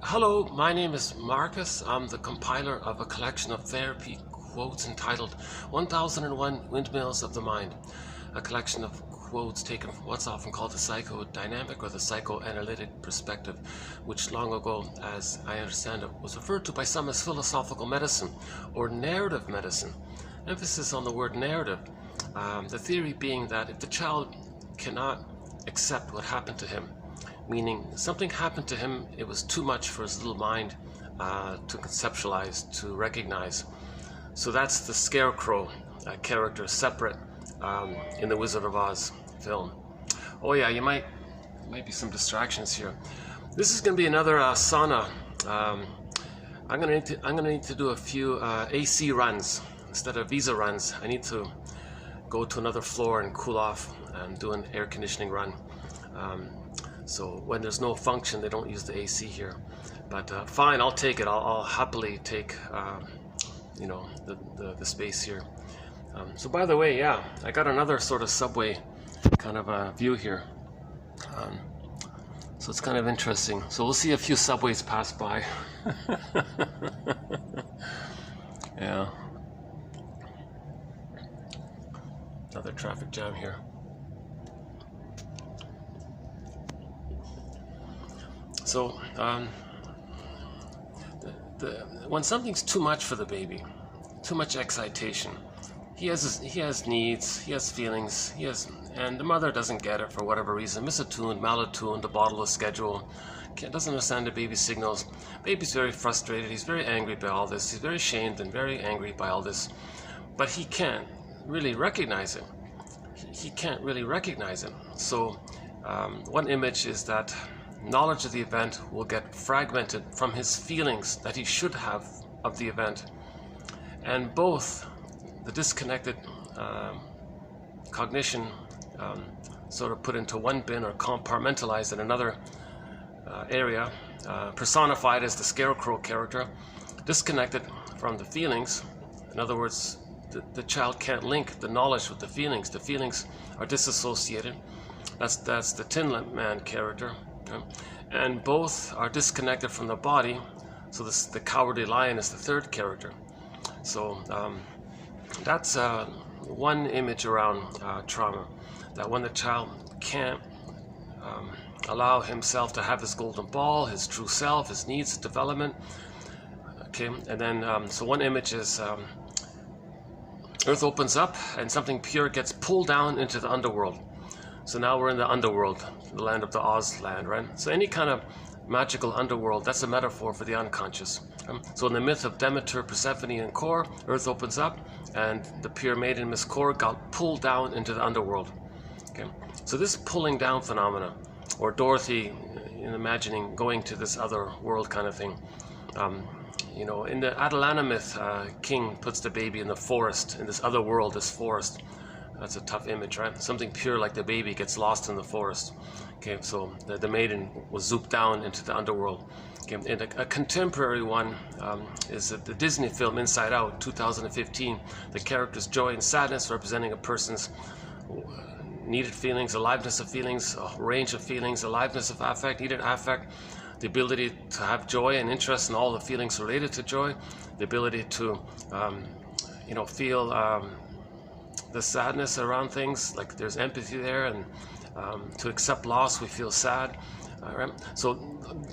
Hello, my name is Marcus. I'm the compiler of a collection of therapy quotes entitled 1001 Windmills of the Mind, a collection of quotes taken from what's often called the psychodynamic or the psychoanalytic perspective, which long ago, as I understand it, was referred to by some as philosophical medicine or narrative medicine. Emphasis on the word narrative, the theory being that if the child cannot accept what happened to him, meaning something happened to him, it was too much for his little mind to conceptualize, to recognize. So that's the scarecrow character, separate in the Wizard of Oz film. Oh yeah, you might be some distractions here. This is going to be another sauna. I'm going to need to do a few AC runs instead of visa runs. I need to go to another floor and cool off and do an air conditioning run. So when there's no function, they don't use the AC here. But fine, I'll take it. I'll happily take, you know, the space here. So by the way, yeah, I got another sort of subway kind of view here. So it's kind of interesting. So we'll see a few subways pass by. Yeah. Another traffic jam here. So when something's too much for the baby, too much excitation, he has needs, he has feelings, and the mother doesn't get it for whatever reason, misattuned, malattuned, the bottle of schedule, doesn't understand the baby's signals. Baby's very frustrated, he's very angry by all this, he's very ashamed and very angry by all this, but he can't really recognize it. He can't really recognize it. So one image is that knowledge of the event will get fragmented from his feelings that he should have of the event. And both the disconnected cognition sort of put into one bin or compartmentalized in another area, personified as the scarecrow character, disconnected from the feelings. In other words, the child can't link the knowledge with the feelings. The feelings are disassociated. That's the Tin Man character. And both are disconnected from the body, so the cowardly lion is the third character. So that's one image around trauma, that when the child can't allow himself to have his golden ball, his true self, his needs, his development. Okay, and then so one image is earth opens up and something pure gets pulled down into the underworld. So now we're in the underworld, the land of the Oz land, right? So any kind of magical underworld, that's a metaphor for the unconscious. So in the myth of Demeter, Persephone, and Kore, earth opens up and the pure maiden, Miss Kore, got pulled down into the underworld. Okay, so this pulling down phenomena, or Dorothy imagining going to this other world kind of thing. You know, in the Atalanta myth, King puts the baby in the forest, in this other world, this forest. That's a tough image, right? Something pure like the baby gets lost in the forest. Okay, so the maiden was zooped down into the underworld. Okay, and a contemporary one is the Disney film Inside Out, 2015. The characters joy and sadness representing a person's needed feelings, aliveness of feelings, a range of feelings, aliveness of affect, needed affect, the ability to have joy and interest in all the feelings related to joy, the ability to, you know, feel the sadness around things, like there's empathy there, and to accept loss, we feel sad. Right? So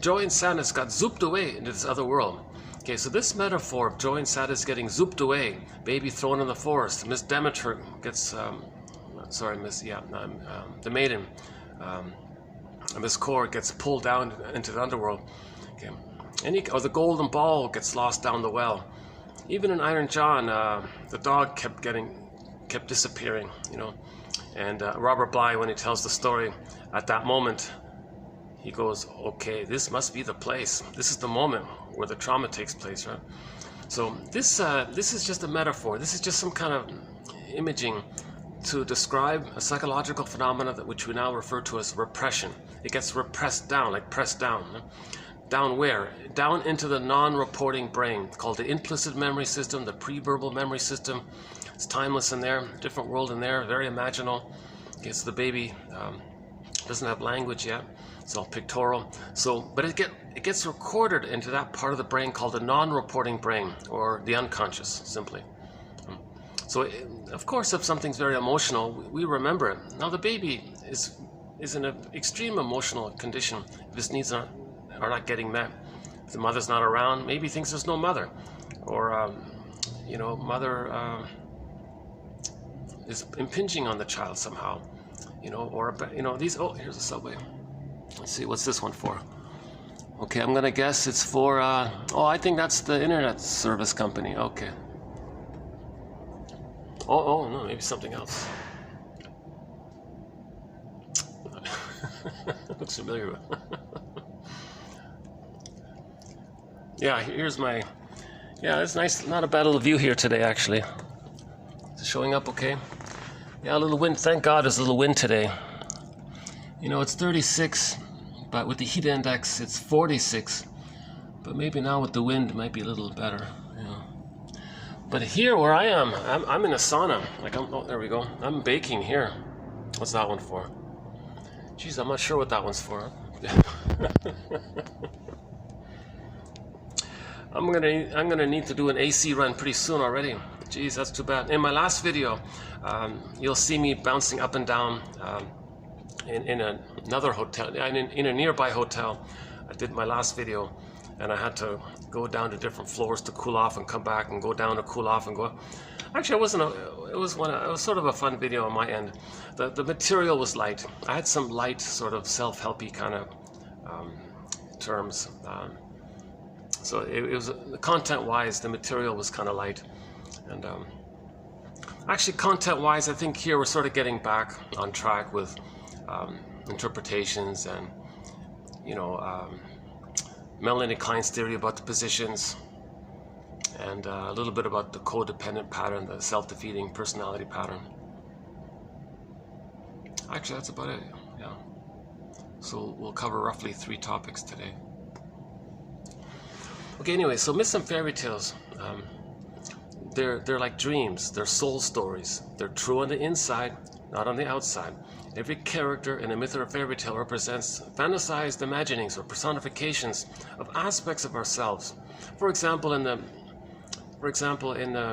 joy and sadness got zooped away into this other world. Okay, so this metaphor of joy and sadness getting zooped away, baby thrown in the forest, Miss Demeter gets, the maiden, Miss Kore gets pulled down into the underworld. Okay, or the golden ball gets lost down the well. Even in Iron John, the dog kept disappearing, you know. And Robert Bly, when he tells the story, at that moment, he goes, okay, this must be the place. This is the moment where the trauma takes place, right? So this is just a metaphor. This is just some kind of imaging to describe a psychological phenomenon which we now refer to as repression. It gets repressed down, like pressed down. Right? Down where? Down into the non-reporting brain, called the implicit memory system, the pre-verbal memory system. It's timeless in there, different world in there, very imaginal. Okay, so the baby doesn't have language yet. It's all pictorial. So, but it gets recorded into that part of the brain called the non-reporting brain, or the unconscious, simply. So, of course, if something's very emotional, we remember it. Now, the baby is in an extreme emotional condition if his needs are not getting met. If the mother's not around, maybe he thinks there's no mother, or mother is impinging on the child somehow, or these. Oh, here's a subway. Let's see, what's this one for? Okay, I'm gonna guess it's for. I think that's the internet service company. Okay. Oh no, maybe something else. Looks familiar. Yeah, here's my. Yeah, it's nice. Not a bad little view here today, actually. Is it showing up okay? Yeah, a little wind. Thank God there's a little wind today. It's 36, but with the heat index, it's 46. But maybe now with the wind, it might be a little better. But here where I am, I'm in a sauna. There we go. I'm baking here. What's that one for? Geez, I'm not sure what that one's for. I'm gonna need to do an AC run pretty soon already. Geez, that's too bad. In my last video, you'll see me bouncing up and down in another hotel, in a nearby hotel. I did my last video, and I had to go down to different floors to cool off and come back and go down to cool off and go. Actually, it was sort of a fun video on my end. The material was light. I had some light, sort of self-helpy kind of terms. So it was content-wise, the material was kind of light, and actually content-wise, I think here we're sort of getting back on track with interpretations and Melanie Klein's theory about the positions, and a little bit about the codependent pattern, the self-defeating personality pattern. Actually, that's about it. Yeah. So we'll cover roughly 3 topics today. Okay, anyway, so myths and fairy tales, they're like dreams, they're soul stories. They're true on the inside, not on the outside. Every character in a myth or a fairy tale represents fantasized imaginings or personifications of aspects of ourselves. For example, in the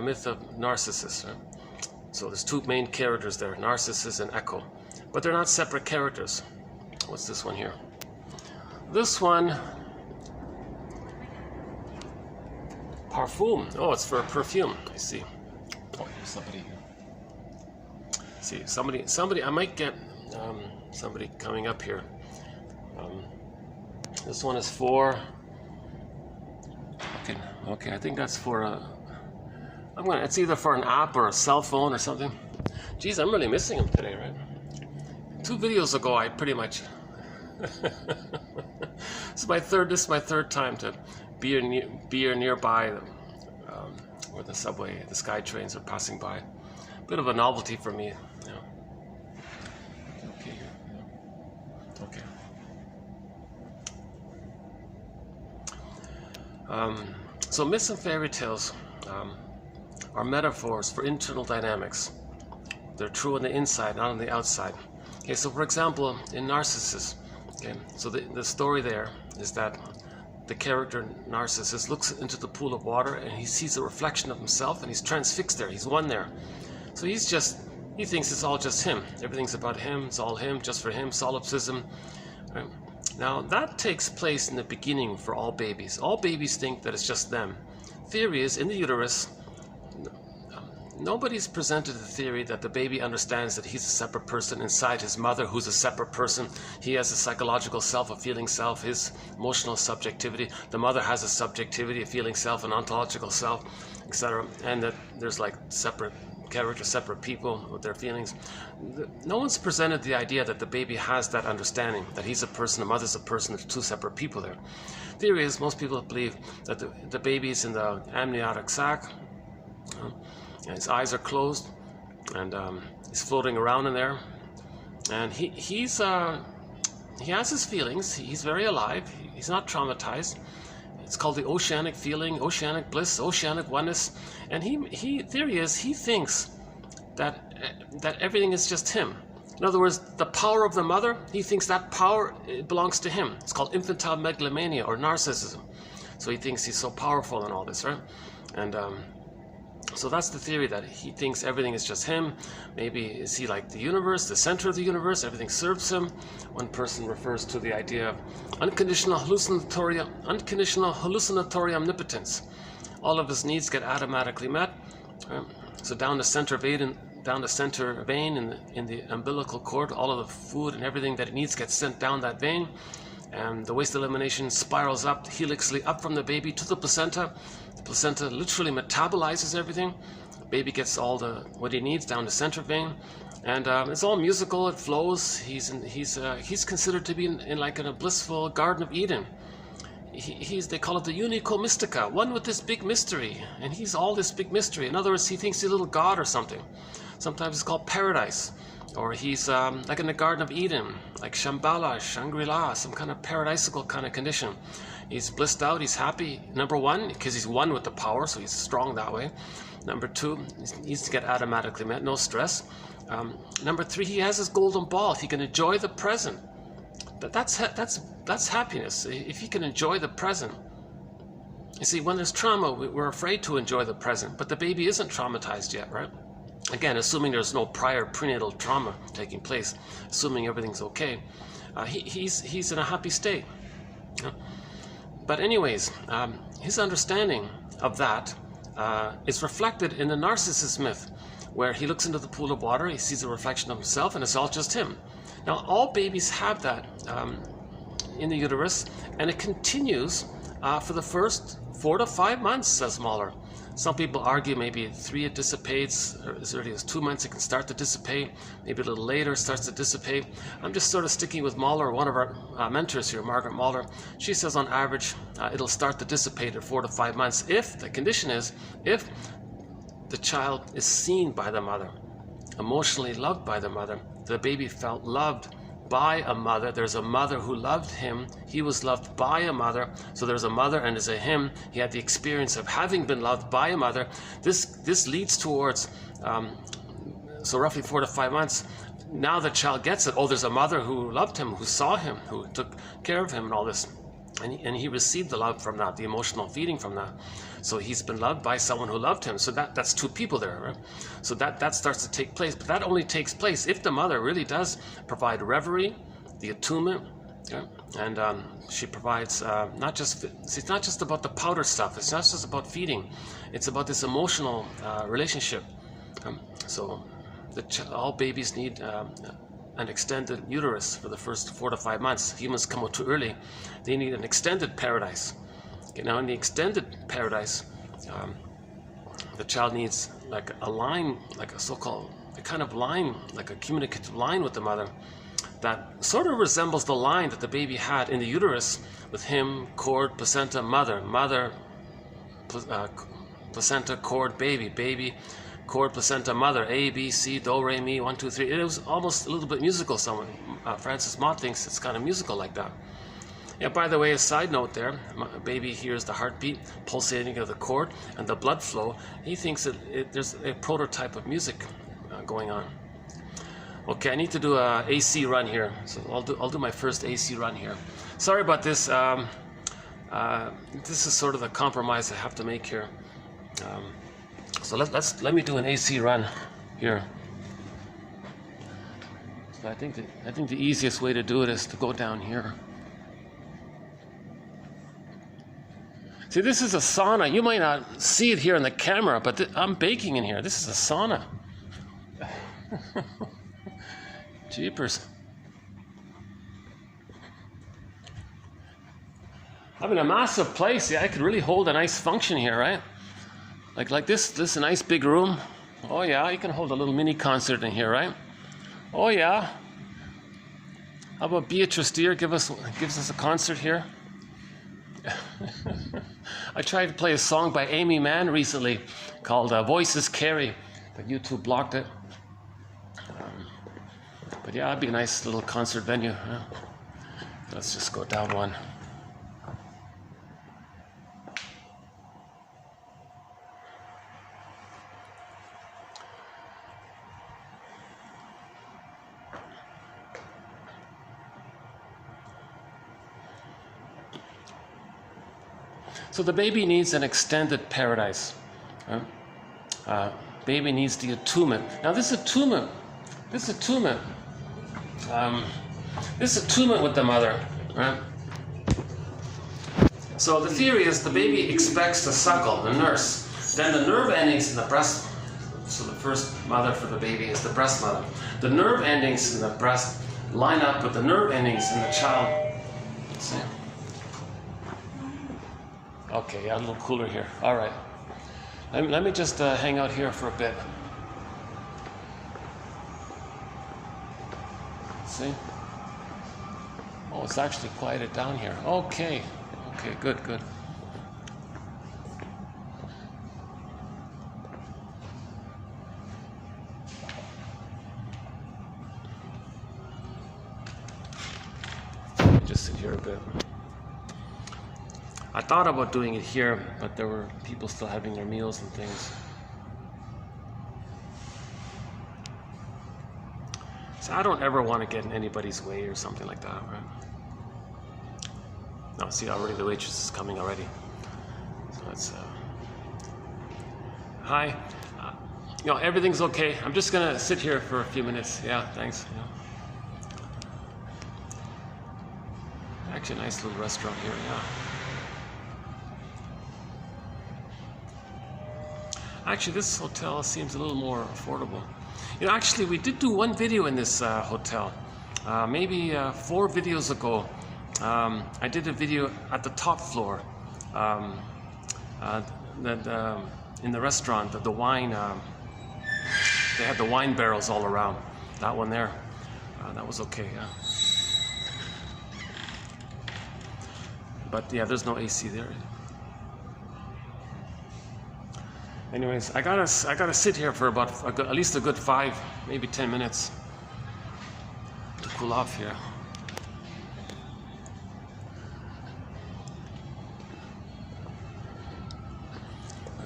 myth of Narcissus. Right? So there's 2 main characters there, Narcissus and Echo, but they're not separate characters. What's this one here? This one. Parfum. Oh, it's for perfume. I see. Oh, there's somebody here. See, somebody. I might get somebody coming up here. This one is for. Okay. I think that's for it's either for an app or a cell phone or something. Geez, I'm really missing him today, right? 2 videos ago, I pretty much. This is my third time to be nearby where the subway, the sky trains are passing by. Bit of a novelty for me. Okay. Okay. So myths and fairy tales are metaphors for internal dynamics. They're true on the inside, not on the outside. Okay, so for example, in Narcissus, okay, so the story there is that the character Narcissus looks into the pool of water and he sees a reflection of himself and he's transfixed there, he's one there. So he thinks it's all just him. Everything's about him, it's all him, just for him, solipsism. Right? Now that takes place in the beginning for all babies. All babies think that it's just them. Theory is, in the uterus, nobody's presented the theory that the baby understands that he's a separate person inside his mother, who's a separate person. He has a psychological self, a feeling self, his emotional subjectivity. The mother has a subjectivity, a feeling self, an ontological self, etc. And that there's like separate characters, separate people with their feelings. No one's presented the idea that the baby has that understanding, that he's a person, the mother's a person, there's 2 separate people there. Theory is, most people believe that the baby's in the amniotic sac, and his eyes are closed, and he's floating around in there, and he has his feelings. He's very alive. He's not traumatized. It's called the oceanic feeling, oceanic bliss, oceanic oneness. And theory is, he thinks that everything is just him. In other words, the power of the mother, he thinks that power belongs to him. It's called infantile megalomania or narcissism. So he thinks he's so powerful and all this, right? And so that's the theory, that he thinks everything is just him. Maybe is he like the universe, the center of the universe, everything serves him. One person refers to the idea of unconditional hallucinatory omnipotence. All of his needs get automatically met. Right? So down the center vein in the umbilical cord, all of the food and everything that it needs gets sent down that vein. And the waste elimination spirals up, helixally up from the baby to the placenta. The placenta literally metabolizes everything. The baby gets all what he needs down the center vein, and it's all musical. It flows. He's considered to be in like in a blissful Garden of Eden. They call it the unico mystica, one with this big mystery, and he's all this big mystery. In other words, he thinks he's a little god or something. Sometimes it's called paradise. Or he's like in the Garden of Eden, like Shambhala, Shangri-La, some kind of paradisical kind of condition. He's blissed out, he's happy. Number one, because he's one with the power, so he's strong that way. Number two, he needs to get automatically met, no stress. Number three, he has his golden ball. He can enjoy the present. That's happiness. If he can enjoy the present. You see, when there's trauma, we're afraid to enjoy the present, but the baby isn't traumatized yet, right? Again, assuming there's no prior prenatal trauma taking place, assuming everything's okay, he's in a happy state. But anyways, his understanding of that is reflected in the narcissist myth, where he looks into the pool of water, he sees a reflection of himself, and it's all just him. Now, all babies have that in the uterus, and it continues for the first 4 to 5 months, says Mahler. Some people argue maybe 3 it dissipates, or as early as 2 months it can start to dissipate, maybe a little later it starts to dissipate. I'm just sort of sticking with Mahler, one of our mentors here, Margaret Mahler. She says on average it'll start to dissipate at 4 to 5 months if, the condition is, if the child is seen by the mother, emotionally loved by the mother, the baby felt loved by a mother. There's a mother who loved him. He was loved by a mother. So there's a mother and there's a him. He had the experience of having been loved by a mother. This leads towards, so roughly 4 to 5 months. Now the child gets it. Oh, there's a mother who loved him, who saw him, who took care of him and all this. And he received the love from that, the emotional feeding from that. So he's been loved by someone who loved him. So that's 2 people there, right? So that starts to take place. But that only takes place if the mother really does provide reverie, the attunement, okay? And she provides it's not just about the powder stuff. It's not just about feeding. It's about this emotional relationship. So all babies need an extended uterus for the first 4 to 5 months. Humans come out too early. They need an extended paradise. Okay, now in the extended paradise, the child needs like a line, like a so-called, a kind of line, like a communicative line with the mother that sort of resembles the line that the baby had in the uterus with him, cord, placenta, mother, placenta, cord, baby, cord, placenta, mother, A, B, C, do, re, mi, 1, 2, 3. It was almost a little bit musical. Someone, Francis Mott thinks it's kind of musical like that. Yeah, by the way, a side note there, a baby hears the heartbeat pulsating of the cord and the blood flow. He thinks that there's a prototype of music going on. Okay, I need to do a AC run here. So I'll do my first AC run here. Sorry about this. This is sort of the compromise I have to make here. So let me do an AC run here. So I think the easiest way to do it is to go down here. See, this is a sauna. You might not see it here on the camera, but I'm baking in here. This is a sauna. Jeepers. Having a massive place, yeah, I could really hold a nice function here, right? Like this is a nice big room. Oh yeah, you can hold a little mini concert in here, right? Oh yeah. How about Beatrice Deer gives us a concert here? I tried to play a song by Amy Mann recently called Voices Carry, but YouTube blocked it. But yeah, it'd be a nice little concert venue. Huh? Let's just go down one. So the baby needs an extended paradise. Right? Baby needs the attunement. Now this attunement with the mother, right? So the theory is the baby expects to suckle, the nurse. Then the nerve endings in the breast, so the first mother for the baby is the breast mother. The nerve endings in the breast line up with the nerve endings in the child. See? Okay, yeah, a little cooler here. All right. Let me just hang out here for a bit. See? Oh, it's actually quieted down here. Okay. Okay, good. Just sit here a bit. I thought about doing it here, but there were people still having their meals and things. So I don't ever want to get in anybody's way or something like that, right? No, see, already the waitress is coming already. So it's hi. Everything's okay. I'm just gonna sit here for a few minutes. Yeah, thanks. Yeah. Actually, a nice little restaurant here. Yeah. Actually, this hotel seems a little more affordable. Actually, we did do one video in this hotel. Maybe 4 videos ago. I did a video at the top floor, in the restaurant, the wine, they had the wine barrels all around. That one there, that was okay, yeah. But yeah, there's no AC there. Anyways, I gotta sit here for about at least a good 5, maybe 10 minutes to cool off here.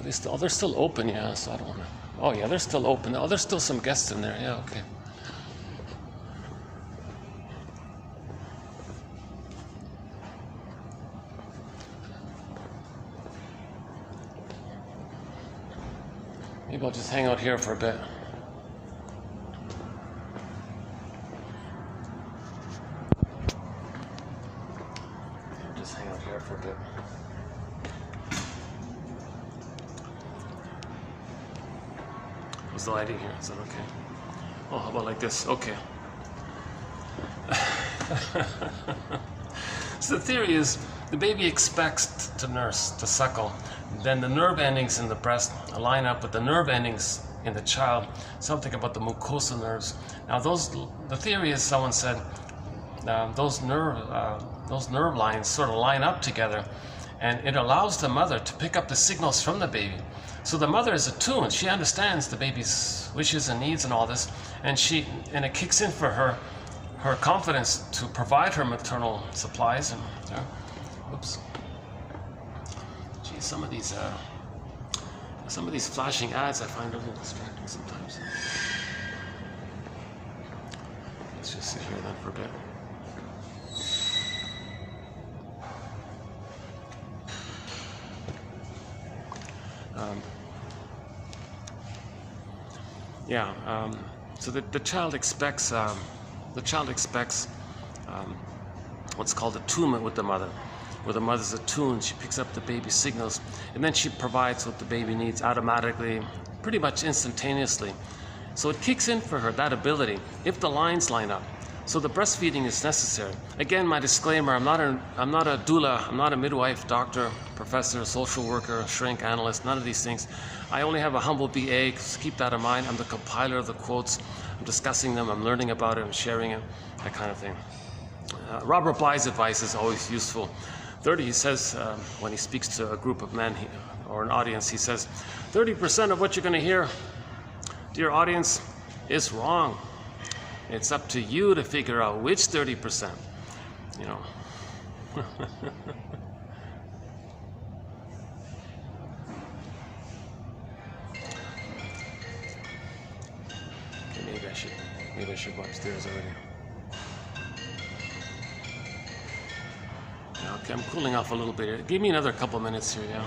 They're still open, yeah, so I don't want to... Oh yeah, they're still open. Oh, there's still some guests in there, yeah, okay. Maybe I'll just hang out here for a bit. Just hang out here for a bit. How's the lighting here? Is that okay? Oh, how about like this? Okay. So the theory is the baby expects to nurse, to suckle. Then the nerve endings in the breast line up with the nerve endings in the child. Something about the mucosal nerves. Now the theory is, someone said, those nerve lines sort of line up together, and it allows the mother to pick up the signals from the baby. So the mother is attuned. She understands the baby's wishes and needs and all this, and it kicks in for her confidence to provide her maternal supplies. And oops. Gee, some of these flashing ads I find a little distracting sometimes. Let's just sit here then for a bit. So the child expects what's called attunement with the mother, where the mother's attuned. She picks up the baby's signals, and then she provides what the baby needs automatically, pretty much instantaneously. So it kicks in for her, that ability, if the lines line up. So the breastfeeding is necessary. Again, my disclaimer, I'm not a doula, I'm not a midwife, doctor, professor, social worker, shrink, analyst, none of these things. I only have a humble BA, so keep that in mind. I'm the compiler of the quotes. I'm discussing them, I'm learning about it, I'm sharing it, that kind of thing. Robert Bly's advice is always useful. 30, he says, when he speaks to a group of men or an audience, he says, 30% of what you're going to hear, dear audience, is wrong. It's up to you to figure out which 30%, Okay, maybe I should go upstairs already. Yeah, okay, I'm cooling off a little bit. Give me another couple minutes here, yeah.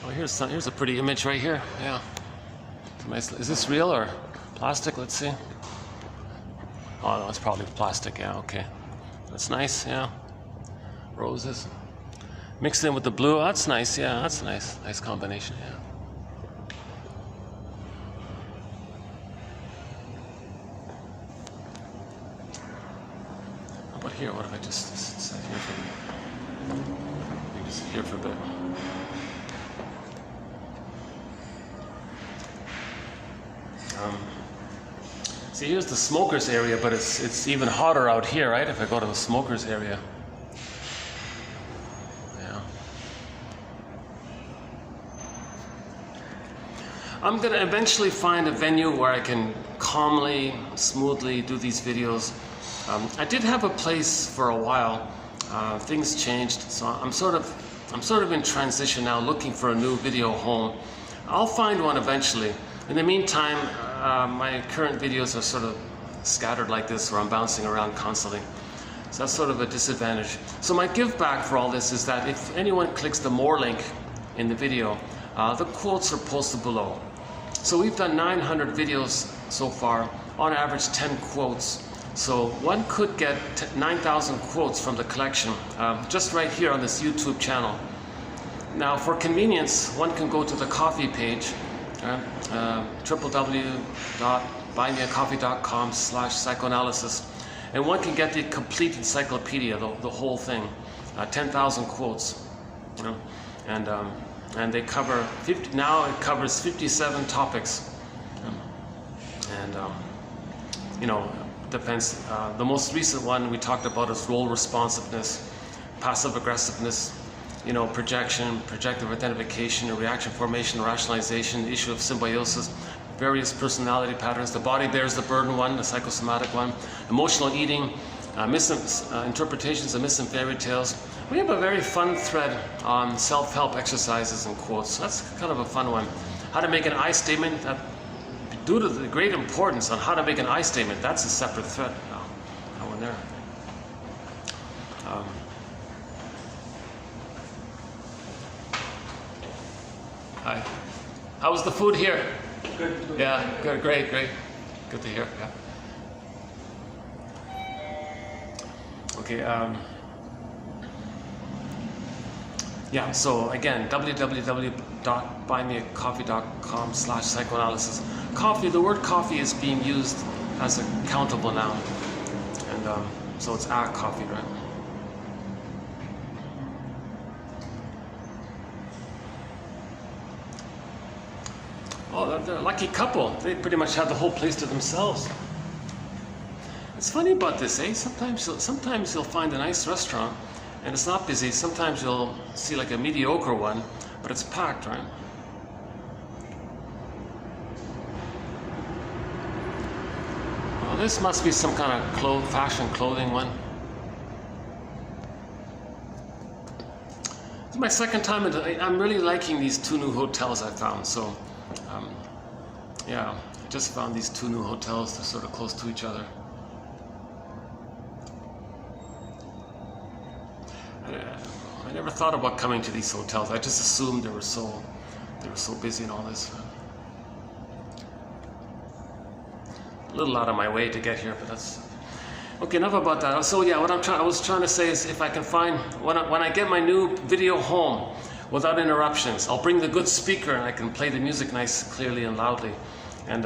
Oh, here's a pretty image right here. Yeah. Nice. Is this real or plastic? Let's see. Oh no, it's probably plastic. Yeah. Okay. That's nice. Yeah. Roses mixed in with the blue. Oh, that's nice. Yeah, that's nice. Nice combination. Yeah. How about here? What if I just sit here for a bit? Just here for a bit. See, here's the smokers area, but it's even hotter out here, right? If I go to the smokers area. Yeah. I'm gonna eventually find a venue where I can calmly, smoothly do these videos. I did have a place for a while. Things changed, so I'm sort of in transition now, looking for a new video home. I'll find one eventually. In the meantime, my current videos are sort of scattered like this, where I'm bouncing around constantly. So that's sort of a disadvantage. So my give back for all this is that if anyone clicks the more link in the video, the quotes are posted below. So we've done 900 videos so far, on average 10 quotes. So one could get 9,000 quotes from the collection, just right here on this YouTube channel. Now for convenience, one can go to the Ko-fi page, www.buymeacoffee.com/psychoanalysis, and one can get the complete encyclopedia, the whole thing, 10,000 quotes, you know, and they cover 50. Now it covers 57 topics, and you know, depends. The most recent one we talked about is role responsiveness, passive aggressiveness, you know, projection, projective identification, reaction formation, rationalization, the issue of symbiosis, various personality patterns. The body bears the burden one, the psychosomatic one, emotional eating, interpretations of myths and fairy tales. We have a very fun thread on self-help exercises and quotes. So that's kind of a fun one. How to make an I statement. Due to the great importance on how to make an I statement, that's a separate thread. That one there. Hi. How was the food here? Good. Yeah, good, great. Good to hear. Yeah. Okay. Yeah. So again, www.buymeacoffee.com/psychoanalysis. Coffee. The word coffee is being used as a countable noun, and so it's a coffee, right? Oh, they're a lucky couple. They pretty much have the whole place to themselves. It's funny about this, eh? Sometimes you'll find a nice restaurant and it's not busy. Sometimes you'll see like a mediocre one, but it's packed, right? Well, this must be some kind of fashion clothing one. It's my second time. I'm really liking these two new hotels I found. So. Yeah, I just found these two new hotels. They're sort of close to each other. I never thought about coming to these hotels. I just assumed they were so busy and all this. A little out of my way to get here, but that's okay. Enough about that. So yeah, I was trying to say is, if I can find when I get my new video home without interruptions, I'll bring the good speaker and I can play the music nice, clearly and loudly. And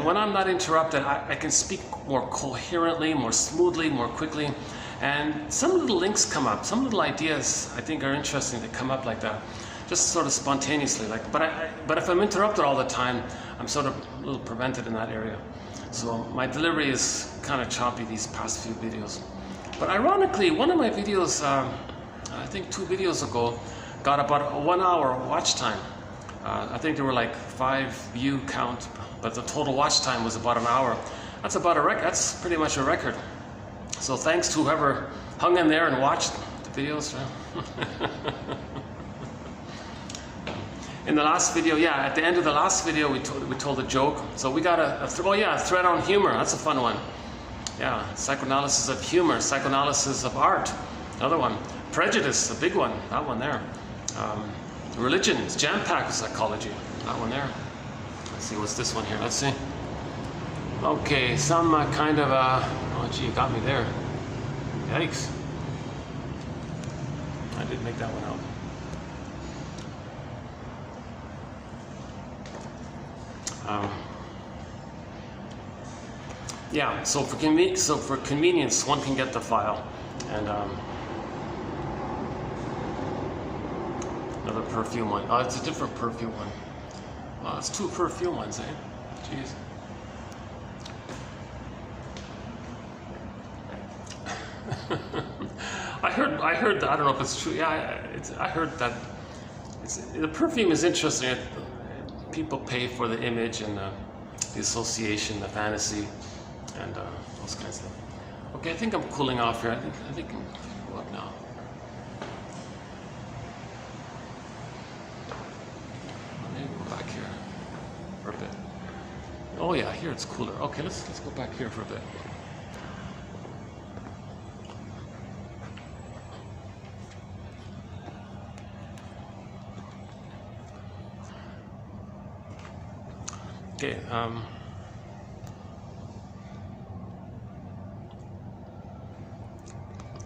when I'm not interrupted, I can speak more coherently, more smoothly, more quickly. And some little links come up, some little ideas I think are interesting that come up like that, just sort of spontaneously. But if I'm interrupted all the time, I'm sort of a little prevented in that area. So my delivery is kind of choppy these past few videos. But ironically, one of my videos, I think 2 videos ago, got about a 1 hour watch time. I think there were like 5 view count, but the total watch time was about an hour. That's about a record. That's pretty much a record. So thanks to whoever hung in there and watched the videos. In the last video, yeah, at the end of the last video, we told a joke. So we got a thread on humor. That's a fun one. Yeah, psychoanalysis of humor, psychoanalysis of art, another one. Prejudice, a big one, that one there. Religion, it's jam-packed with psychology, that one there. Let's see, what's this one here? Let's see. Okay, some kind of oh gee, you got me there. Yikes. I did make that one out. Yeah, so for convenience, one can get the file. And another perfume one. Oh, it's a different perfume one. Oh, it's two perfume ones, eh? Jeez. I heard that, I don't know if it's true. Yeah, I heard that the perfume is interesting. People pay for the image and the association, the fantasy, and those kinds of things. Okay, I think I'm cooling off here. I think I'm go up now. Maybe go back here for a bit. Oh yeah, here it's cooler. Okay, let's go back here for a bit. Okay,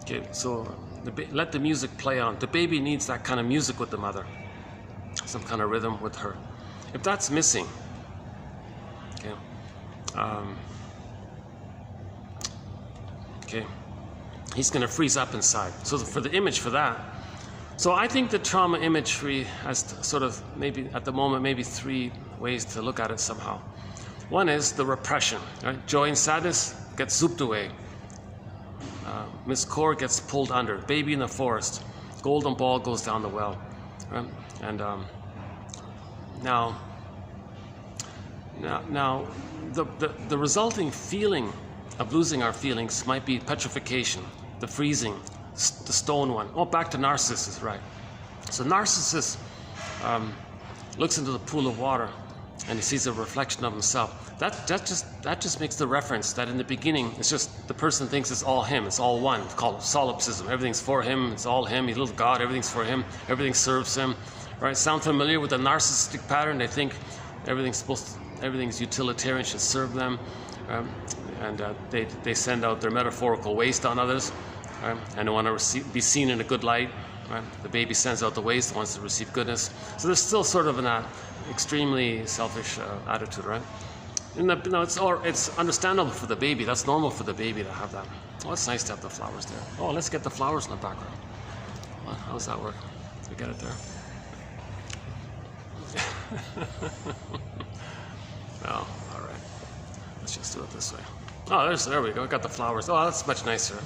okay, so let the music play on. The baby needs that kind of music with the mother, some kind of rhythm with her. If that's missing, okay, okay, he's going to freeze up inside. So for the image for that, so I think the trauma imagery has sort of maybe at the moment maybe three ways to look at it somehow. One is the repression, right? Joy and sadness gets zooped away. Miss Core gets pulled under. Baby in the forest. Golden ball goes down the well. Right? And now the resulting feeling of losing our feelings might be petrification, the freezing, the stone one. Oh, back to Narcissus, right? So Narcissus looks into the pool of water and he sees a reflection of himself. That just makes the reference that in the beginning it's just the person thinks it's all him, it's all one. It's called solipsism. Everything's for him, it's all him. He's a little god. Everything's for him. Everything serves him. Right? Sound familiar with the narcissistic pattern? They think everything's utilitarian, should serve them, and they send out their metaphorical waste on others, and they want to be seen in a good light. Right? The baby sends out the waste, wants to receive goodness. So there's still sort of an extremely selfish attitude, right? And it's understandable for the baby. That's normal for the baby to have that. Oh, it's nice to have the flowers there. Oh, let's get the flowers in the background. Well, how does that work? We get it there. Oh, all right. Let's just do it this way. Oh, there we go. We got the flowers. Oh, that's much nicer.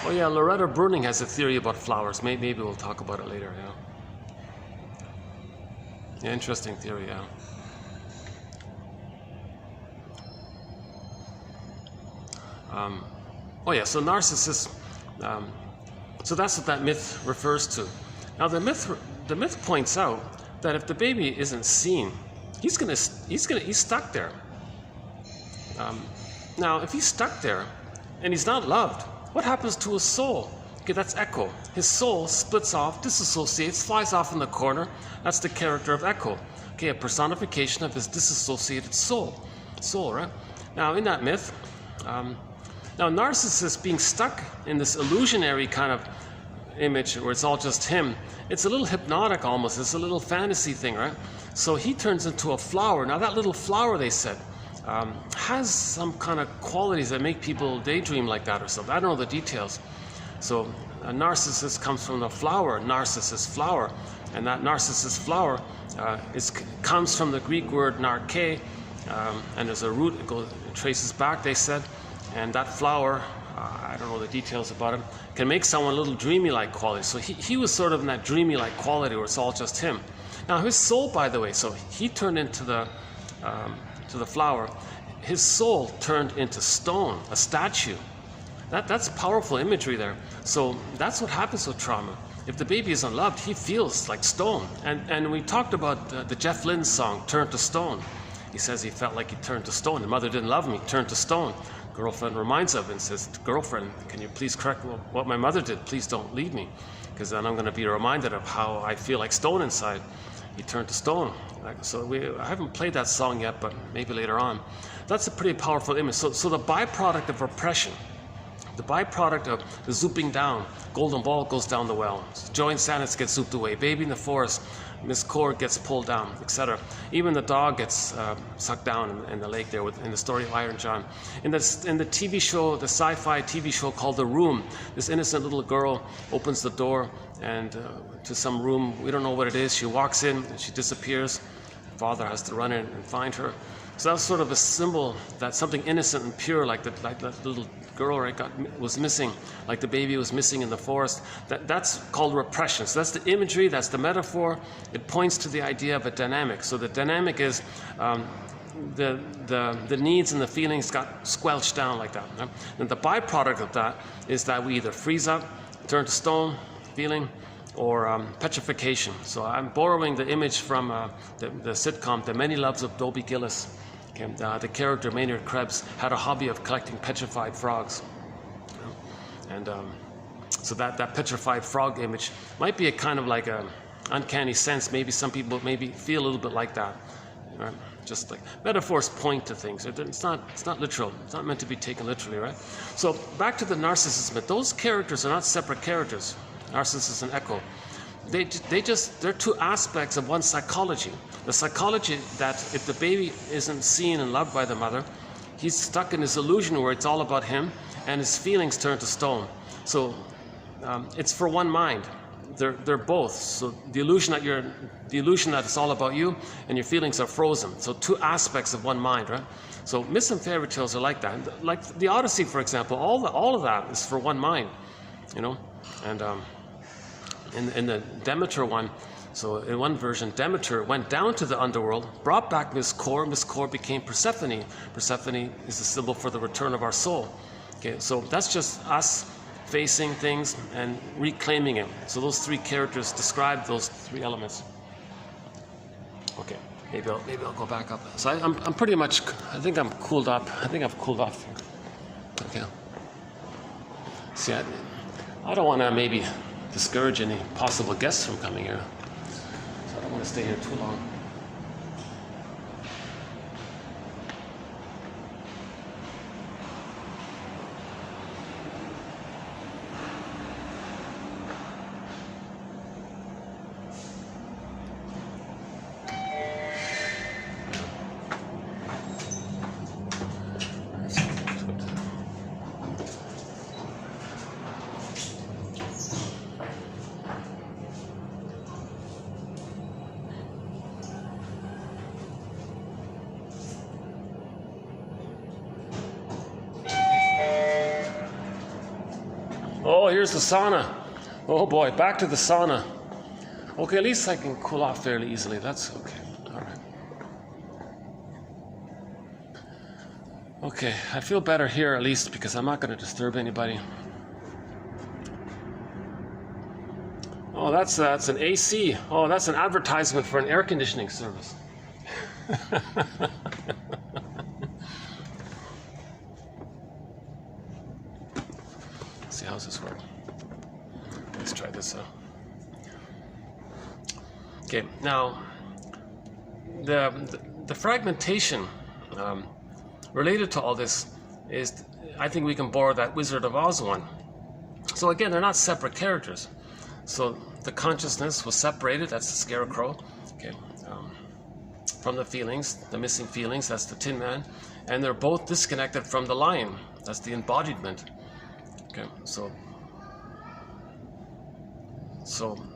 Oh yeah, Loretta Bruning has a theory about flowers. Maybe we'll talk about it later. Yeah, interesting theory. Yeah. Oh yeah, so Narcissus. So that's what that myth refers to. Now the myth points out that if the baby isn't seen, he's stuck there. Now if he's stuck there and he's not loved, what happens to his soul? Okay, that's Echo. His soul splits off, disassociates, flies off in the corner. That's the character of Echo. Okay, a personification of his disassociated soul. Soul, right? Now, in that myth, now Narcissus being stuck in this illusionary kind of image where it's all just him, it's a little hypnotic almost. It's a little fantasy thing, right? So he turns into a flower. Now, that little flower, they said, has some kind of qualities that make people daydream like that or something. I don't know the details. So Narcissus comes from the flower, Narcissus flower, and that Narcissus flower comes from the Greek word narke, and there's a root, it traces back, they said, and that flower, I don't know the details about him, can make someone a little dreamy-like quality. So he was sort of in that dreamy-like quality where it's all just him. Now his soul, by the way, so he turned into the flower. His soul turned into stone, a statue. That's powerful imagery there. So that's what happens with trauma. If the baby is unloved, he feels like stone. And we talked about the Jeff Lynne song, Turn to Stone. He says he felt like he turned to stone. The mother didn't love him, he turned to stone. Girlfriend reminds of it and says, girlfriend, can you please correct what my mother did? Please don't leave me, because then I'm going to be reminded of how I feel like stone inside. He turned to stone. So I haven't played that song yet, but maybe later on. That's a pretty powerful image. So the byproduct of repression, the byproduct of the zooping down, golden ball goes down the well, Joy and Sanders gets zooped away, baby in the forest, Miss Cord gets pulled down, etc. Even the dog gets sucked down in the lake there in the story of Iron John. In the TV show, the sci-fi TV show called The Room, this innocent little girl opens the door and to some room, we don't know what it is. She walks in and she disappears. Father has to run in and find her. So that's sort of a symbol that something innocent and pure, like that little girl, right, was missing, like the baby was missing in the forest. That's called repression. So that's the imagery, that's the metaphor. It points to the idea of a dynamic. So the dynamic is the needs and the feelings got squelched down like that. Right? And the byproduct of that is that we either freeze up, turn to stone, feeling, or petrification. So I'm borrowing the image from the sitcom The Many Loves of Dobie Gillis. Okay, the character Maynard Krebs had a hobby of collecting petrified frogs. And so that petrified frog image might be a kind of like a uncanny sense. Maybe some people maybe feel a little bit like that. Right? Just like metaphors point to things. It's not literal. It's not meant to be taken literally, right? So back to the narcissist myth. Those characters are not separate characters. Narcissus and Echo. They're two aspects of one psychology. The psychology that if the baby isn't seen and loved by the mother, he's stuck in this illusion where it's all about him and his feelings turn to stone. So it's for one mind. They're both. So the illusion that it's all about you and your feelings are frozen. So two aspects of one mind, right? So myths and fairy tales are like that. Like the Odyssey, for example, all of that is for one mind, you know. And in the Demeter one, so in one version, Demeter went down to the underworld, brought back Miss Core. Miss Core became Persephone. Persephone is a symbol for the return of our soul. Okay, so that's just us facing things and reclaiming it. So those three characters describe those three elements. Okay, maybe I'll go back up. So I'm pretty much, I think I'm cooled up. I think I've cooled off. Okay. See, I don't want to maybe discourage any possible guests from coming here. So I don't want to stay here too long. Oh, here's the sauna. Oh boy, back to the sauna. Okay, at least I can cool off fairly easily. That's okay. All right. Okay, I feel better here at least because I'm not going to disturb anybody. Oh, that's an AC. Oh, that's an advertisement for an air conditioning service. See, how's this work? Let's try this out. Okay, now the fragmentation related to all this is, I think we can borrow that Wizard of Oz one. So again, they're not separate characters. So the consciousness was separated, that's the scarecrow, okay, from the feelings, the missing feelings, that's the Tin Man, and they're both disconnected from the lion, that's the embodiment. Okay, so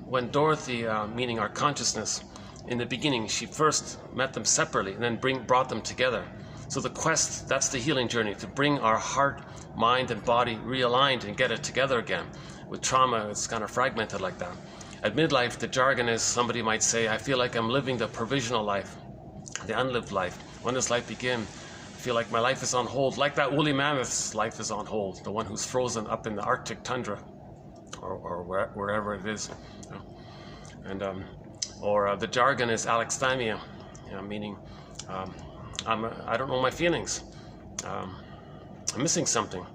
when Dorothy, meaning our consciousness, in the beginning, she first met them separately and then brought them together. So the quest, that's the healing journey, to bring our heart, mind, and body realigned and get it together again. With trauma, it's kind of fragmented like that. At midlife, the jargon is, somebody might say, I feel like I'm living the provisional life, the unlived life. When does life begin? I feel like my life is on hold, like that woolly mammoth's life is on hold, the one who's frozen up in the Arctic tundra, or wherever it is. And the jargon is alexithymia, meaning I don't know my feelings. I'm missing something.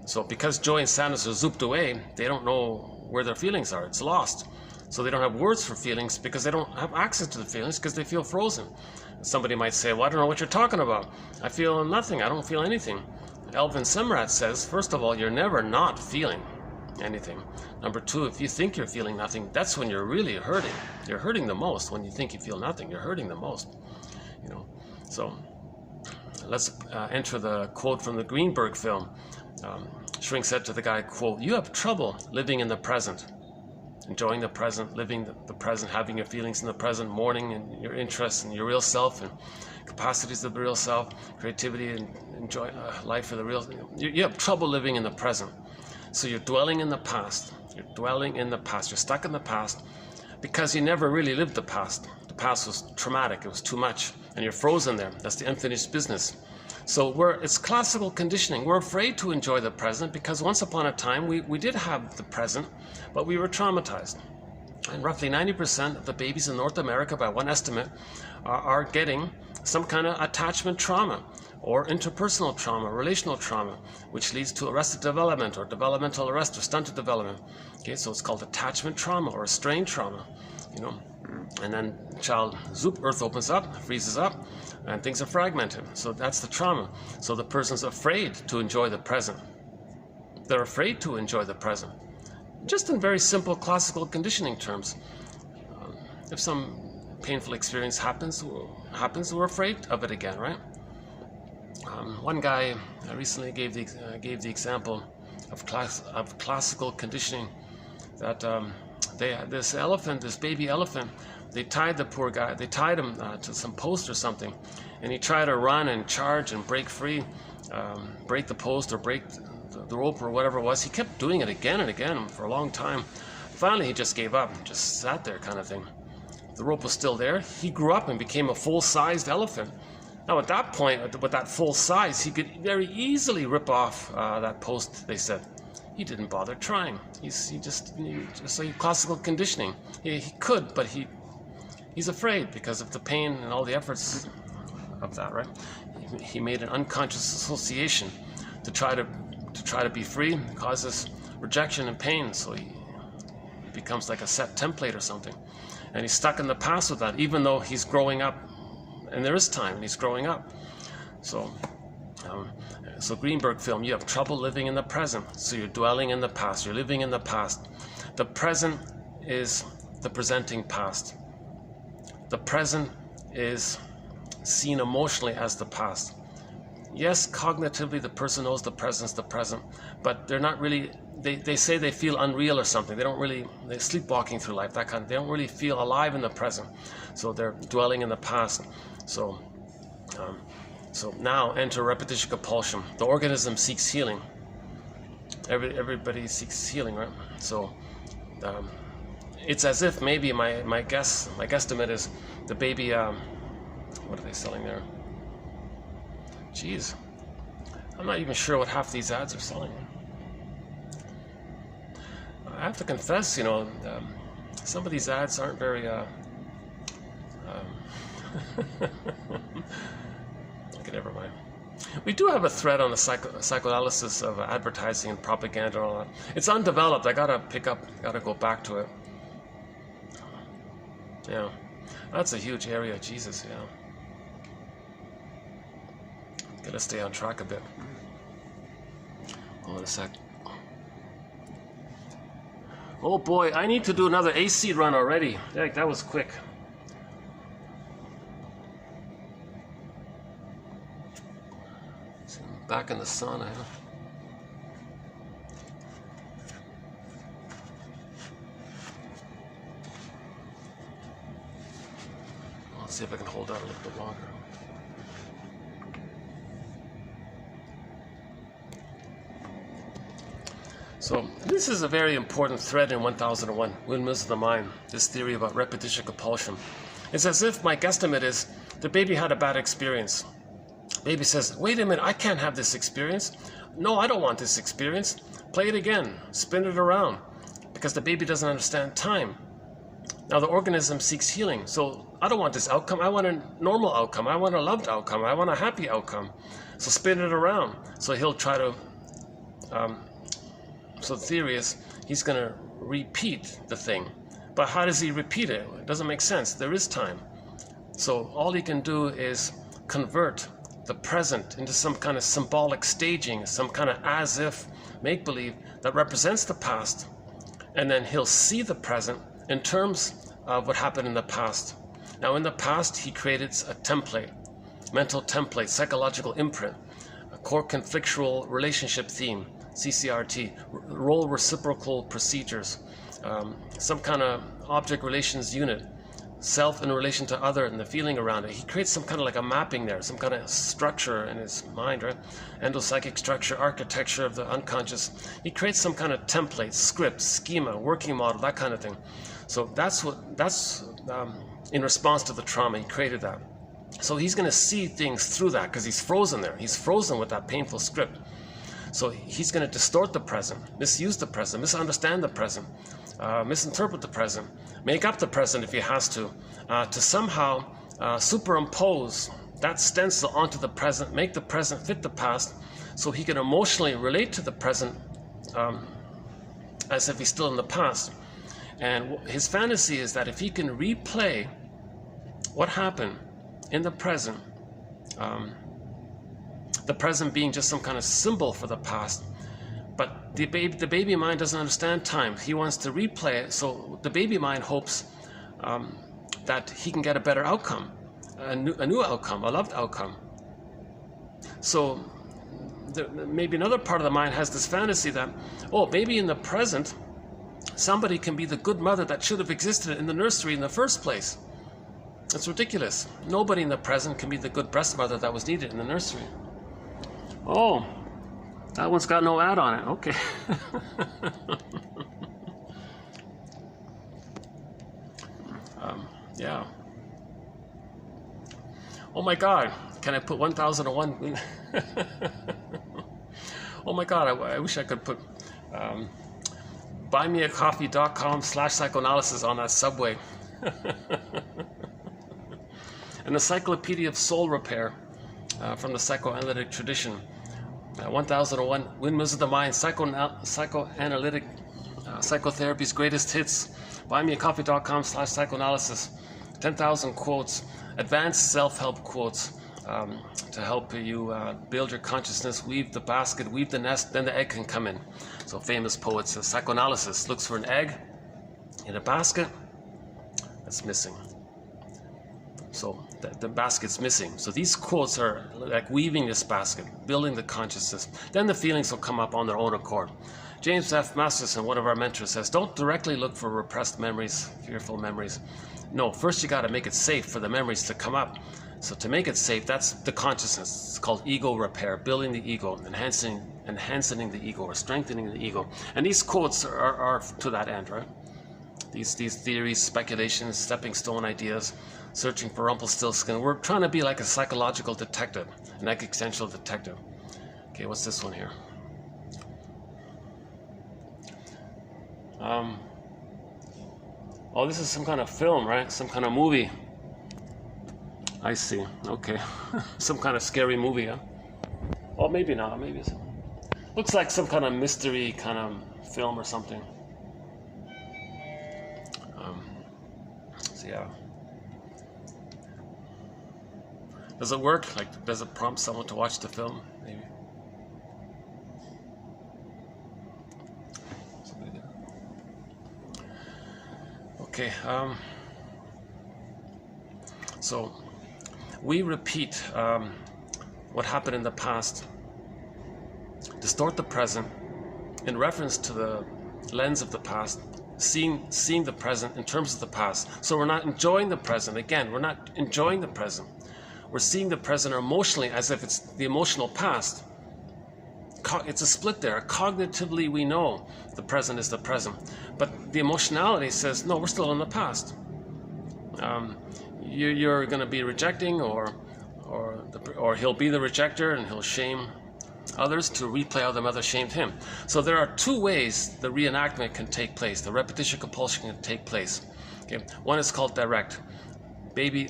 So because joy and sadness are zooped away, they don't know where their feelings are. It's lost. So they don't have words for feelings because they don't have access to the feelings because they feel frozen. Somebody might say, well, I don't know what you're talking about. I feel nothing. I don't feel anything. Elvin Semrat says, first of all, you're never not feeling anything. Number two, if you think you're feeling nothing, that's when you're really hurting. You're hurting the most when you think you feel nothing. You're hurting the most. So let's enter the quote from the Greenberg film. Shrink said to the guy, quote, "You have trouble living in the present, enjoying the present, living the present, having your feelings in the present, mourning and your interests and your real self and capacities of the real self, creativity and enjoy life for the real. You have trouble living in the present. So you're dwelling in the past. You're dwelling in the past. You're stuck in the past because you never really lived the past. The past was traumatic. It was too much. And you're frozen there. That's the unfinished business. So it's classical conditioning. We're afraid to enjoy the present because once upon a time we did have the present, but we were traumatized. And roughly 90% of the babies in North America, by one estimate, are getting some kind of attachment trauma or interpersonal trauma, relational trauma, which leads to arrested development or developmental arrest or stunted development. Okay, so it's called attachment trauma or strain trauma, And then child, earth opens up, freezes up, and things are fragmented. So that's the trauma. So the person's afraid to enjoy the present. They're afraid to enjoy the present. Just in very simple classical conditioning terms. If some painful experience happens, we're afraid of it again, right? One guy recently gave the example of classical conditioning that this baby elephant, they tied the poor guy, they tied him to some post or something, and he tried to run and charge and break free, break the post or break the rope or whatever it was. He kept doing it again and again for a long time. Finally, he just gave up and just sat there kind of thing. The rope was still there. He grew up and became a full-sized elephant. Now at that point, with that full size, he could very easily rip off that post, they said. He didn't bother trying. Just classical conditioning. He could, but he's afraid because of the pain and all the efforts of that, right? He made an unconscious association to try to be free. It causes rejection and pain, so he becomes like a set template or something. And he's stuck in the past with that, even though he's growing up, and there is time, and he's growing up. So Greenberg film, you have trouble living in the present, so you're dwelling in the past, you're living in the past. The present is the presenting past. The present is seen emotionally as the past. Yes, cognitively the person knows the present's the present, but they're not really, they say they feel unreal or something. They're sleepwalking through life, that kind of, they don't really feel alive in the present. So they're dwelling in the past. So now enter repetition compulsion. The organism seeks healing. Everybody seeks healing, right? So it's as if maybe my guesstimate is the baby, what are they selling there? Jeez, I'm not even sure what half these ads are selling. I have to confess, some of these ads aren't very okay, never mind. We do have a thread on the psychoanalysis of advertising and propaganda and all that. It's undeveloped. I gotta go back to it. Yeah, that's a huge area. Jesus, yeah. Gotta stay on track a bit. Hold on a sec. Oh boy, I need to do another AC run already. Heck, that was quick. Back in the sauna, huh? Let's see if I can hold out a little bit longer. So this is a very important thread in 1001, Windmills of the Mind, this theory about repetition compulsion. It's as if my guesstimate is the baby had a bad experience. Baby says, wait a minute, I can't have this experience. No, I don't want this experience. Play it again, spin it around, because the baby doesn't understand time. Now the organism seeks healing, so I don't want this outcome. I want a normal outcome. I want a loved outcome. I want a happy outcome. So spin it around. So he'll try to, so the theory is he's going to repeat the thing. But how does he repeat it? It doesn't make sense. There is time. So all he can do is convert the present into some kind of symbolic staging, some kind of as if make-believe that represents the past. And then he'll see the present in terms of what happened in the past. Now in the past, he created a template, mental template, psychological imprint, a core conflictual relationship theme, CCRT, role reciprocal procedures, some kind of object relations unit, self in relation to other and the feeling around it. He creates some kind of like a mapping there, some kind of structure in his mind, right? Endopsychic structure, architecture of the unconscious. He creates some kind of template, script, schema, working model, that kind of thing. So that's in response to the trauma, he created that. So he's going to see things through that because he's frozen there. He's frozen with that painful script. So he's going to distort the present, misuse the present, misunderstand the present, misinterpret the present, make up the present if he has to somehow superimpose that stencil onto the present, make the present fit the past, so he can emotionally relate to the present as if he's still in the past. And his fantasy is that if he can replay what happened in the present being just some kind of symbol for the past, but the baby mind doesn't understand time. He wants to replay it, so the baby mind hopes that he can get a better outcome, a new outcome, a loved outcome. So maybe another part of the mind has this fantasy that, oh, maybe in the present, somebody can be the good mother that should have existed in the nursery in the first place. That's ridiculous. Nobody in the present can be the good breast mother that was needed in the nursery. Oh, that one's got no ad on it. Okay. Yeah. Oh my God, can I put 1001? Oh my God, I wish I could put buymeacoffee.com/psychoanalysis on that subway. An encyclopedia of soul repair from the psychoanalytic tradition. 1001 Windmills of the Mind, psychoanalytic psychotherapy's greatest hits. Buymeacoffee.com/psychoanalysis. 10,000 quotes, advanced self-help quotes to help you build your consciousness, weave the basket, weave the nest, then the egg can come in. So famous poet says psychoanalysis looks for an egg in a basket that's missing. So the basket's missing. So these quotes are like weaving this basket, building the consciousness. Then the feelings will come up on their own accord. James F. Masterson, one of our mentors, says, don't directly look for repressed memories, fearful memories. No, first you got to make it safe for the memories to come up. So to make it safe, that's the consciousness. It's called ego repair, building the ego, enhancing the ego, or strengthening the ego. And these quotes are to that end, right? These theories, speculations, stepping stone ideas, searching for Rumpelstiltskin. We're trying to be like a psychological detective, an existential detective. Okay, what's this one here? Oh, this is some kind of film, right? Some kind of movie. I see. Okay. Some kind of scary movie, huh? Well, maybe not. Maybe it's... Looks like some kind of mystery kind of film or something. So yeah. Does it work? Like, does it prompt someone to watch the film? Maybe. Okay. So we repeat what happened in the past, distort the present in reference to the lens of the past, seeing the present in terms of the past. So we're not enjoying the present. Again, we're not enjoying the present. We're seeing the present emotionally as if it's the emotional past. It's a split there. Cognitively, we know the present is the present. But the emotionality says, no, we're still in the past. You're going to be rejecting or or he'll be the rejecter and he'll shame others to replay how the mother shamed him. So there are two ways the reenactment can take place, the repetition compulsion can take place. Okay? One is called direct. Baby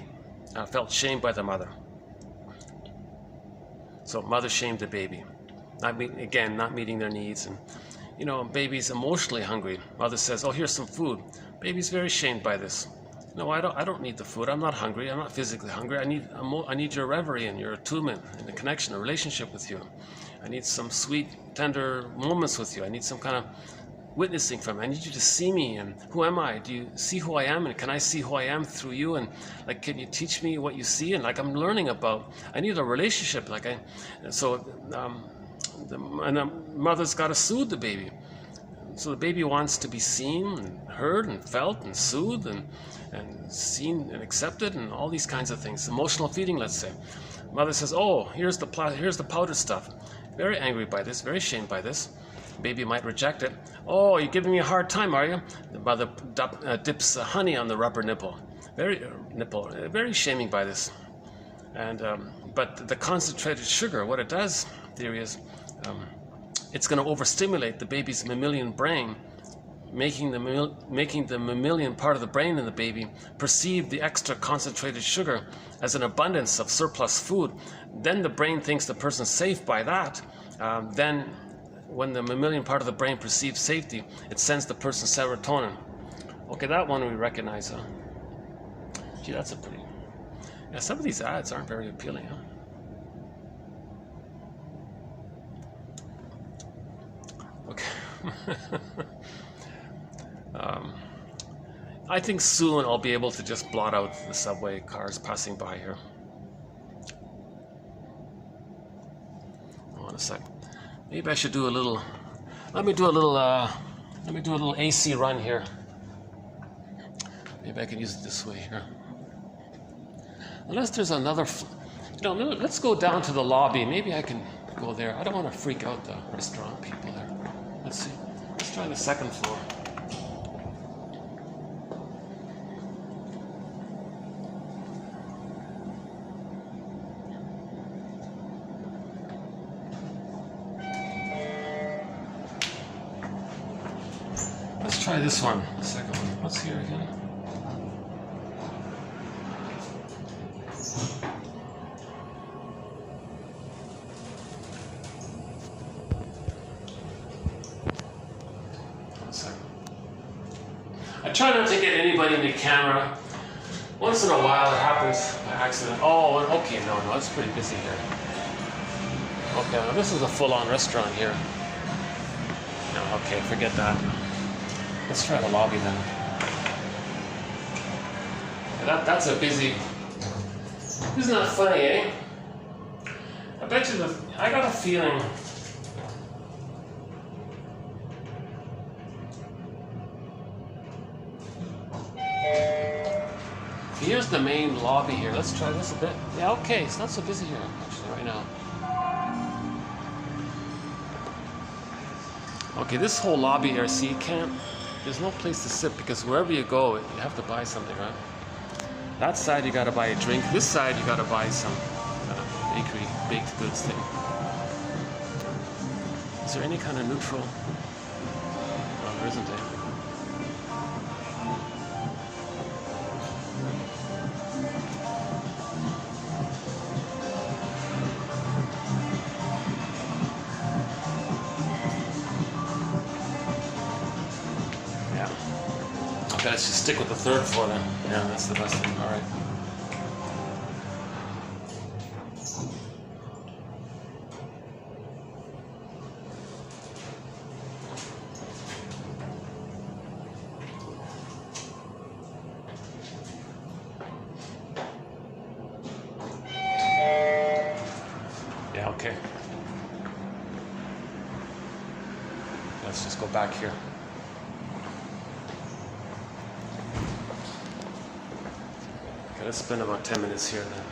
felt shamed by the mother. So mother shamed the baby. Not meeting their needs. And you know, baby's emotionally hungry. Mother says, oh, here's some food. Baby's very shamed by this. No, I don't need the food. I'm not hungry. I'm not physically hungry. I need your reverie and your attunement and the connection, a relationship with you. I need some sweet, tender moments with you. I need some kind of witnessing from you. I need you to see me, and who am I? Do you see who I am, and can I see who I am through you? And like, can you teach me what you see? And like, I'm learning about. I need a relationship. The mother's got to soothe the baby. So the baby wants to be seen and heard and felt and soothed and seen and accepted and all these kinds of things. Emotional feeding, let's say. Mother says, oh, here's the powdered stuff. Very angry by this, very shamed by this. Baby might reject it. Oh, you're giving me a hard time, are you? The mother dips honey on the rubber nipple. Very shaming by this. And but the concentrated sugar, what it does, theory is, it's going to overstimulate the baby's mammalian brain, making the mammalian part of the brain in the baby perceive the extra concentrated sugar as an abundance of surplus food. Then the brain thinks the person's safe by that. Then when the mammalian part of the brain perceives safety, it sends the person serotonin. Okay, that one we recognize. Huh? Gee, that's a pretty... Yeah, some of these ads aren't very appealing, huh? Okay. I think soon I'll be able to just blot out the subway cars passing by here. Hold on a sec. Maybe I should do a little. Let me do a little AC run here. Maybe I can use it this way here. Unless there's another. Let's go down to the lobby. Maybe I can go there. I don't want to freak out the restaurant people there. Let's see. Let's try the second floor. Let's try this one, the second one. What's here again? I try not to get anybody in the camera. Once in a while it happens by accident. Oh, okay, no, it's pretty busy here. Okay, now this is a full-on restaurant here. No, okay, forget that. Let's try the lobby then. Yeah, that's a busy... Isn't that funny, eh? I bet you I got a feeling... Here's the main lobby here. Let's try this a bit. Yeah, okay, it's not so busy here, actually, right now. Okay, this whole lobby here, see, you can't... There's no place to sit because wherever you go, you have to buy something, right? That side, you gotta buy a drink. This side, you gotta buy some bakery, baked goods thing. Is there any kind of neutral? No, there isn't any. Okay, let's just stick with the third floor then. Yeah, that's the best thing. All right. Yeah, okay. Let's just go back here. Okay, let's spend about 10 minutes here then.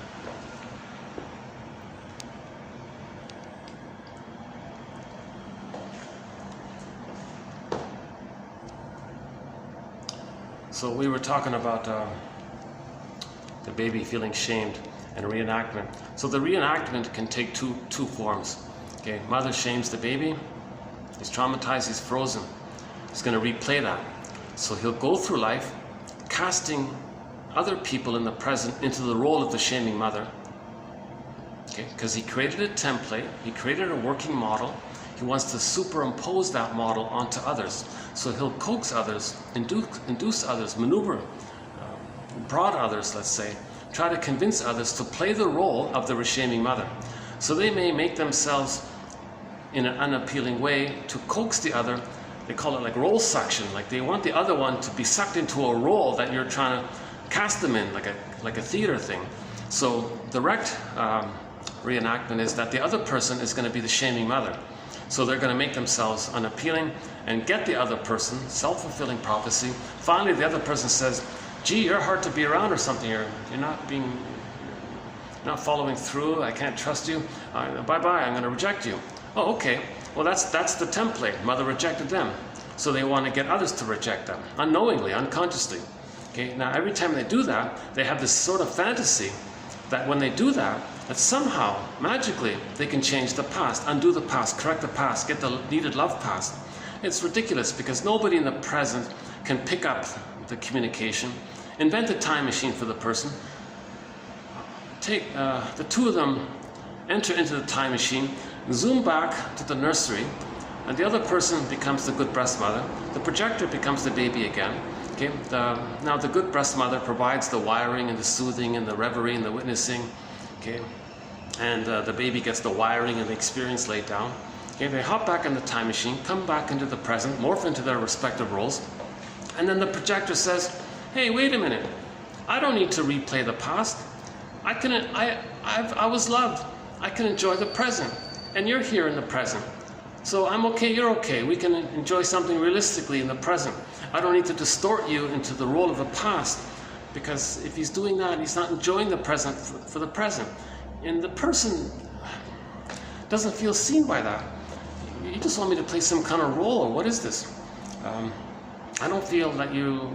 So we were talking about the baby feeling shamed, and reenactment. So the reenactment can take two forms. Okay, mother shames the baby, he's traumatized, he's frozen. He's going to replay that. So he'll go through life casting other people in the present into the role of the shaming mother. Okay, because he created a template, he created a working model, he wants to superimpose that model onto others. So he'll coax others, induce others, maneuver, prod others, let's say, try to convince others to play the role of the reshaming mother. So they may make themselves in an unappealing way to coax the other. They call it like role suction, like they want the other one to be sucked into a role that you're trying to cast them in, like a theater thing. So direct reenactment is that the other person is going to be the shaming mother. So they're going to make themselves unappealing and get the other person, self-fulfilling prophecy. Finally, the other person says, gee, you're hard to be around or something. You're not following through. I can't trust you. Bye-bye, I'm going to reject you. Oh, okay. Well, that's the template. Mother rejected them. So they want to get others to reject them, unknowingly, unconsciously. Okay. Now, every time they do that, they have this sort of fantasy that when they do that, that somehow, magically, they can change the past, undo the past, correct the past, get the needed love past. It's ridiculous because nobody in the present can pick up the communication, invent a time machine for the person, take the two of them, enter into the time machine, zoom back to the nursery, and the other person becomes the good breast mother. The projector becomes the baby again. Okay. Now the good breast mother provides the wiring and the soothing and the reverie and the witnessing. Okay. And the baby gets the wiring and the experience laid down. Okay. They hop back in the time machine, come back into the present, morph into their respective roles, and then the projector says, "Hey, wait a minute! I don't need to replay the past. I was loved. I can enjoy the present, and you're here in the present. So I'm okay, you're okay. We can enjoy something realistically in the present. I don't need to distort you into the role of the past, because if he's doing that, he's not enjoying the present for the present. And the person doesn't feel seen by that. You just want me to play some kind of role, or what is this? I don't feel that you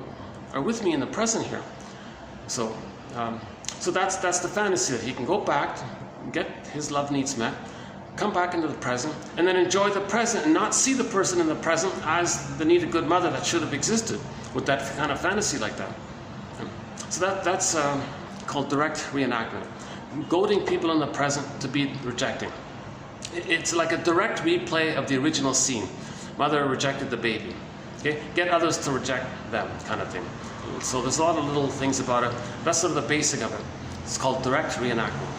are with me in the present here." So that's the fantasy, that he can go back, get his love needs met, come back into the present, and then enjoy the present and not see the person in the present as the needed good mother that should have existed with that kind of fantasy like that. So that's called direct reenactment, goading people in the present to be rejecting. It's like a direct replay of the original scene. Mother rejected the baby. Okay? Get others to reject them, kind of thing. So there's a lot of little things about it. That's sort of the basic of it. It's called direct reenactment.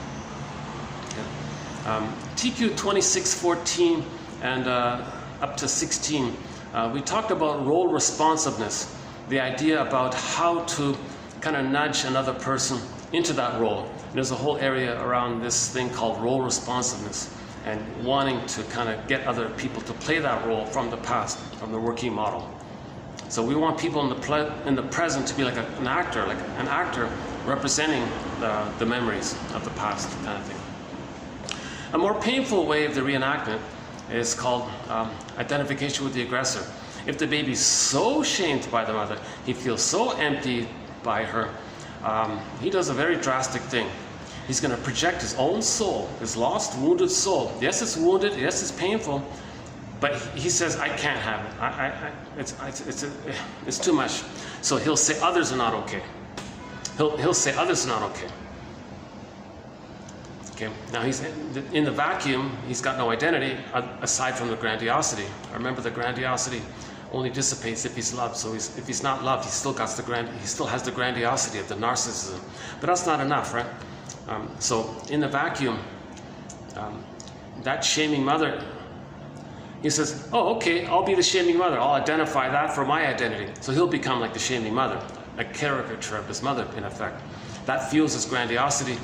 TQ 2614 and up to 16, we talked about role responsiveness, the idea about how to kind of nudge another person into that role. And there's a whole area around this thing called role responsiveness, and wanting to kind of get other people to play that role from the past, from the working model. So we want people in the present to be like an actor representing the memories of the past, kind of thing. A more painful way of the reenactment is called identification with the aggressor. If the baby's so shamed by the mother, he feels so empty by her, he does a very drastic thing. He's going to project his own soul, his lost, wounded soul. Yes, it's wounded. Yes, it's painful. But he says, I can't have it. It's too much. So he'll say others are not okay. He'll say others are not okay. Okay. Now he's in the vacuum. He's got no identity aside from the grandiosity. Remember, the grandiosity only dissipates if he's loved. So if he's not loved, he still has the grandiosity of the narcissism. But that's not enough, right? So in the vacuum, that shaming mother, he says, "Oh, okay, I'll be the shaming mother. I'll identify that for my identity." So he'll become like the shaming mother, a caricature of his mother, in effect. That fuels his grandiosity.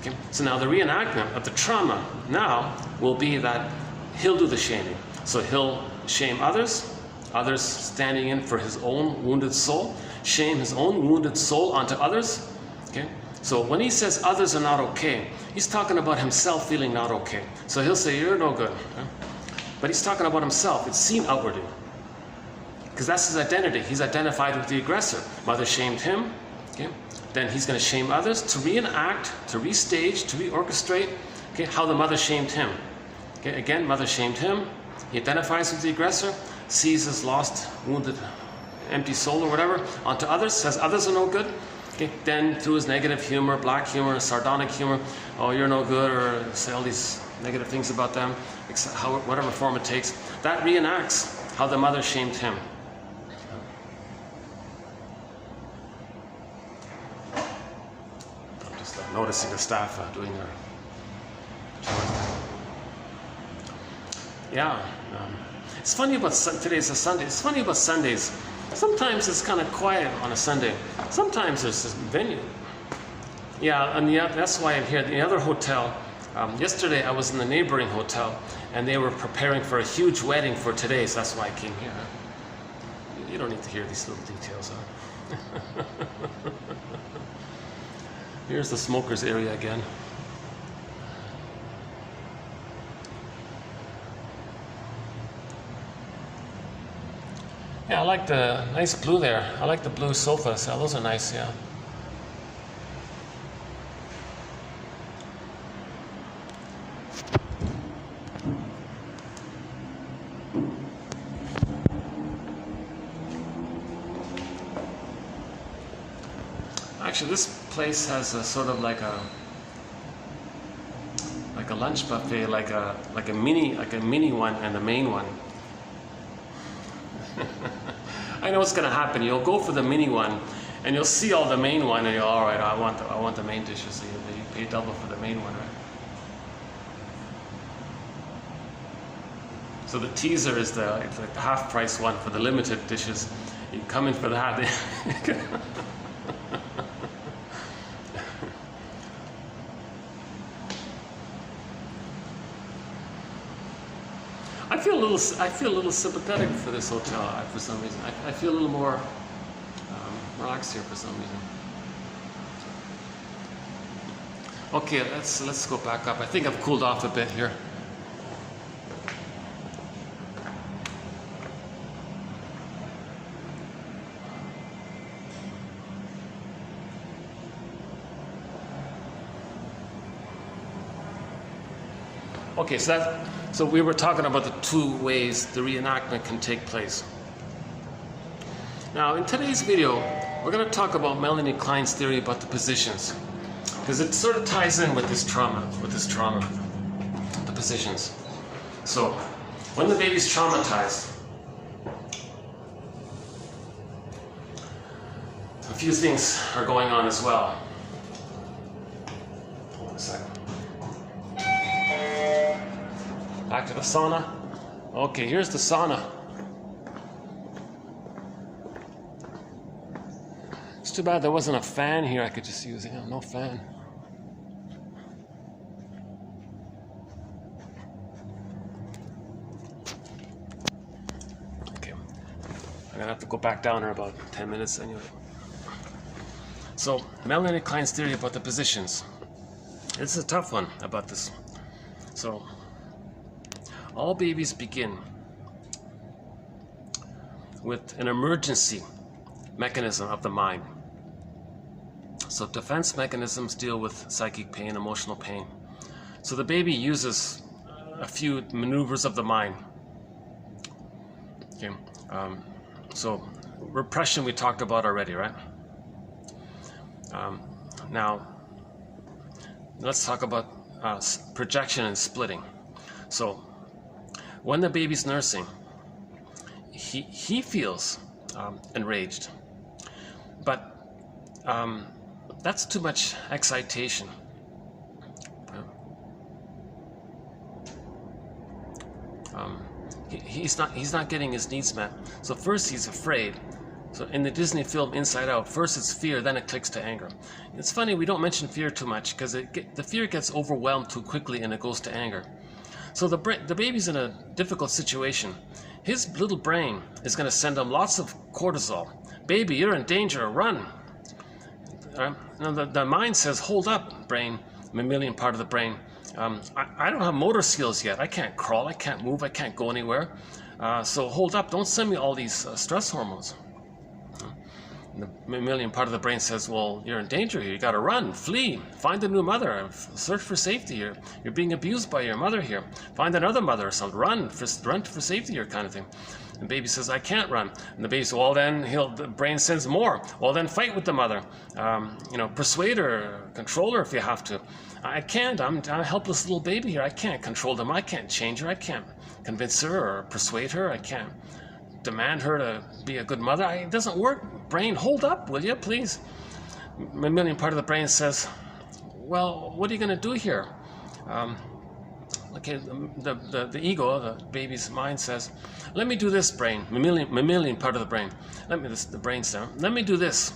Okay? So now the reenactment of the trauma now will be that he'll do the shaming. So he'll shame others standing in for his own wounded soul, shame his own wounded soul onto others. Okay? So when he says others are not okay, he's talking about himself feeling not okay. So he'll say, "You're no good." Okay? But he's talking about himself. It's seen outwardly. Because that's his identity. He's identified with the aggressor. Mother shamed him. Okay? then he's going to shame others to reenact, to restage, to reorchestrate, okay, how the mother shamed him. Okay, again, mother shamed him. He identifies with the aggressor, sees his lost, wounded, empty soul or whatever onto others, says others are no good. Okay, then through his negative humor, black humor, sardonic humor, oh, you're no good, or say all these negative things about them, whatever form it takes, that reenacts how the mother shamed him. I'm just noticing the staff doing their chores. Yeah, it's funny about today's a Sunday. It's funny about Sundays. Sometimes it's kind of quiet on a Sunday. Sometimes there's this venue. Yeah, and that's why I'm here. The other hotel, yesterday I was in the neighboring hotel, and they were preparing for a huge wedding for today, so that's why I came here. You don't need to hear these little details, huh? Here's the smokers area again. Yeah, I like the nice blue there. I like the blue sofas. Yeah, those are nice, yeah. Actually, this place has a sort of like a lunch buffet, like a mini one and a main one. I know what's going to happen. You'll go for the mini one, and you'll see all the main one, and you're all right. I want the main dishes. So you pay double for the main one, right? So the teaser is it's like the half price one for the limited dishes. You come in for that. I feel a little sympathetic for this hotel for some reason. I feel a little more relaxed here for some reason. Okay, let's go back up. I think I've cooled off a bit here. Okay, so we were talking about the two ways the reenactment can take place. Now, in today's video, we're going to talk about Melanie Klein's theory about the positions, because it sort of ties in with this trauma, the positions. So, when the baby's traumatized, a few things are going on as well. Hold on a second. Back to the sauna. Okay, here's the sauna. It's too bad there wasn't a fan here I could just use. No fan. Okay. I'm gonna have to go back down in about 10 minutes anyway. So, Melanie Klein's theory about the positions. This is a tough one about this. So, all babies begin with an emergency mechanism of the mind. So defense mechanisms deal with psychic pain, emotional pain. So the baby uses a few maneuvers of the mind. Okay. So repression we talked about already, right? Now let's talk about projection and splitting. So when the baby's nursing, he feels enraged, but that's too much excitation. He's not getting his needs met. So first he's afraid. So in the Disney film Inside Out, first it's fear, then it clicks to anger. It's funny we don't mention fear too much because the fear gets overwhelmed too quickly and it goes to anger. So the baby's in a difficult situation. His little brain is going to send him lots of cortisol. Baby, you're in danger, run. Now the mind says, hold up, brain, mammalian part of the brain. I don't have motor skills yet. I can't crawl, I can't move, I can't go anywhere. So hold up, don't send me all these stress hormones. And the mammalian part of the brain says, well, you're in danger here. You got to run, flee, find a new mother, search for safety. You're being abused by your mother here. Find another mother or something. Run for safety here, kind of thing. And baby says, I can't run. And the baby says, well, then the brain sends more. Well, then fight with the mother. Persuade her, control her if you have to. I can't. I'm a helpless little baby here. I can't control them. I can't change her. I can't convince her or persuade her. I can't demand her to be a good mother. It doesn't work. Brain, hold up, will you, please? Mammalian part of the brain says, well, what are you going to do here? Okay, the ego, the baby's mind says, let me do this, brain. Mammalian part of the brain. The brain says, let me do this.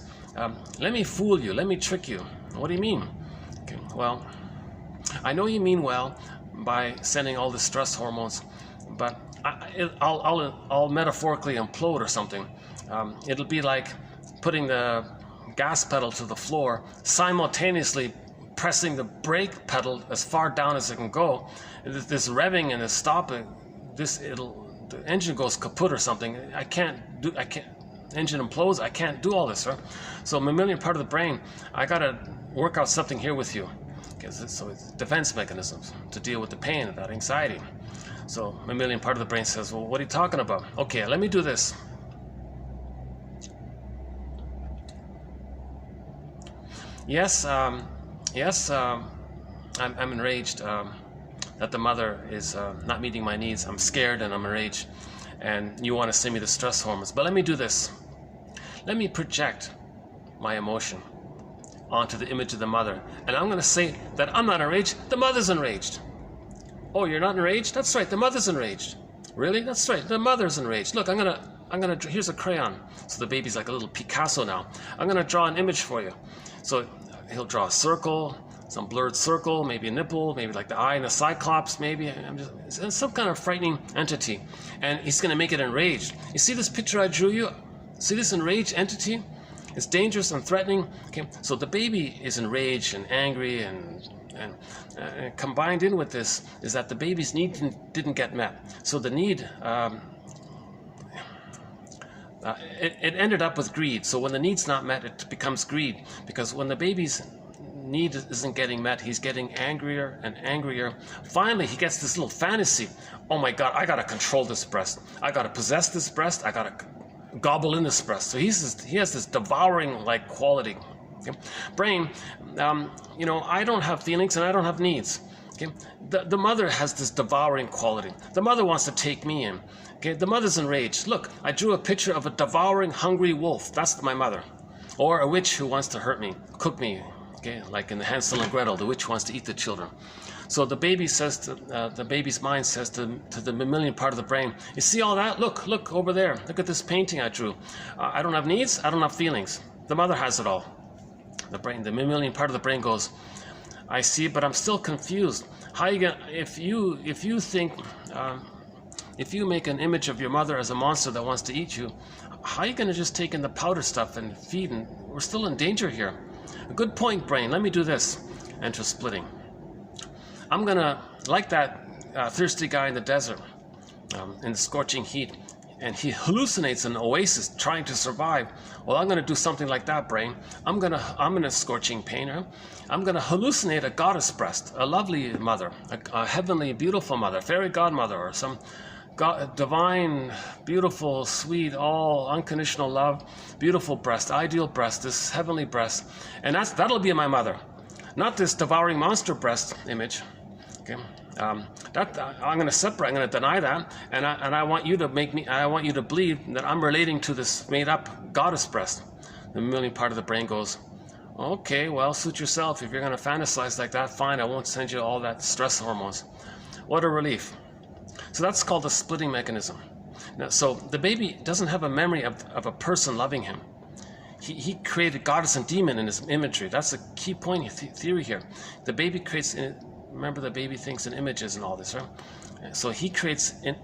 Let me fool you. Let me trick you. What do you mean? Okay, well, I know you mean well by sending all the stress hormones, but I'll metaphorically implode or something. It'll be like putting the gas pedal to the floor, simultaneously pressing the brake pedal as far down as it can go. This revving and this stopping, the engine goes kaput or something. Engine implodes. I can't do all this, right? So mammalian part of the brain, I gotta work out something here with you. So it's defense mechanisms to deal with the pain and that anxiety. So mammalian part of the brain says, well, what are you talking about? Okay, let me do this. Yes, I'm enraged that the mother is not meeting my needs. I'm scared and I'm enraged, and you want to send me the stress hormones. But let me do this. Let me project my emotion onto the image of the mother, and I'm going to say that I'm not enraged. The mother's enraged. Oh, you're not enraged? That's right. The mother's enraged. Really? That's right. The mother's enraged. Look, I'm gonna. Here's a crayon. So the baby's like a little Picasso now. I'm gonna draw an image for you. So he'll draw a circle, some blurred circle, maybe a nipple, maybe like the eye and the cyclops, maybe. It's some kind of frightening entity, and he's gonna make it enraged. You see this picture I drew you? See this enraged entity? It's dangerous and threatening. Okay, so the baby is enraged and angry, and combined in with this is that the baby's need didn't get met. So the need, it ended up with greed. So when the need's not met, it becomes greed. Because when the baby's need isn't getting met, he's getting angrier and angrier. Finally, he gets this little fantasy. Oh my God, I gotta control this breast. I gotta possess this breast. I gotta gobble in this breast. So he has this devouring-like quality. Okay? Brain, I don't have feelings and I don't have needs. Okay? The mother has this devouring quality. The mother wants to take me in. Okay? The mother's enraged. Look, I drew a picture of a devouring, hungry wolf. That's my mother. Or a witch who wants to hurt me, cook me. Okay? Like in the Hansel and Gretel, the witch wants to eat the children. So the baby says the baby's mind says to the mammalian part of the brain, you see all that? Look over there. Look at this painting I drew. I don't have needs. I don't have feelings. The mother has it all. The mammalian part of the brain goes, I see, but I'm still confused. How you gonna, if you make an image of your mother as a monster that wants to eat you, how are you gonna just take in the powder stuff and feed? And we're still in danger here. A good point, brain. Let me do this. Enter splitting. I'm gonna, like that thirsty guy in the desert, in the scorching heat, and he hallucinates an oasis trying to survive. Well, I'm gonna do something like that, brain. I'm in a scorching pain. Right? I'm gonna hallucinate a goddess breast, a lovely mother, a heavenly, beautiful mother, fairy godmother, or some divine, beautiful, sweet, all unconditional love, beautiful breast, ideal breast, this heavenly breast, and that'll be my mother, not this devouring monster breast image. Okay. I'm going to separate. I'm going to deny that, and I want you to I want you to believe that I'm relating to this made-up goddess breast. The mammalian part of the brain goes, okay, well, suit yourself. If you're going to fantasize like that, fine. I won't send you all that stress hormones. What a relief. So that's called the splitting mechanism. Now, so the baby doesn't have a memory of a person loving him. He created goddess and demon in his imagery. That's a key point theory here. The baby creates. Remember, the baby thinks in images and all this, right? So he creates an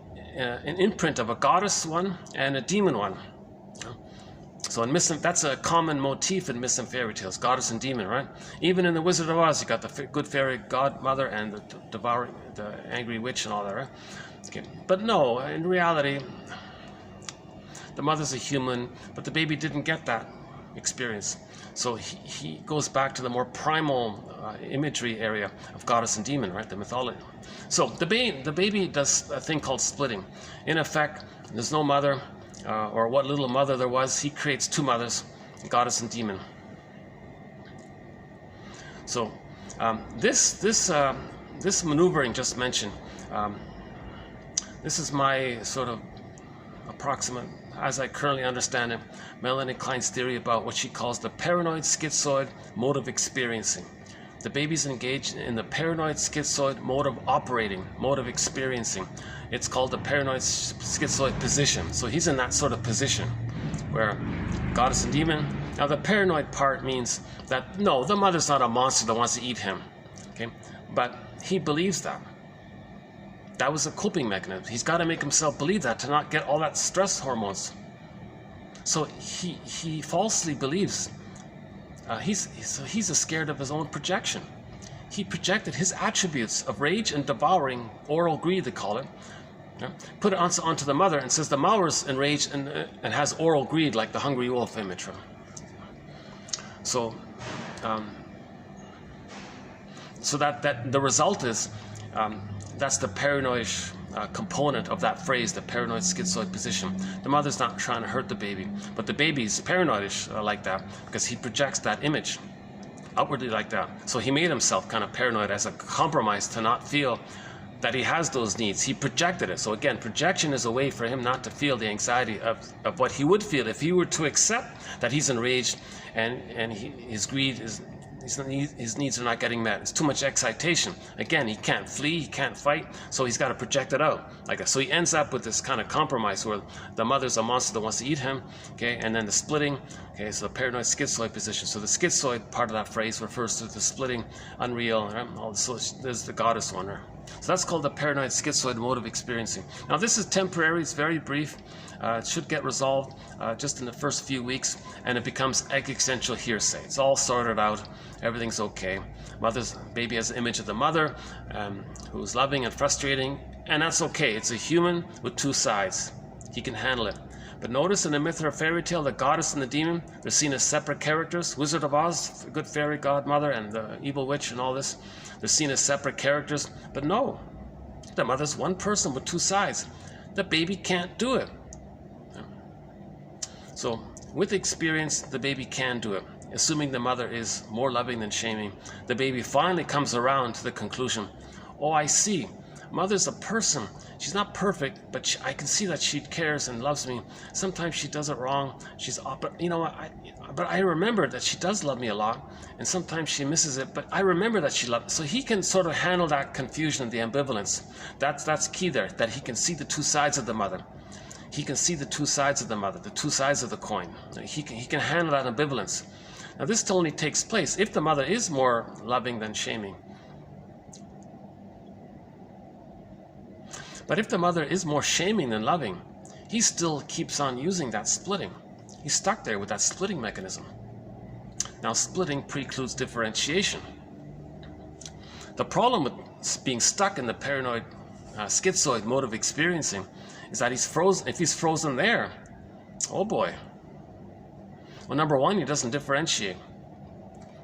imprint of a goddess one and a demon one. So that's a common motif in myths and fairy tales, goddess and demon, right? Even in the Wizard of Oz, you got the good fairy godmother and the angry witch and all that, right? Okay. But no, in reality, the mother's a human, but the baby didn't get that. experience. So he goes back to the more primal imagery area of goddess and demon, right? The mythology. So the baby does a thing called splitting. In effect, there's no mother, or what little mother there was, he creates two mothers, goddess and demon. So this maneuvering just mentioned, this is my sort of approximate, as I currently understand it, Melanie Klein's theory about what she calls the paranoid schizoid mode of experiencing. The baby's engaged in the paranoid schizoid mode of operating, mode of experiencing. It's called the paranoid schizoid position. So he's in that sort of position where goddess and demon. Now the paranoid part means that no, the mother's not a monster that wants to eat him. Okay, but he believes that. That was a coping mechanism. He's got to make himself believe that to not get all that stress hormones. So he falsely believes. He's scared of his own projection. He projected his attributes of rage and devouring, oral greed they call it, put it onto the mother, and says the mother's enraged and has oral greed like the hungry wolf image. So that the result is that's the paranoid component of that phrase, the paranoid schizoid position. The mother's not trying to hurt the baby, but the baby's paranoidish like that because he projects that image outwardly like that. So he made himself kind of paranoid as a compromise to not feel that he has those needs. He projected it. So again, projection is a way for him not to feel the anxiety of what he would feel if he were to accept that he's enraged and his greed is, his needs are not getting met. It's too much excitation. Again, he can't flee, he can't fight, so he's got to project it out like that. So he ends up with this kind of compromise where the mother's a monster that wants to eat him, okay, and then the splitting, okay, so the paranoid schizoid position. So the schizoid part of that phrase refers to the splitting, unreal, right? So there's the goddess one, right? So that's called the paranoid schizoid mode of experiencing. Now this is temporary, it's very brief. It should get resolved just in the first few weeks, and it becomes existential hearsay. It's all sorted out, everything's okay. Baby has an image of the mother who's loving and frustrating, and that's okay. It's a human with two sides. He can handle it. But notice in the myth or fairy tale, the goddess and the demon, they're seen as separate characters. Wizard of Oz, good fairy godmother, and the evil witch and all this, they're seen as separate characters. But no, the mother's one person with two sides. The baby can't do it. So with experience, the baby can do it. Assuming the mother is more loving than shaming, the baby finally comes around to the conclusion, oh, I see. Mother's a person. She's not perfect, but I can see that she cares and loves me. Sometimes she does it wrong. But I remember that she does love me a lot, and sometimes she misses it, but I remember that she loves. So he can sort of handle that confusion and the ambivalence. That's key there, that he can see the two sides of the mother. He can see the two sides of the mother, the two sides of the coin. He can handle that ambivalence. Now this only takes place if the mother is more loving than shaming. But if the mother is more shaming than loving, he still keeps on using that splitting. He's stuck there with that splitting mechanism. Now splitting precludes differentiation. The problem with being stuck in the paranoid schizoid mode of experiencing is that he's frozen. If he's frozen there, oh boy. Well, number one, he doesn't differentiate.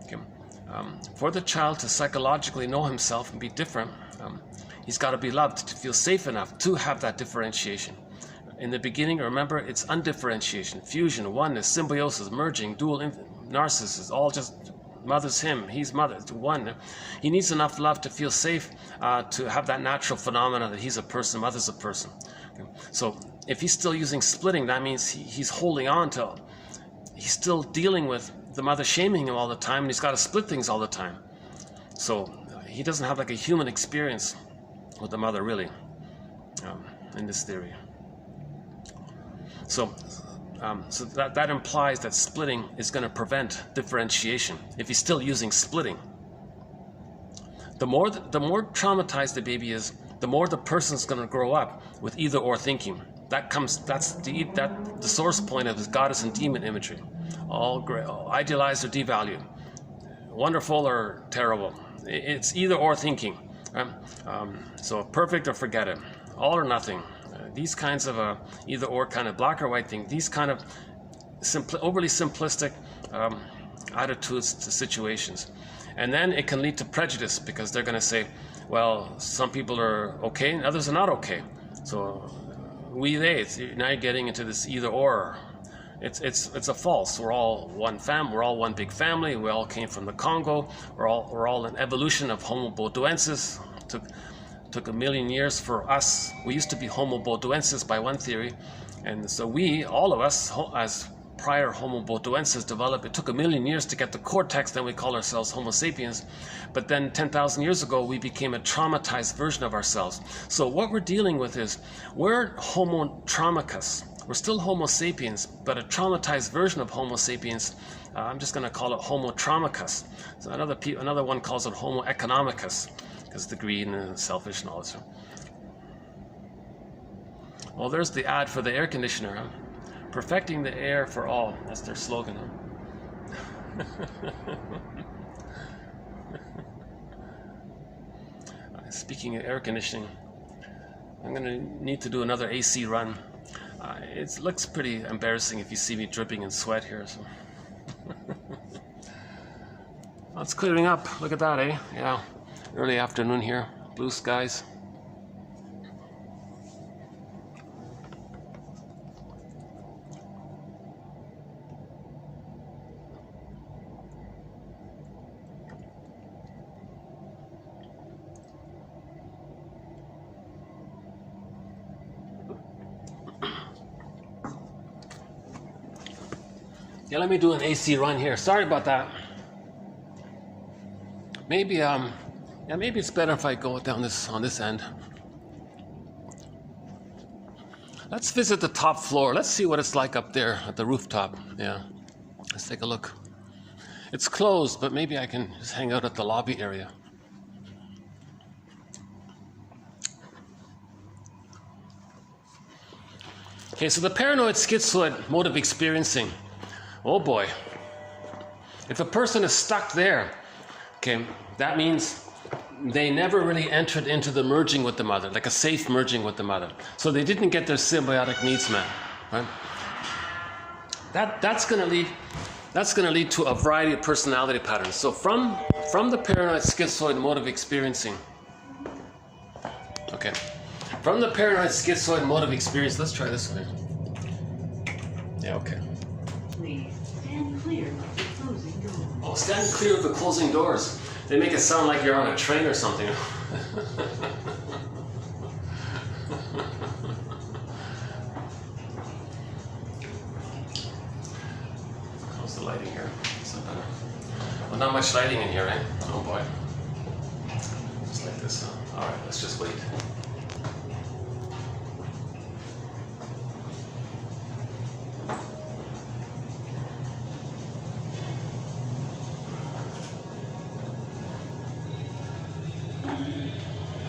Okay. For the child to psychologically know himself and be different, he's got to be loved to feel safe enough to have that differentiation. In the beginning, remember, it's undifferentiation, fusion, oneness, symbiosis, merging, dual narcissism, all just mother's him, he's mother, to one. He needs enough love to feel safe to have that natural phenomena that he's a person, mother's a person. Okay. So if he's still using splitting, that means he's holding on to, he's still dealing with the mother shaming him all the time, and he's got to split things all the time. So he doesn't have like a human experience with the mother, really, in this theory. So that implies that splitting is going to prevent differentiation if he's still using splitting. The more traumatized the baby is, the more the person's going to grow up with either or thinking. That's the source point of this goddess and demon imagery. All great, idealized or devalued, wonderful or terrible. It's either or thinking. So perfect or forget it, all or nothing. These kinds of either or kind of black or white thing, these kind of overly simplistic attitudes to situations. And then it can lead to prejudice, because they're going to say, well, some people are okay and others are not okay. So we, they, now you're getting into this either or. It's a false. We're all one we're all one big family. We all came from the Congo. We're all an evolution of Homo bodoensis. Took a million years for us. We used to be Homo bodoensis by one theory, and so we, all of us, as prior Homo bodoensis developed, it took a million years to get the cortex, then we call ourselves Homo sapiens. But then 10,000 years ago, we became a traumatized version of ourselves. So what we're dealing with is, we're Homo traumicus. We're still Homo sapiens, but a traumatized version of Homo sapiens. I'm just going to call it Homo traumicus. So another one calls it Homo economicus, because the greed and selfish and all this. Well, there's the ad for the air conditioner. Huh? Perfecting the air for all. That's their slogan. Huh? Speaking of air conditioning, I'm going to need to do another AC run. It looks pretty embarrassing if you see me dripping in sweat here. So. Well, it's clearing up. Look at that, eh? Yeah. Early afternoon here. Blue skies. Yeah, let me do an AC run here. Sorry about that. Maybe maybe it's better if I go down this on this end. Let's visit the top floor. Let's see what it's like up there at the rooftop. Yeah, let's take a look. It's closed, but maybe I can just hang out at the lobby area. Okay, so the paranoid schizoid mode of experiencing. Oh boy. If a person is stuck there, okay, that means they never really entered into the merging with the mother, like a safe merging with the mother. So they didn't get their symbiotic needs met, right? That's going to lead to a variety of personality patterns. So from the paranoid schizoid mode of experiencing, okay, from the paranoid schizoid mode of experience, let's try this way. Yeah, okay. Please stand clear of the closing doors. Oh, stand clear of the closing doors. They make it sound like you're on a train or something. How's the lighting here? Is that better? Well, not much lighting in here, eh? Oh boy. Just like this. All right, let's just wait.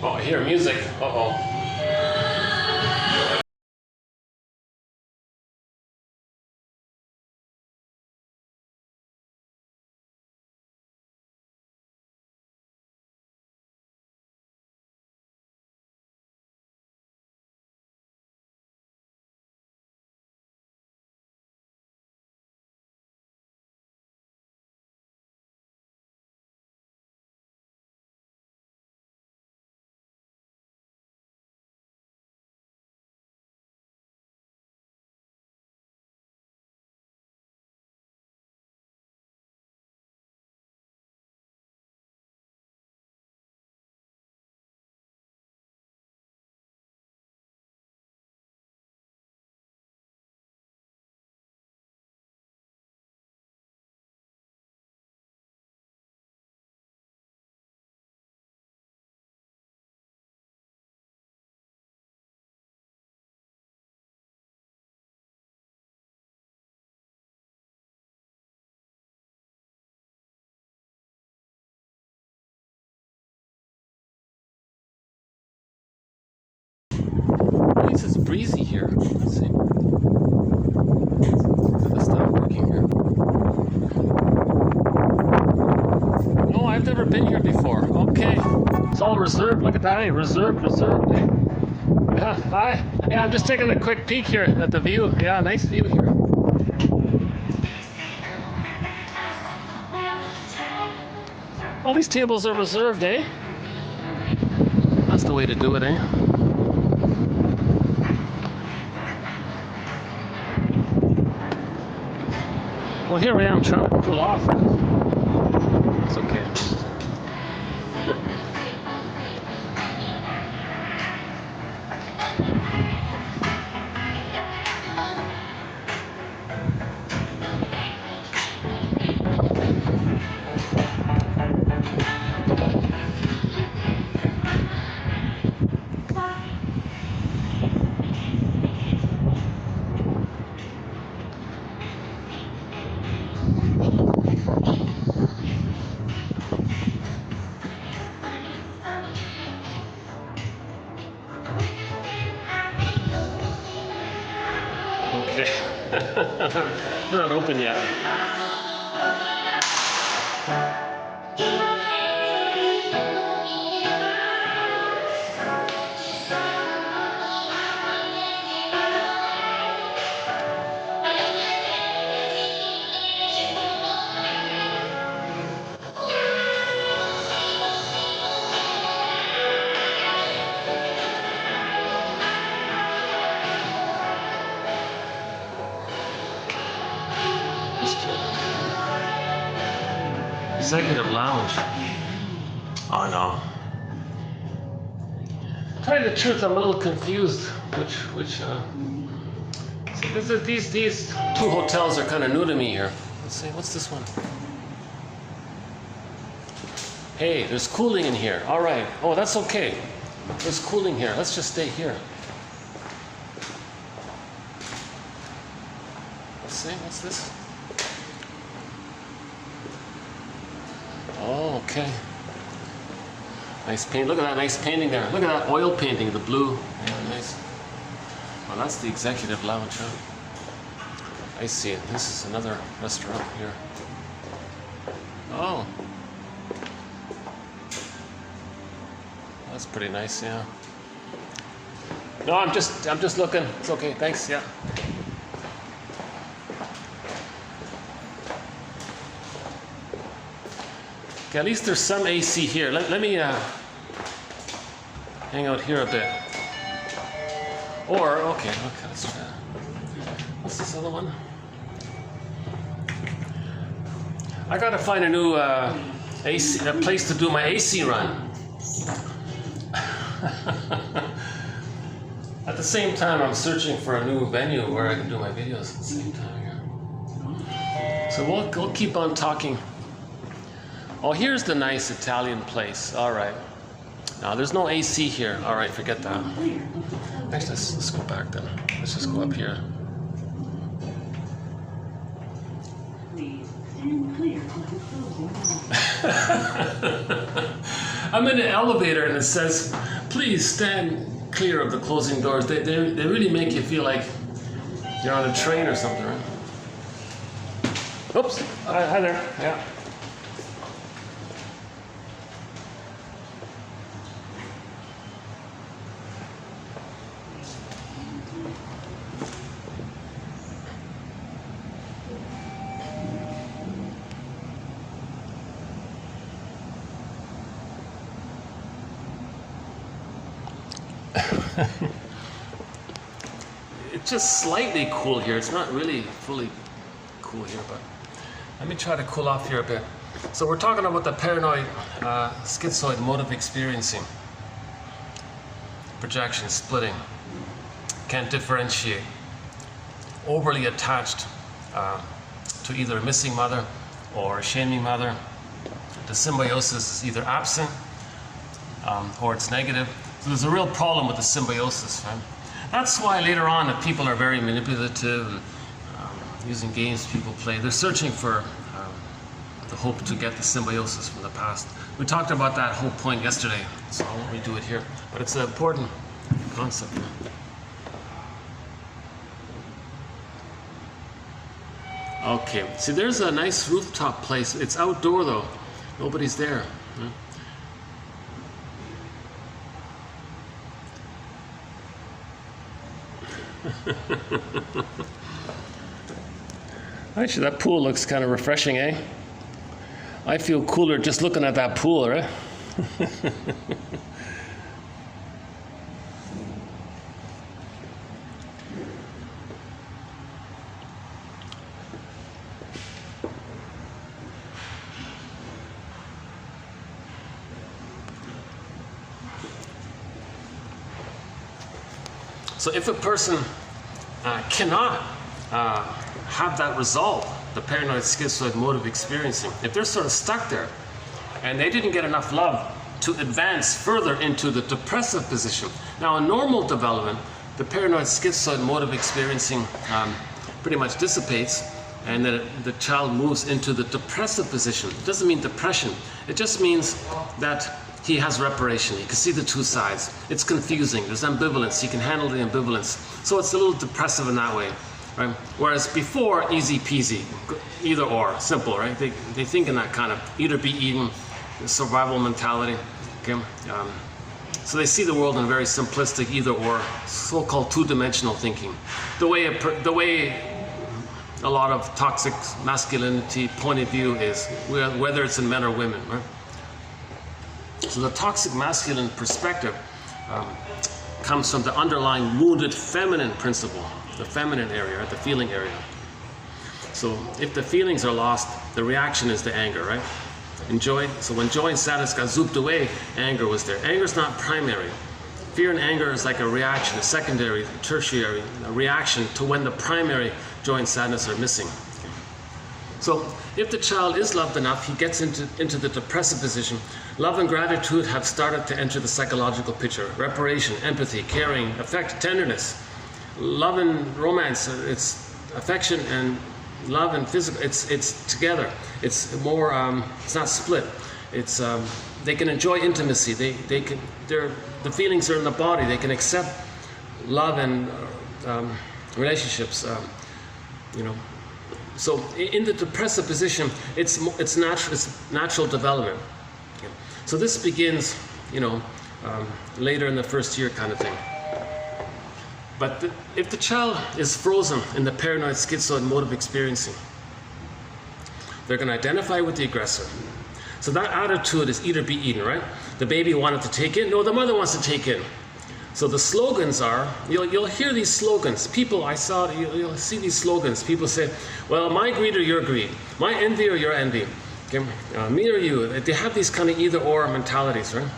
Oh, I hear music. Uh-oh. At least it's breezy here. Let's see. Let's stop working here. No, I've never been here before. Okay. It's all reserved. Look at that. Hey, reserved. Yeah, hi. Yeah, I'm just taking a quick peek here at the view. Yeah, nice view here. All these tables are reserved, eh? That's the way to do it, eh? Well, here I am trying to pull off. It's okay. Okay. Not open yet. Executive lounge. Oh no. Tell you the truth, I'm a little confused. See, these two hotels are kind of new to me here. Let's see, what's this one? Hey, there's cooling in here. All right. Oh, that's okay. There's cooling here. Let's just stay here. Let's see, what's this? Oh, okay. Nice paint. Look at that nice painting there. Look at that oil painting, the blue. Yeah, nice. Well, that's the executive lounge, huh? I see it. This is another restaurant here. Oh. That's pretty nice, yeah. No, I'm just looking. It's okay. Thanks. Yeah. Okay, at least there's some AC here. Let me hang out here a bit. Or, okay, let's try. What's this other one? I gotta find a new a place to do my AC run. At the same time, I'm searching for a new venue where I can do my videos at the same time here. So we'll keep on talking. Oh, here's the nice Italian place. All right. Now, there's no AC here. All right, forget that. Actually, let's go back then. Let's just go up here. Please stand clear of the closing doors. I'm in an elevator and it says, please stand clear of the closing doors. They really make you feel like you're on a train or something, right? Oops. Hi there. Yeah. It's just slightly cool here. It's not really fully cool here, but let me try to cool off here a bit. So we're talking about the paranoid schizoid mode of experiencing. Projection, splitting, can't differentiate, overly attached to either a missing mother or a shaming mother. The symbiosis is either absent or it's negative. So there's a real problem with the symbiosis, right? That's why later on, if people are very manipulative, using games people play, they're searching for the hope to get the symbiosis from the past. We talked about that whole point yesterday, so I won't redo it here, but it's an important concept. Okay, see, there's a nice rooftop place. It's outdoor though. Nobody's there. Actually, that pool looks kind of refreshing, eh? I feel cooler just looking at that pool, right? So if a person cannot have that resolve, the paranoid schizoid mode of experiencing, if they're sort of stuck there and they didn't get enough love to advance further into the depressive position. Now in normal development, the paranoid schizoid mode of experiencing pretty much dissipates, and then the child moves into the depressive position. It doesn't mean depression. It just means that he has reparation. You can see the two sides. It's confusing. There's ambivalence. He can handle the ambivalence. So it's a little depressive in that way, right? Whereas before, easy peasy, either or, simple, right? They think in that kind of either be eaten, survival mentality. Okay. So they see the world in very simplistic either or, so-called two-dimensional thinking. The way a lot of toxic masculinity point of view is, whether it's in men or women, right? So the toxic masculine perspective comes from the underlying wounded feminine principle, the feminine area, the feeling area. So if the feelings are lost, the reaction is the anger, right? So when joy and sadness got zooped away, anger was there. Anger is not primary. Fear and anger is like a reaction, a secondary, tertiary reaction to when the primary joy and sadness are missing. So if the child is loved enough, he gets into the depressive position. Love and gratitude have started to enter the psychological picture. Reparation, empathy, caring, affect, tenderness. Love and romance, it's affection and love and physical, it's together. It's more, it's not split. It's, they can enjoy intimacy. The feelings are in the body. They can accept love and relationships, you know. So in the depressive position, it's natural development. Okay. So this begins, you know, later in the first year kind of thing. But if the child is frozen in the paranoid schizoid mode of experiencing, they're going to identify with the aggressor. So that attitude is eat or be eaten, right? The baby wanted to take in, no, the mother wants to take in. So the slogans are, you'll hear these slogans. People, you'll see these slogans. People say, well, my greed or your greed, my envy or your envy, okay? Me or you. They have these kind of either or mentalities, right?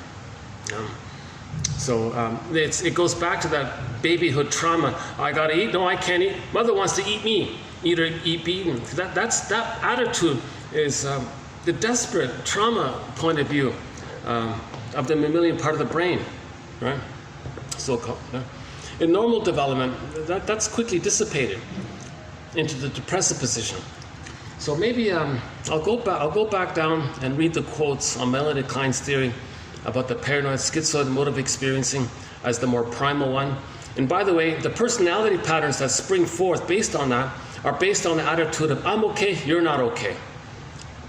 It goes back to that babyhood trauma. I gotta eat, no, I can't eat. Mother wants to eat me, eat or eat, be eaten. That attitude is the desperate trauma point of view of the mammalian part of the brain, right? So-called. In normal development, that's quickly dissipated into the depressive position. So maybe I'll go back down and read the quotes on Melanie Klein's theory about the paranoid schizoid mode of experiencing as the more primal one. And by the way, the personality patterns that spring forth based on that are based on the attitude of I'm okay, you're not okay.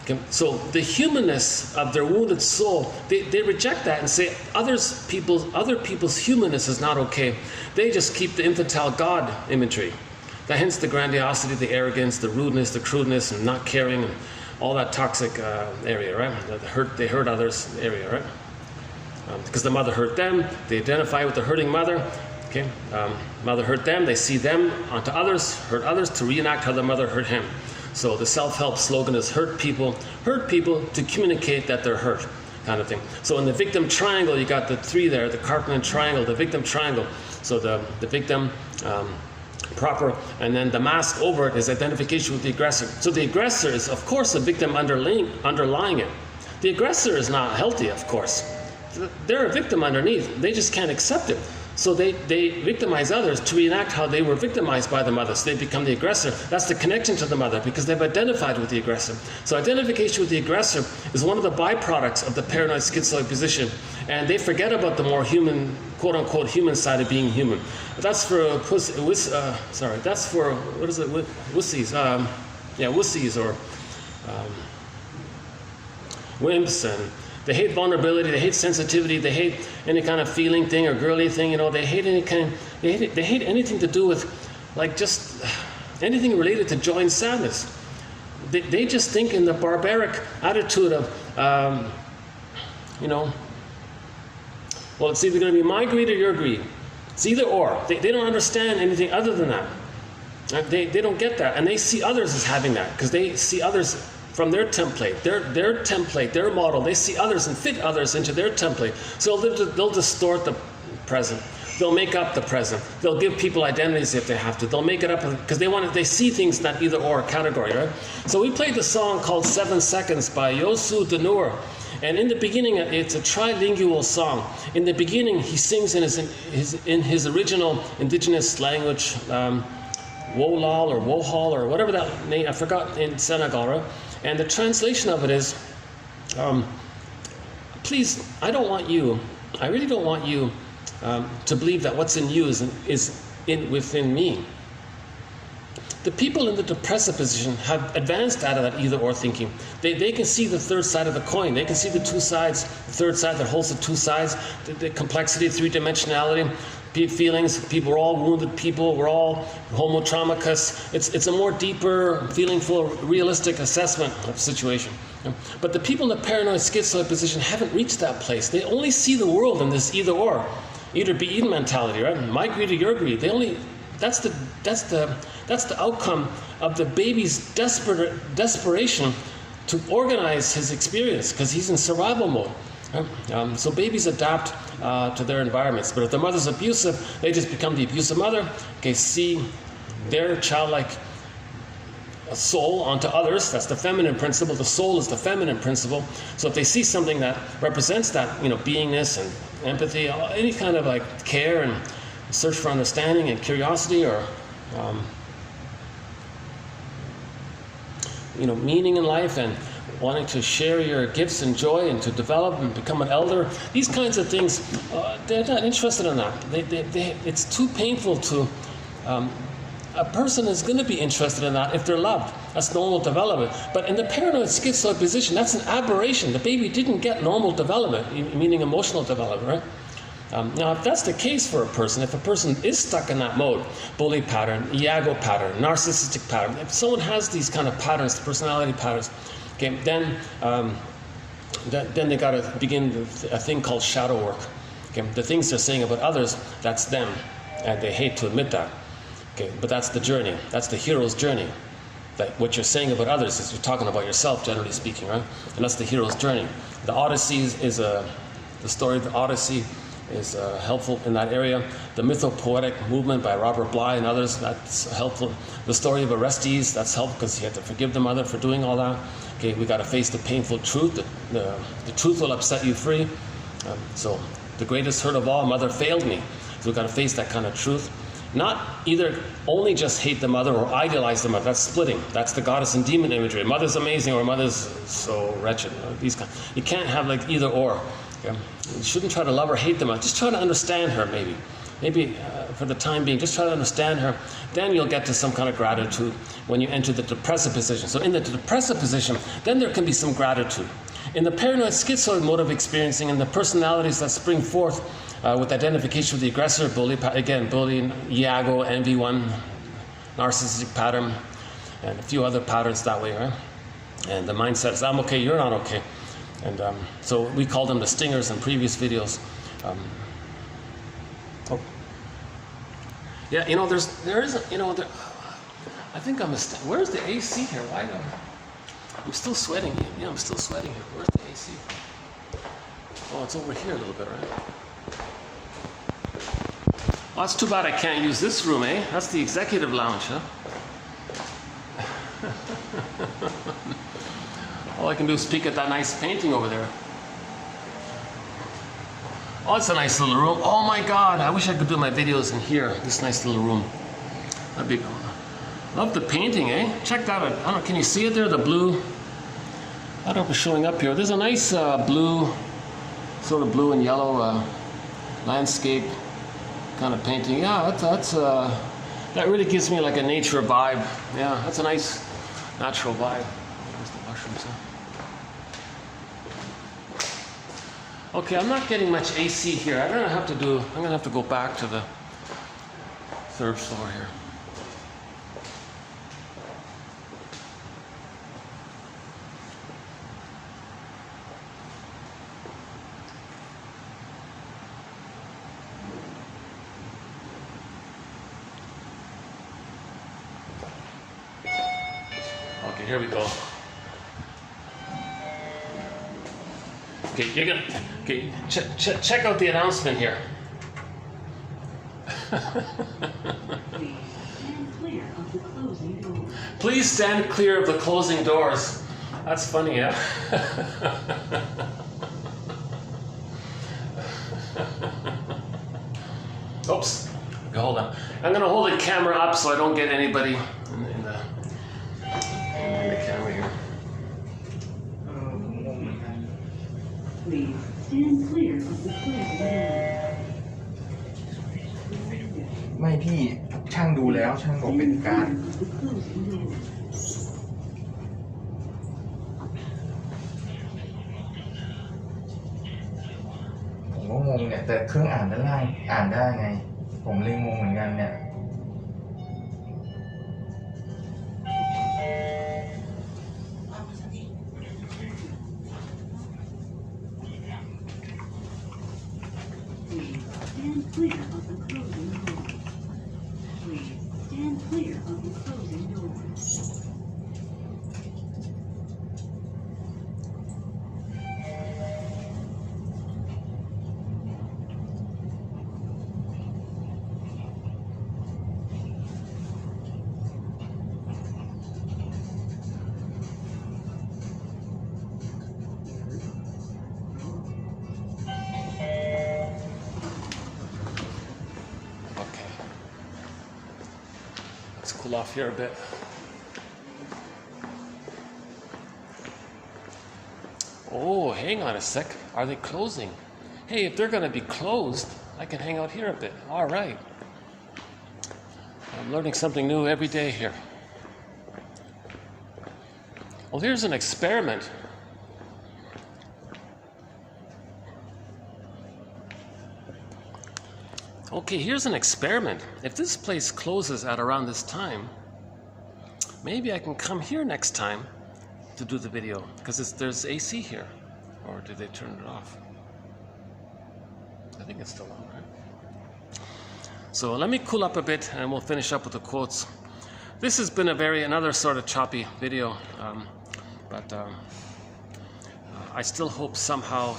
Okay? So the humanness of their wounded soul, they reject that and say other people's humanness is not okay. They just keep the infantile God imagery. That hence the grandiosity, the arrogance, the rudeness, the crudeness, and not caring, and all that toxic area, right? They hurt others area, right? Because the mother hurt them, they identify with the hurting mother. Okay, mother hurt them, they see them onto others, hurt others to reenact how the mother hurt him. So the self-help slogan is hurt people to communicate that they're hurt, kind of thing. So in the victim triangle, you got the three there, the Karpman triangle, the victim triangle. So the victim, proper, and then the mask over it is identification with the aggressor. So the aggressor is, of course, a victim underlying it. The aggressor is not healthy, of course. They're a victim underneath. They just can't accept it. So they victimize others to reenact how they were victimized by the mother. So they become the aggressor. That's the connection to the mother because they've identified with the aggressor. So identification with the aggressor is one of the byproducts of the paranoid schizoid position. And they forget about the more human, quote unquote, human side of being human. That's for that's for, what is it, wussies? Wussies or wimps, and they hate vulnerability, they hate sensitivity, they hate any kind of feeling thing or girly thing, you know, they hate anything to do with, like, just anything related to joy and sadness. they just think in the barbaric attitude of, you know, well, it's either going to be my greed or your greed. It's either or. They don't understand anything other than that. They don't get that. And they see others as having that because they see others from their template, their template, their model. They see others and fit others into their template. So they'll distort the present. They'll make up the present. They'll give people identities if they have to. They'll make it up because they see things in that either or category, right? So we played the song called 7 Seconds by Yosu Denur. And in the beginning, it's a trilingual song. In the beginning, he sings in his original indigenous language, Wolal or Wohal or whatever that name, I forgot, in Senegal, right? And the translation of it is, please, I really don't want you to believe that what's in you is within me. The people in the depressive position have advanced out of that either-or thinking. They can see the third side of the coin. They can see the two sides, the third side that holds the two sides, the complexity, three-dimensionality, feelings. People are all wounded people. We're all homotraumacus. It's a more deeper, feelingful, realistic assessment of the situation. But the people in the paranoid schizoid position haven't reached that place. They only see the world in this either-or, either-be-eaten mentality, right? My greed or your greed. That's the outcome of the baby's desperation to organize his experience because he's in survival mode. Right? So babies adapt to their environments, but if the mother's abusive, they just become the abusive mother. Okay, see their childlike soul onto others. That's the feminine principle. The soul is the feminine principle. So if they see something that represents that, beingness and empathy, any kind of like care and search for understanding and curiosity, or meaning in life, and wanting to share your gifts and joy and to develop and become an elder, these kinds of things, they're not interested in that. It's too painful to. A person is going to be interested in that if they're loved. That's normal development. But in the paranoid schizoid position, that's an aberration. The baby didn't get normal development, meaning emotional development, right? Now, if that's the case for a person, if a person is stuck in that mode, bully pattern, Iago pattern, narcissistic pattern, if someone has these kind of patterns, personality patterns, okay, then they got to begin a thing called shadow work. Okay, the things they're saying about others, that's them, and they hate to admit that. Okay, but that's the journey. That's the hero's journey. That what you're saying about others is you're talking about yourself, generally speaking, right? And that's the hero's journey. The Odyssey is the story of the Odyssey is helpful in that area. The mythopoetic movement by Robert Bly and others, that's helpful. The story of Orestes, that's helpful because you have to forgive the mother for doing all that. Okay, we got to face the painful truth. The truth will upset you free. So the greatest hurt of all, mother failed me. So we got to face that kind of truth. Not either only just hate the mother or idealize the mother. That's splitting. That's the goddess and demon imagery. Mother's amazing or mother's so wretched. These kind. You can't have like either or. Okay? You shouldn't try to love or hate the mother. Just try to understand her, maybe. Maybe for the time being, just try to understand her. Then you'll get to some kind of gratitude when you enter the depressive position. So in the depressive position, then there can be some gratitude. In the paranoid schizoid mode of experiencing and the personalities that spring forth with identification with the aggressor, bully, Iago, envy one, narcissistic pattern, and a few other patterns that way, right? And the mindset is, I'm okay, you're not okay. And so we call them the stingers in previous videos. Yeah, I think where's the AC here? Why don't I'm still sweating. Yeah, I'm still sweating here. Where's the AC? Oh, it's over here a little bit, right? Well, that's too bad I can't use this room, eh? That's the executive lounge, huh? All I can do is peek at that nice painting over there. Oh, it's a nice little room. Oh my God, I wish I could do my videos in here. This nice little room. That'd be cool. Love the painting, eh? Check that out. I don't know, can you see it there? The blue. I don't know if it's showing up here. There's a nice blue, sort of blue and yellow landscape kind of painting. Yeah, that really gives me like a nature vibe. Yeah, that's a nice natural vibe. There's the mushrooms, huh? Okay, I'm not getting much AC here. I'm gonna have to go back to the third floor here. here we go. Okay, you're gonna. Okay, check out the announcement here. Please stand clear of the closing doors. Please stand clear of the closing doors. That's funny, yeah? Oops. Okay, hold on. I'm going to hold the camera up so I don't get anybody in the camera here. Please stand clear of the closing doors. ไม่พี่ช่างดูแล้วช่างบอกเป็น Stand การ clear of the closing doors. ผมก็งงเนี่ยแต่เครื่องอ่านด้านล่างอ่านได้ไงผมเลยงงเหมือนกันเนี่ย Please stand clear of the closing doors. Please stand clear of the closing doors. Okay. Let's cool off here a bit. Oh, hang on a sec. Are they closing? Hey, if they're going to be closed, I can hang out here a bit. All right. I'm learning something new every day here. Well, here's an experiment. Okay, here's an experiment. If this place closes at around this time, maybe I can come here next time to do the video, because there's AC here. Or did they turn it off? I think it's still on, right? So let me cool up a bit and we'll finish up with the quotes. This has been another sort of choppy video, but I still hope somehow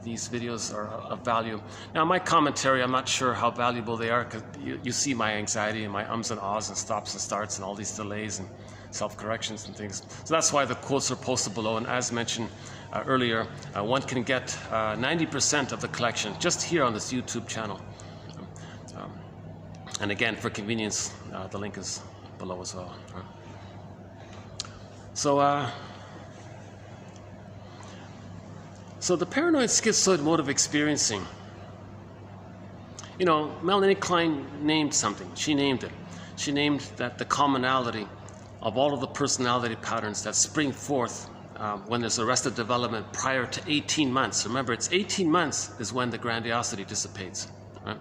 these videos are of value. Now, my commentary, I'm not sure how valuable they are, because you see my anxiety and my ums and ahs and stops and starts and all these delays and self-corrections and things. So that's why the quotes are posted below. And as mentioned earlier, one can get 90% of the collection just here on this YouTube channel. And again, for convenience, the link is below as well. So the paranoid schizoid mode of experiencing. You know, Melanie Klein named something. She named it. She named that the commonality of all of the personality patterns that spring forth when there's arrested development prior to 18 months. Remember, it's 18 months is when the grandiosity dissipates. Right?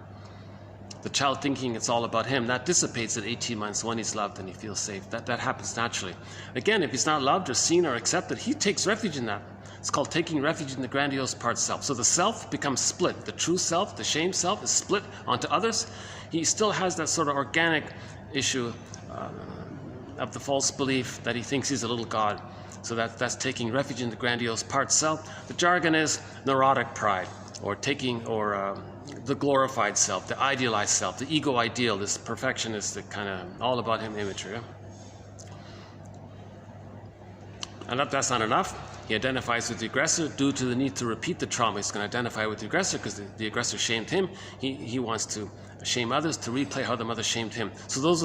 The child thinking it's all about him, that dissipates at 18 months when he's loved and he feels safe. That happens naturally. Again, if he's not loved or seen or accepted, he takes refuge in that. It's called taking refuge in the grandiose part self. So the self becomes split. The true self, the shame self, is split onto others. He still has that sort of organic issue of the false belief that he thinks he's a little god. So that's taking refuge in the grandiose part self. The jargon is neurotic pride, or the glorified self, the idealized self, the ego ideal, this perfectionist, the kind of all about him imagery. Yeah? And that's not enough. He identifies with the aggressor due to the need to repeat the trauma. He's going to identify with the aggressor because the aggressor shamed him. He wants to shame others, to replay how the mother shamed him. So those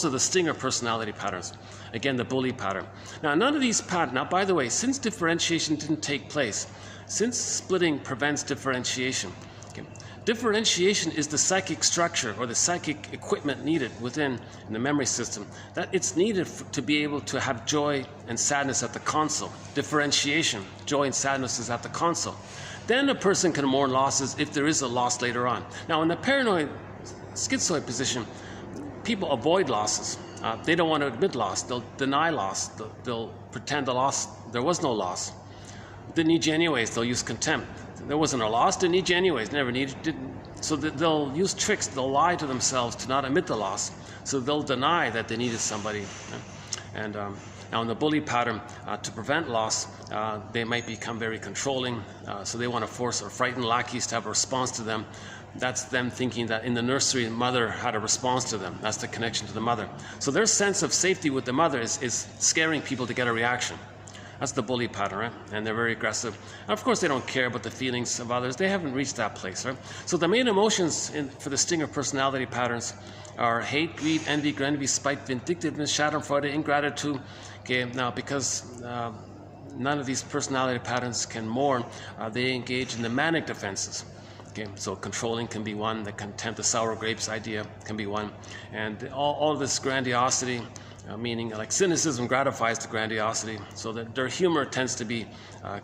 are the stinger personality patterns. Again, the bully pattern. Now, none of these patterns. Now, by the way, since differentiation didn't take place, since splitting prevents differentiation, okay, differentiation is the psychic structure or the psychic equipment needed in the memory system, that it's needed to be able to have joy and sadness at the console. Differentiation, joy and sadness is at the console. Then a person can mourn losses if there is a loss later on. Now, in the paranoid schizoid position, people avoid losses. They don't want to admit loss. They'll deny loss. They'll pretend there was no loss. Didn't need you anyways. They'll use contempt. There wasn't a loss. Didn't need you anyways. Never needed. Didn't. So they'll use tricks. They'll lie to themselves to not admit the loss. So they'll deny that they needed somebody. And Now in the bully pattern, to prevent loss, they might become very controlling, so they want to force or frighten lackeys to have a response to them. That's them thinking that in the nursery, the mother had a response to them. That's the connection to the mother. So their sense of safety with the mother is scaring people to get a reaction. That's the bully pattern, right? And they're very aggressive. And of course, they don't care about the feelings of others. They haven't reached that place, right? So the main emotions for the stinger personality patterns are hate, greed, envy, gravity, spite, vindictiveness, schadenfreude, ingratitude. Okay, now because none of these personality patterns can mourn, they engage in the manic defenses. Okay, so controlling can be one, the contempt, the sour grapes idea can be one, and all of this grandiosity, meaning like cynicism gratifies the grandiosity, so that their humor tends to be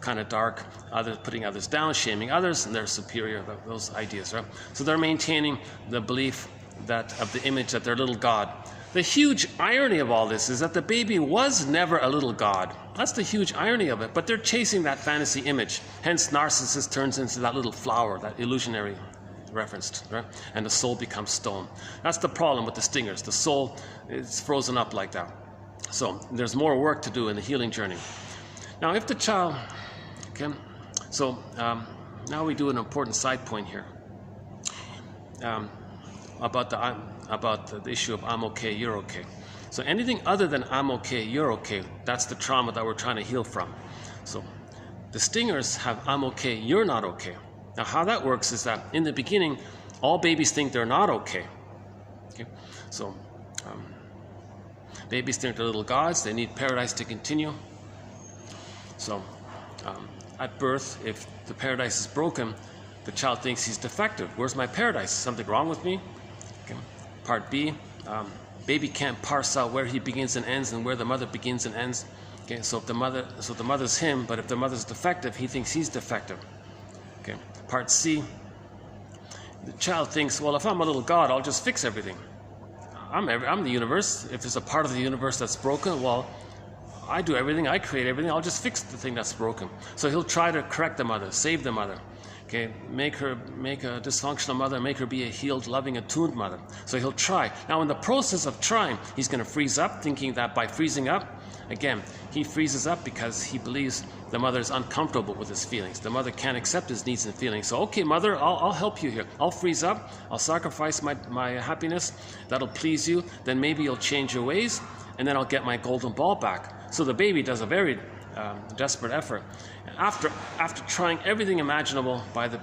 kind of dark, others putting others down, shaming others, and they're superior, those ideas, right? So they're maintaining the belief that of the image that they're little god. The huge irony of all this is that the baby was never a little god. That's the huge irony of it, but they're chasing that fantasy image. Hence, narcissist turns into that little flower, that illusionary referenced, right? And the soul becomes stone. That's the problem with the stingers. The soul is frozen up like that. So there's more work to do in the healing journey. Now, if the child, okay, so now we do an important side point here about the issue of I'm okay, you're okay. So anything other than I'm okay, you're okay, that's the trauma that we're trying to heal from. So the stingers have I'm okay, you're not okay. Now, how that works is that in the beginning, all babies think they're not okay. Okay? So, babies think they're little gods, they need paradise to continue. So, at birth, if the paradise is broken, the child thinks he's defective. Where's my paradise? Something wrong with me? Okay. Part B, baby can't parse out where he begins and ends and where the mother begins and ends. Okay, so the mother's him, but if the mother's defective, he thinks he's defective. Okay. Part C, the child thinks, well, if I'm a little god, I'll just fix everything. I'm the universe. If there's a part of the universe that's broken, well, I do everything, I create everything, I'll just fix the thing that's broken. So he'll try to correct the mother, save the mother. Okay, make a dysfunctional mother, make her be a healed, loving, attuned mother. So he'll try. Now, in the process of trying, he's going to freeze up, thinking that by freezing up, again, he freezes up because he believes the mother is uncomfortable with his feelings. The mother can't accept his needs and feelings. So, okay, mother, I'll help you here. I'll freeze up. I'll sacrifice my happiness. That'll please you. Then maybe you'll change your ways, and then I'll get my golden ball back. So the baby does a very desperate effort. After trying everything imaginable from the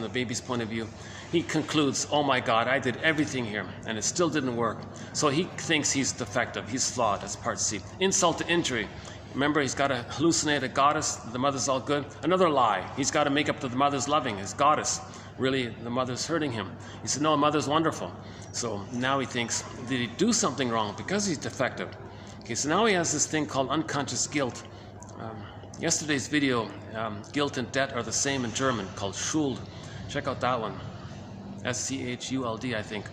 baby's point of view, he concludes, oh my God, I did everything here and it still didn't work. So he thinks he's defective, he's flawed. That's part C. Insult to injury. Remember, he's got to hallucinate a goddess, the mother's all good. Another lie. He's got to make up that the mother's loving, his goddess. Really, the mother's hurting him. He said, no, mother's wonderful. So now he thinks, did he do something wrong because he's defective? Okay, so now he has this thing called unconscious guilt. Yesterday's video, guilt and debt are the same in German, called Schuld. Check out that one. S-C-H-U-L-D, I think.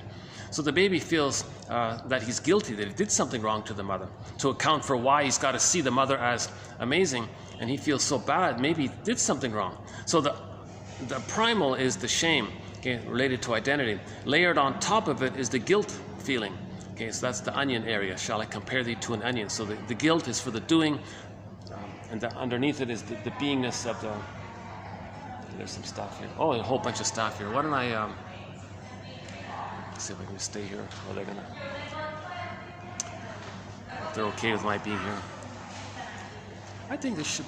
So the baby feels that he's guilty, that he did something wrong to the mother, to account for why he's got to see the mother as amazing, and he feels so bad, maybe he did something wrong. So the primal is the shame, okay, related to identity. Layered on top of it is the guilt feeling. Okay, so that's the onion area. Shall I compare thee to an onion? So the guilt is for the doing, and underneath it is the beingness of the... There's some stuff here. Oh, a whole bunch of stuff here. Why don't I... Let's see if I can stay here. Oh, they're gonna... If they're okay with my being here. I think they should...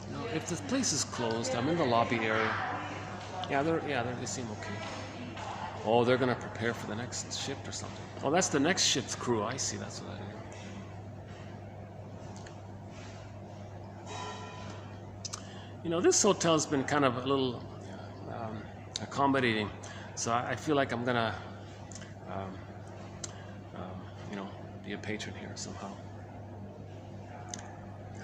You know, if the place is closed, I'm in the lobby area. They seem okay. Oh, they're gonna prepare for the next shift or something. Oh, that's the next shift's crew. I see. That's what I do. You know, this hotel's been kind of a little accommodating, so I feel like I'm gonna, be a patron here somehow.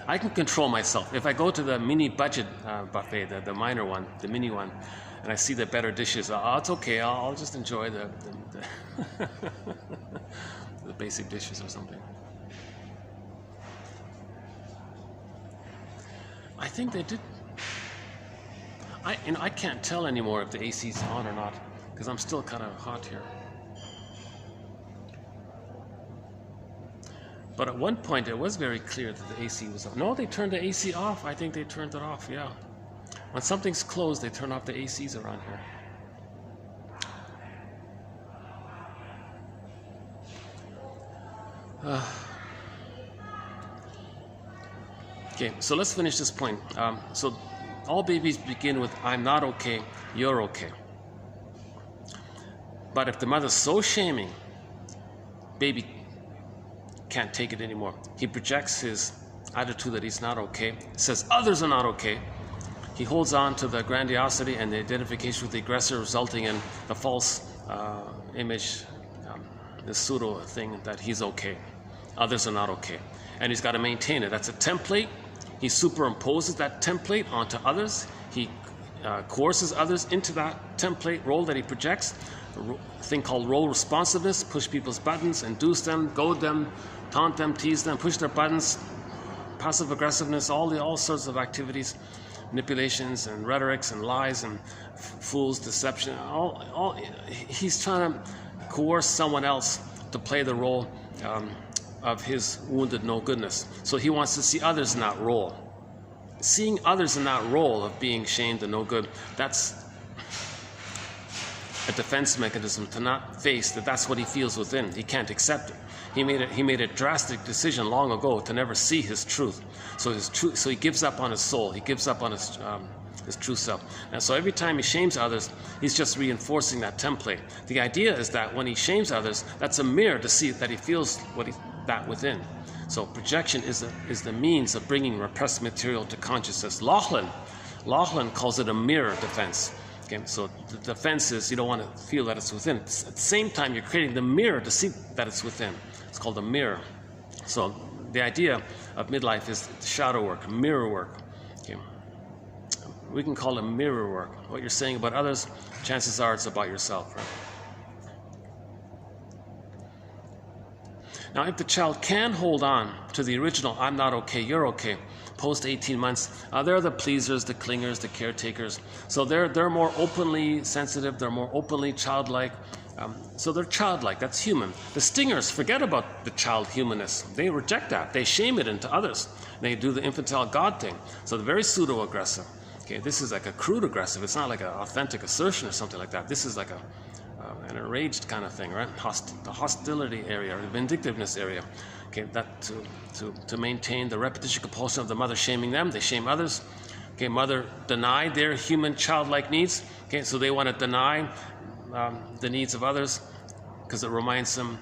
I can control myself. If I go to the mini budget buffet, the minor one, the mini one, and I see the better dishes, it's okay. I'll just enjoy the the basic dishes or something. I think they did. I can't tell anymore if the AC's on or not, because I'm still kind of hot here. But at one point, it was very clear that the AC was off. No, they turned the AC off. I think they turned it off, yeah. When something's closed, they turn off the ACs around here. Okay, so let's finish this point. So all babies begin with, I'm not okay, you're okay. But if the mother's so shaming, baby can't take it anymore. He projects his attitude that he's not okay, says others are not okay. He holds on to the grandiosity and the identification with the aggressor, resulting in the false image, the pseudo thing that he's okay. Others are not okay. And he's got to maintain it. That's a template. He superimposes that template onto others. He coerces others into that template role that he projects. A thing called role responsiveness, push people's buttons, induce them, goad them, taunt them, tease them, push their buttons, passive aggressiveness, all sorts of activities, manipulations and rhetorics and lies and fools, deception. He's trying to coerce someone else to play the role of his wounded no-goodness. So he wants to see others in that role. Seeing others in that role of being shamed and no good, that's a defense mechanism to not face that that's what he feels within. He can't accept it. He made a drastic decision long ago to never see his truth. So he gives up on his soul. He gives up on his true self. And so every time he shames others, he's just reinforcing that template. The idea is that when he shames others, that's a mirror to see that he feels that within. So projection is the means of bringing repressed material to consciousness. Laughlin calls it a mirror defense. Okay, so the defense is you don't want to feel that it's within. At the same time, you're creating the mirror to see that it's within. It's called a mirror. So the idea of midlife is shadow work, mirror work. Okay. We can call it mirror work. What you're saying about others, chances are it's about yourself, right? Now, if the child can hold on to the original, I'm not okay, you're okay, post 18 months, they're the pleasers, the clingers, the caretakers. So they're more openly sensitive, they're more openly childlike. So they're childlike, that's human. The stingers forget about the child humanness. They reject that. They shame it into others. They do the infantile God thing. So the very pseudo-aggressive. Okay, this is like a crude aggressive. It's not like an authentic assertion or something like that. This is like an enraged kind of thing, right? The hostility area, or the vindictiveness area. Okay, that to maintain the repetition compulsion of the mother shaming them, they shame others. Okay, mother denied their human childlike needs. Okay, so they want to deny the needs of others because it reminds them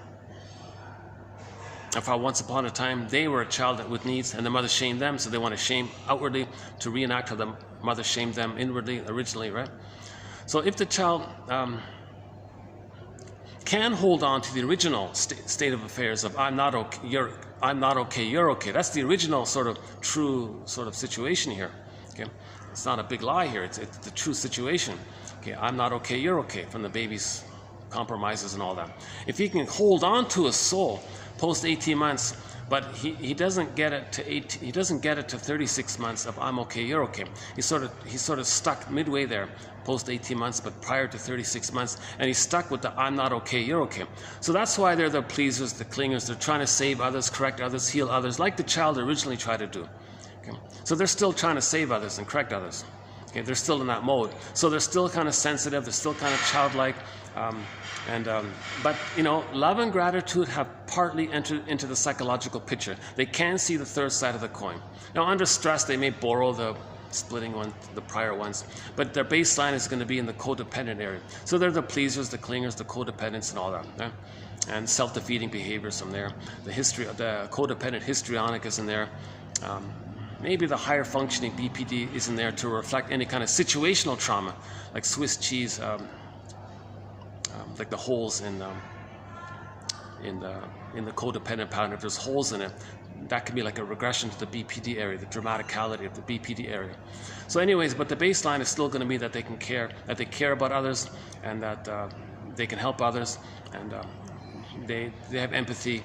of how once upon a time they were a child with needs and the mother shamed them, so they want to shame outwardly to reenact how the mother shamed them inwardly originally, right? So if the child can hold on to the original state of affairs of I'm not okay, you're okay. That's the original sort of true sort of situation here. Okay, it's not a big lie here. It's the true situation. Okay, I'm not okay, you're okay, from the baby's compromises and all that. If he can hold on to his soul post 18 months, but he doesn't get it to 36 months of I'm okay, you're okay. He's sort of stuck midway there, post 18 months, but prior to 36 months, and he's stuck with the I'm not okay, you're okay. So that's why they're the pleasers, the clingers. They're trying to save others, correct others, heal others, like the child originally tried to do. Okay? So they're still trying to save others and correct others. Okay? They're still in that mode. So they're still kind of sensitive. They're still kind of childlike. But you know, love and gratitude have partly entered into the psychological picture. They can see the third side of the coin. Now, under stress, they may borrow the splitting one, the prior ones, but their baseline is going to be in the codependent area. So they're the pleasers, the clingers, the codependents, and all that, right? And self-defeating behaviors from there. The codependent histrionic is in there. Maybe the higher functioning BPD is in there to reflect any kind of situational trauma, like Swiss cheese. Like the holes in the codependent pattern. If there's holes in it, that can be like a regression to the BPD area, the dramaticality of the BPD area. So anyways, but the baseline is still going to be that they care about others, and that they can help others, and they have empathy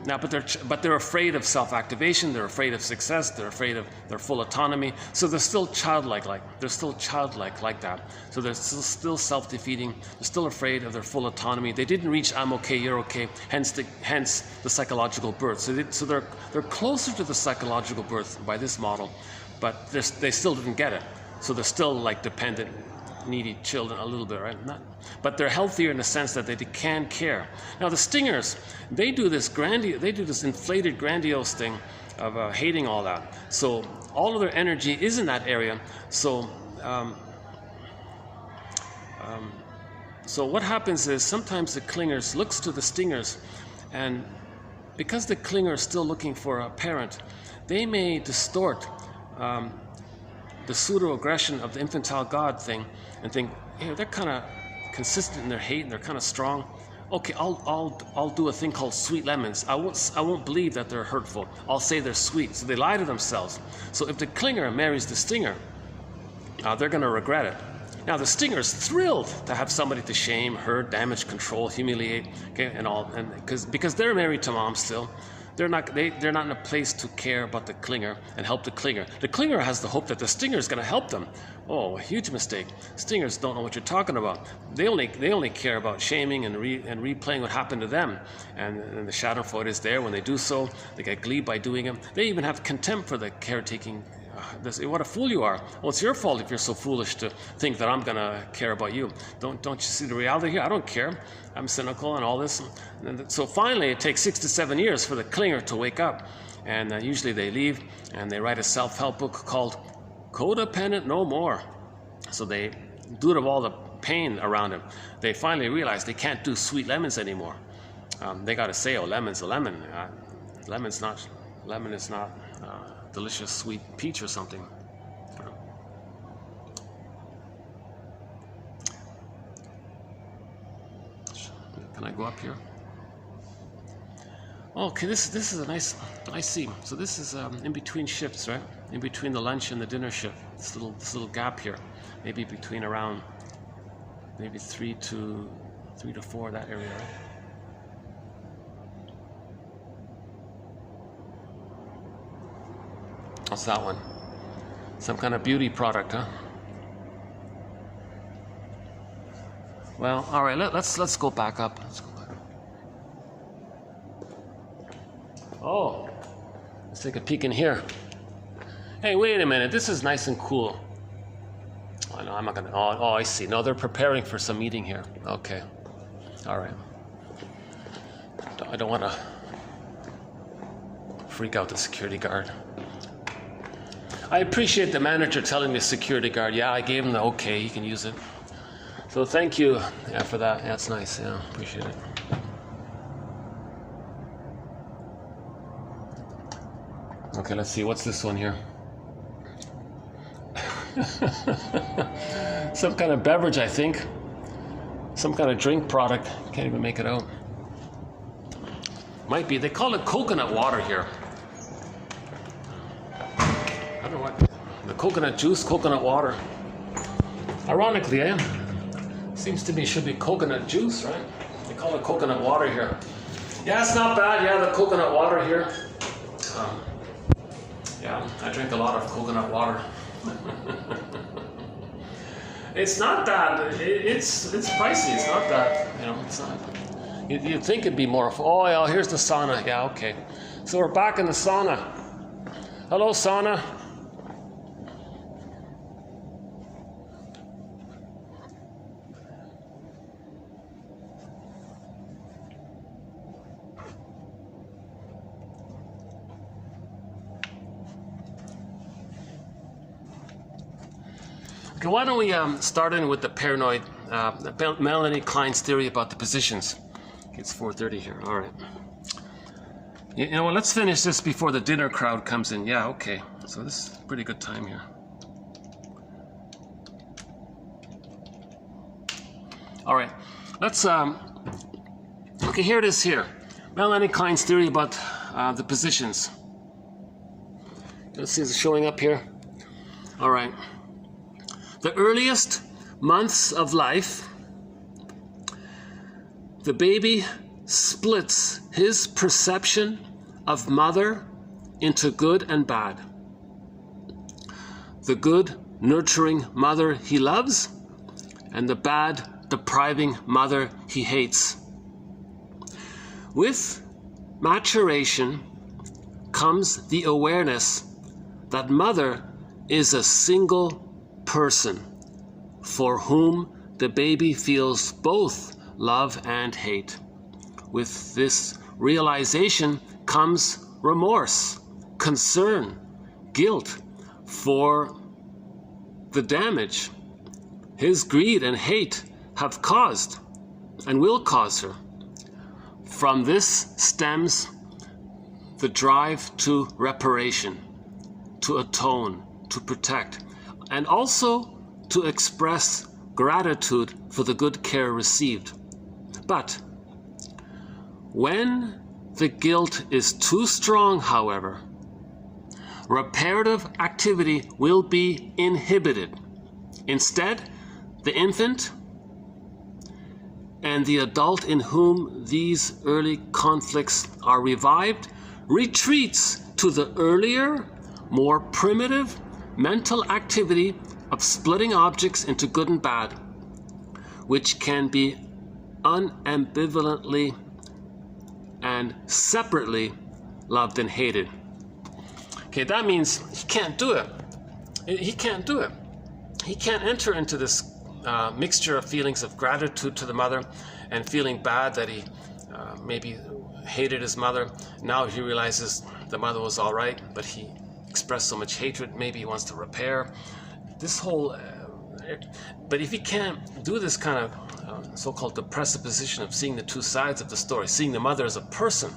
now, but they're afraid of self-activation. They're afraid of success. They're afraid of their full autonomy. So they're still childlike, like that. So they're still self-defeating. They're still afraid of their full autonomy. They didn't reach "I'm okay, you're okay." Hence the psychological birth. So they're closer to the psychological birth by this model, but they still didn't get it. So they're still like dependent, needy children a little bit, right? But they're healthier in the sense that they can care. Now the stingers, they do this inflated, grandiose thing of hating all that. So all of their energy is in that area. So so what happens is sometimes the clingers looks to the stingers, and because the clinger is still looking for a parent, they may distort the pseudo-aggression of the infantile God thing and think, hey, they're kind of consistent in their hate and they're kind of strong. Okay, I'll do a thing called sweet lemons. I won't believe that they're hurtful. I'll say they're sweet. So they lie to themselves. So if the clinger marries the stinger, they're going to regret it. Now the stinger's thrilled to have somebody to shame, hurt, damage, control, humiliate, okay, and all, and because they're married to mom still. They're not in a place to care about the clinger and help the clinger. The clinger has the hope that the stinger is going to help them. Oh, a huge mistake. Stingers don't know what you're talking about. They only care about shaming and replaying what happened to them. And the schadenfreude is there when they do so. They get glee by doing it. They even have contempt for the caretaking. What a fool you are. Well, it's your fault if you're so foolish to think that I'm going to care about you. Don't you see the reality here? I don't care. I'm cynical and all this. And so finally, it takes 6 to 7 years for the clinger to wake up. And usually they leave and they write a self-help book called Codependent No More. So they, due to all the pain around them, they finally realize they can't do sweet lemons anymore. They got to say, oh, lemon's a lemon. Lemon is not delicious sweet peach or something. Can I go up here? Okay, this is a nice. I see. So this is in between shifts, right? In between the lunch and the dinner shift. This little gap here, maybe between around maybe 3 to 4, that area, right? What's that one? Some kind of beauty product, huh? Well, all right. Let's go back up. Oh, let's take a peek in here. Hey, wait a minute. This is nice and cool. Oh, no, I'm not gonna. Oh, I see. No, they're preparing for some meeting here. Okay. All right. I don't want to freak out the security guard. I appreciate the manager telling the security guard, yeah, I gave him the okay, he can use it. So thank you for that. Yeah, that's nice. Yeah, appreciate it. Okay, let's see. What's this one here? Some kind of beverage, I think. Some kind of drink product. Can't even make it out. Might be. They call it coconut water here. I don't know what. The coconut juice, coconut water. Ironically, seems to me it should be coconut juice, right? They call it coconut water here. Yeah, it's not bad. Yeah, the coconut water here. Yeah, I drink a lot of coconut water. It's not that. It's pricey. It's not that. It's not. You'd think it'd be more. Oh, yeah. Here's the sauna. Yeah, okay. So we're back in the sauna. Hello, sauna. Okay, why don't we start in with the paranoid, Melanie Klein's theory about the positions. It's 4:30 here. All right. You know what? Let's finish this before the dinner crowd comes in. Yeah, okay. So this is a pretty good time here. All right. Let's. Okay, here it is. Here, Melanie Klein's theory about the positions. Let's see, is it showing up here? All right. The earliest months of life, the baby splits his perception of mother into good and bad. The good, nurturing mother he loves, and the bad, depriving mother he hates. With maturation comes the awareness that mother is a single person for whom the baby feels both love and hate. With this realization comes remorse, concern, guilt for the damage his greed and hate have caused and will cause her. From this stems the drive to reparation, to atone, to protect, and also to express gratitude for the good care received. But when the guilt is too strong, however, reparative activity will be inhibited. Instead, the infant and the adult in whom these early conflicts are revived retreats to the earlier, more primitive mental activity of splitting objects into good and bad, which can be unambivalently and separately loved and hated. Okay, that means he can't do it. He can't do it. He can't enter into this mixture of feelings of gratitude to the mother and feeling bad that he maybe hated his mother. Now he realizes the mother was all right, but he expressed so much hatred. Maybe he wants to repair this whole. But if he can't do this kind of so-called depressive position of seeing the two sides of the story, seeing the mother as a person,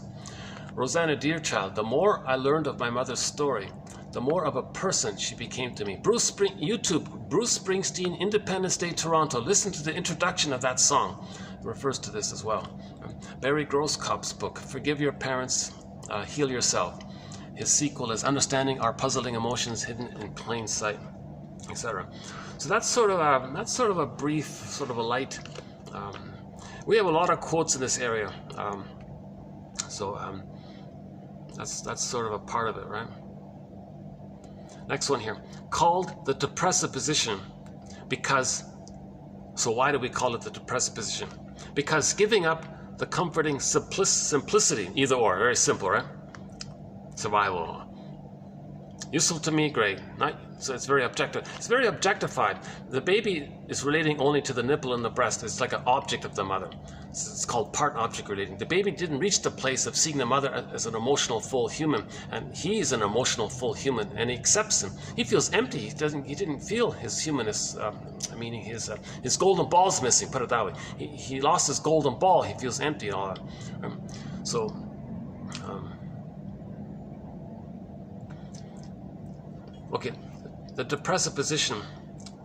Rosanna Deerchild, the more I learned of my mother's story, the more of a person she became to me. YouTube, Bruce Springsteen, Independence Day, Toronto. Listen to the introduction of that song. It refers to this as well. Barry Grosskopf's book, Forgive Your Parents, Heal Yourself. His sequel is Understanding Our Puzzling Emotions Hidden in Plain Sight, etc. So that's sort of a brief, sort of a light. We have a lot of quotes in this area, that's sort of a part of it, right? Next one here, called the depressive position because. So why do we call it the depressive position? Because giving up the comforting simplicity, either or, very simple, right? Survival. Useful to me, great. So it's very objective. It's very objectified. The baby is relating only to the nipple and the breast. It's like an object of the mother. It's called part-object relating. The baby didn't reach the place of seeing the mother as an emotional, full human, and he's an emotional, full human, and he accepts him. He feels empty. He didn't feel his humanness. Meaning his golden ball's missing. Put it that way. He lost his golden ball. He feels empty and all that. Okay, the depressive position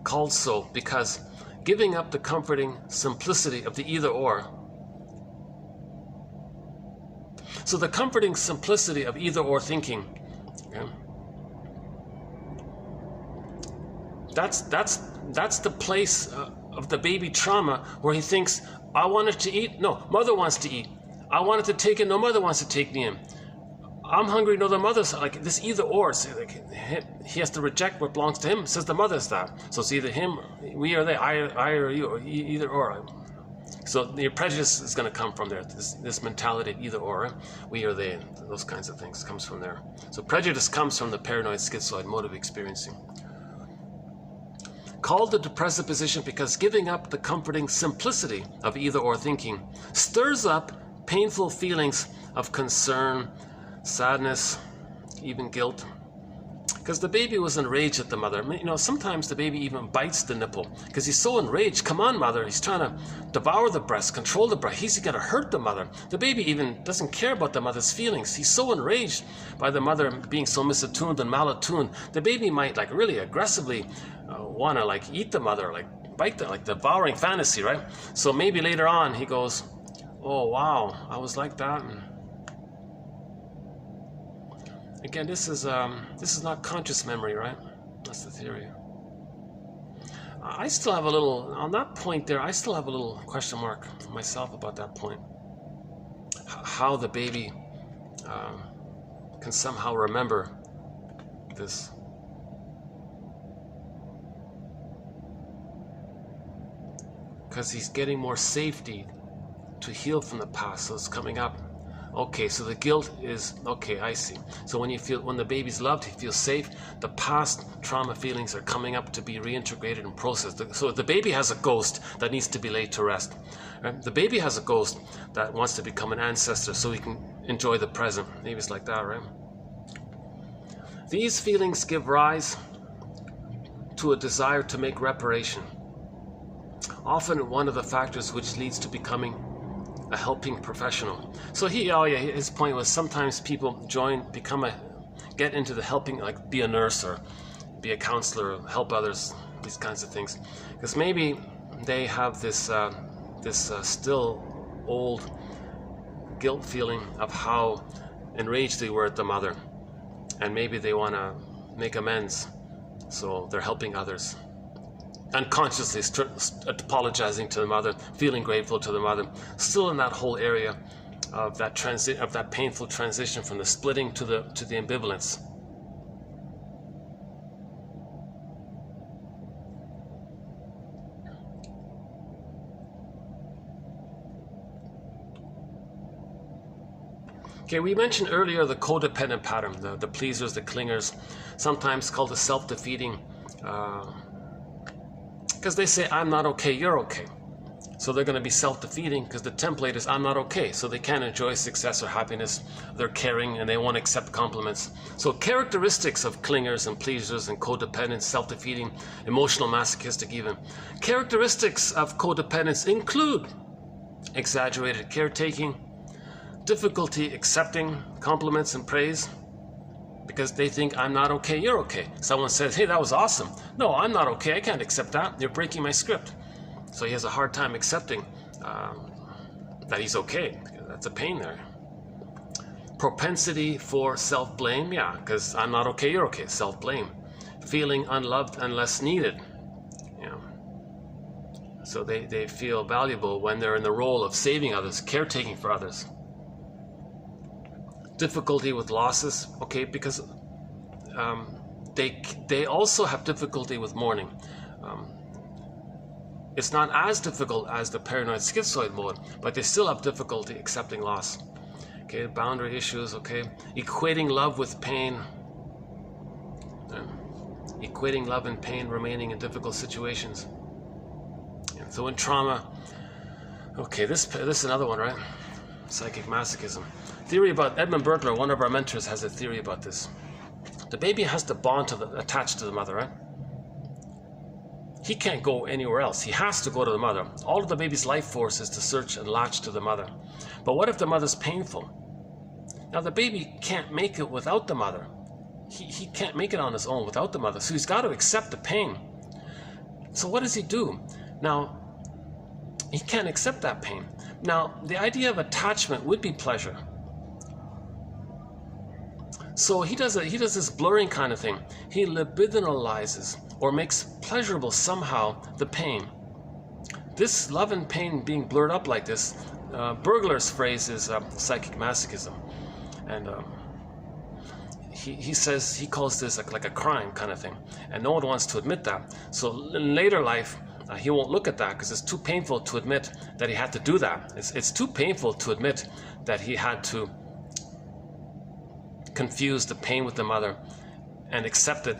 called so because giving up the comforting simplicity of the either-or. So the comforting simplicity of either-or thinking, okay? That's the place of the baby trauma where he thinks, I wanted to eat, no, mother wants to eat. I wanted to take in, no, mother wants to take me in. I'm hungry, no, the mother's, like this either or. So like, he has to reject what belongs to him, says the mother's that. So it's either him, we or they, I or you, or either or. So your prejudice is going to come from there. This mentality of either or, we or they, those kinds of things comes from there. So prejudice comes from the paranoid schizoid mode of experiencing. Called the depressive position because giving up the comforting simplicity of either or thinking stirs up painful feelings of concern, sadness, even guilt. Because the baby was enraged at the mother. You know, sometimes the baby even bites the nipple because he's so enraged. Come on, mother. He's trying to devour the breast, control the breast. He's going to hurt the mother. The baby even doesn't care about the mother's feelings. He's so enraged by the mother being so misattuned and malattuned. The baby might like really aggressively want to like eat the mother, like bite the, like devouring fantasy, right? So maybe later on he goes, oh wow, I was like that. And again, this is not conscious memory, right? That's the theory. I still have a little, on that point there, I still have a little question mark myself about that point. how the baby can somehow remember this. Because he's getting more safety to heal from the past, so it's coming up. Okay, so the guilt is, okay, I see. So when the baby's loved, he feels safe, the past trauma feelings are coming up to be reintegrated and processed. So the baby has a ghost that needs to be laid to rest. Right? The baby has a ghost that wants to become an ancestor so he can enjoy the present. Maybe it's like that, right? These feelings give rise to a desire to make reparation. Often one of the factors which leads to becoming a helping professional. So his point was sometimes people get into the helping, like be a nurse or be a counselor, help others, these kinds of things. Because maybe they have this still old guilt feeling of how enraged they were at the mother. And maybe they want to make amends. So they're helping others. Unconsciously apologizing to the mother, feeling grateful to the mother, still in that whole area of that painful transition from the splitting to the ambivalence. Okay, we mentioned earlier the codependent pattern, the pleasers, the clingers, sometimes called the self-defeating. Because they say, I'm not okay, you're okay. So they're going to be self-defeating because the template is, I'm not okay. So they can't enjoy success or happiness. They're caring and they won't accept compliments. So characteristics of clingers and pleasers and codependent, self-defeating, emotional, masochistic even. Characteristics of codependence include exaggerated caretaking, difficulty accepting compliments and praise, because they think I'm not okay, you're okay. Someone says, hey, that was awesome. No, I'm not okay, I can't accept that. You're breaking my script. So he has a hard time accepting that he's okay. That's a pain there. Propensity for self-blame, yeah, because I'm not okay, you're okay, self-blame. Feeling unloved unless needed. Yeah. So they feel valuable when they're in the role of saving others, caretaking for others. Difficulty with losses, okay, because they also have difficulty with mourning. It's not as difficult as the paranoid schizoid mode, but they still have difficulty accepting loss. Okay, boundary issues, okay, equating love with pain, equating love and pain, remaining in difficult situations. And so in trauma, okay, this is another one, right? Psychic masochism. Theory about Edmund Burglar, one of our mentors, has a theory about this. The baby has to bond attached to the mother, right? He can't go anywhere else. He has to go to the mother. All of the baby's life force is to search and latch to the mother. But what if the mother's painful? Now the baby can't make it without the mother. He can't make it on his own without the mother. So he's got to accept the pain. So what does he do? Now, he can't accept that pain. Now, the idea of attachment would be pleasure. So he does this blurring kind of thing. He libidinalizes or makes pleasurable somehow the pain. This love and pain being blurred up like this, Burglar's phrase is psychic masochism. And he says, he calls this like a crime kind of thing. And no one wants to admit that. So in later life, he won't look at that because it's too painful to admit that he had to do that. It's too painful to admit that he had to confuse the pain with the mother and accept it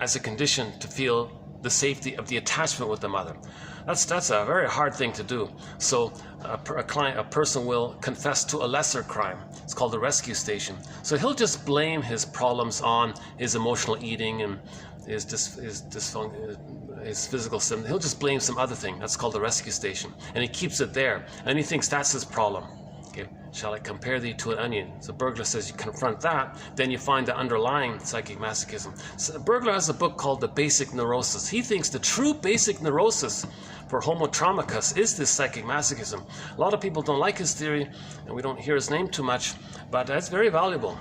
as a condition to feel the safety of the attachment with the mother. That's a very hard thing to do. So a person will confess to a lesser crime. It's called the rescue station. So he'll just blame his problems on his emotional eating and his physical symptoms. He'll just blame some other thing. That's called the rescue station. And he keeps it there. And he thinks that's his problem. Okay, shall I compare thee to an onion? So Burglar says you confront that, then you find the underlying psychic masochism. So Burglar has a book called The Basic Neurosis. He thinks the true basic neurosis for Homo traumicus is this psychic masochism. A lot of people don't like his theory, and we don't hear his name too much, but it's very valuable.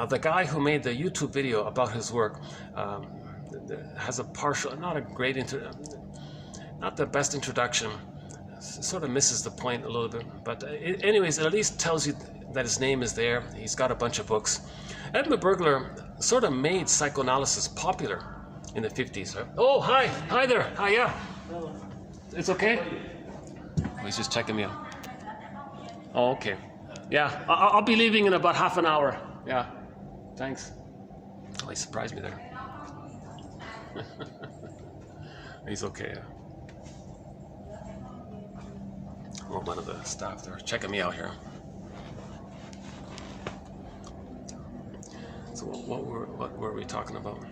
The guy who made the YouTube video about his work has a partial, not the best introduction. sort of misses the point a little bit. But anyways, it at least tells you that his name is there. He's got a bunch of books. Edmund Burglar sort of made psychoanalysis popular in the 50s. Right? Oh, hi there. Hi, yeah. It's okay? Oh, he's just checking me out. Oh, okay. Yeah, I'll be leaving in about half an hour. Yeah, thanks. Oh, he surprised me there. He's okay. Or one of the staff there checking me out here. So what were we talking about?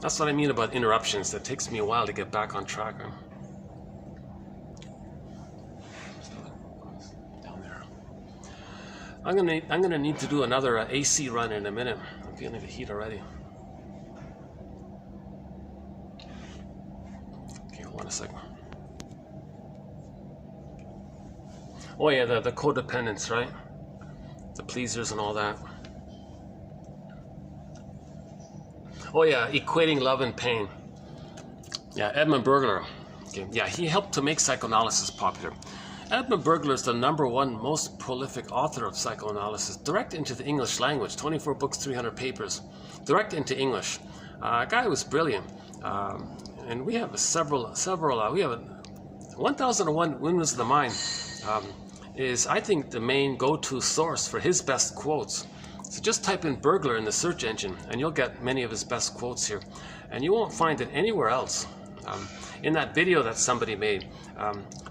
That's what I mean about interruptions. That takes me a while to get back on track. Huh? Down there. I'm gonna need to do another AC run in a minute. I'm feeling the heat already. Okay, hold on a second. Oh yeah, the codependence, right? The pleasers and all that. Oh yeah, equating love and pain. Yeah, Edmund Burglar. Okay. Yeah, he helped to make psychoanalysis popular. Edmund Burglar is the #1 most prolific author of psychoanalysis, direct into the English language. 24 books, 300 papers, direct into English. A guy was brilliant, and we have several. We have 1001 Windmills of the Mind. Is I think the main go-to source for his best quotes. So just type in Burglar in the search engine and you'll get many of his best quotes here. And you won't find it anywhere else. In that video that somebody made,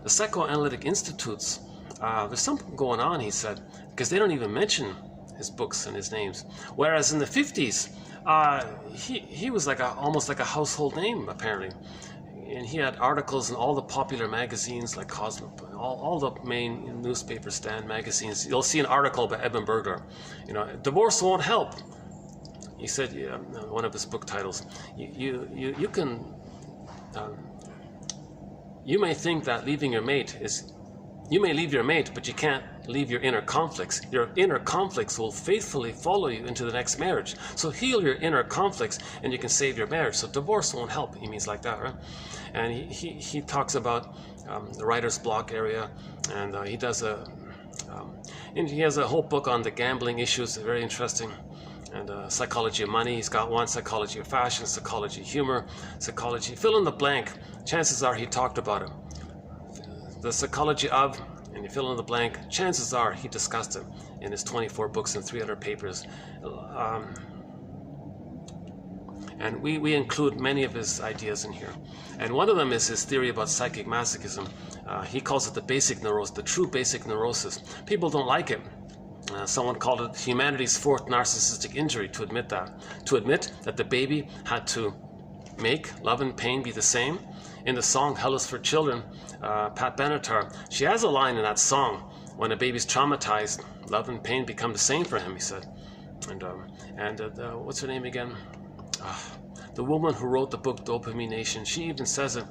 the Psychoanalytic Institutes, there's something going on, he said, because they don't even mention his books and his names. Whereas in the 50s, he was like almost like a household name, apparently. And he had articles in all the popular magazines like Cosmo, all the main newspaper stand magazines. You'll see an article by Edmund Burglar. You know, divorce won't help. He said, yeah, one of his book titles. You can. You may think that leaving your mate is. You may leave your mate, but you can't leave your inner conflicts. Your inner conflicts will faithfully follow you into the next marriage. So heal your inner conflicts and you can save your marriage. So divorce won't help. He means like that, right? And he talks about the writer's block area, and he does and he has a whole book on the gambling issues, very interesting. And psychology of money, he's got one, psychology of fashion, psychology of humor, psychology, fill in the blank. Chances are he talked about it. The psychology of, and you fill in the blank, chances are he discussed it in his 24 books and 300 papers. And we include many of his ideas in here. And one of them is his theory about psychic masochism. He calls it the basic neurosis, the true basic neurosis. People don't like it. Someone called it humanity's 4th narcissistic injury to admit that the baby had to make love and pain be the same. In the song Hell is for Children, Pat Benatar, she has a line in that song, when a baby's traumatized, love and pain become the same for him, he said. And what's her name again? The woman who wrote the book Dopamine Nation, she even says it,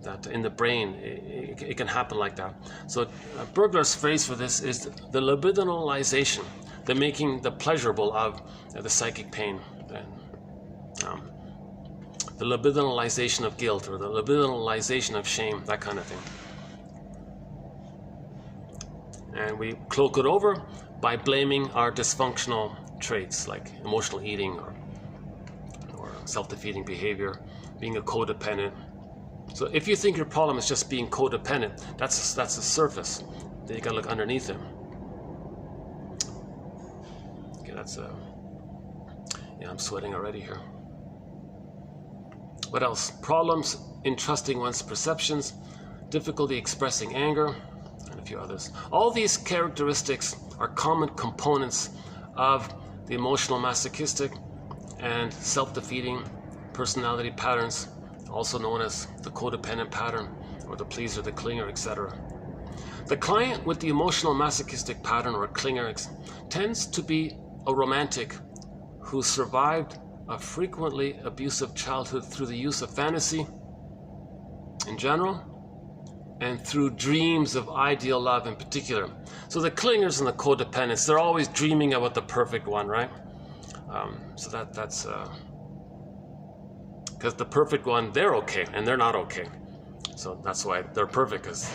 that in the brain it can happen like that. So Burglar's phrase for this is the libidinalization, the making the pleasurable of the psychic pain. And, the libidinalization of guilt or the libidinalization of shame, that kind of thing. And we cloak it over by blaming our dysfunctional traits like emotional eating or self-defeating behavior, being a codependent. So if you think your problem is just being codependent, that's the surface. Then you gotta look underneath it. Okay, that's yeah, I'm sweating already here. What else? Problems in trusting one's perceptions, difficulty expressing anger, and a few others. All these characteristics are common components of the emotional masochistic and self-defeating personality patterns, also known as the codependent pattern or the pleaser, the clinger, etc. The client with the emotional masochistic pattern or clinger tends to be a romantic who survived a frequently abusive childhood through the use of fantasy in general and through dreams of ideal love in particular. So the clingers and the codependents, they're always dreaming about the perfect one, right? So that's because the perfect one, they're okay and they're not okay. So that's why they're perfect, because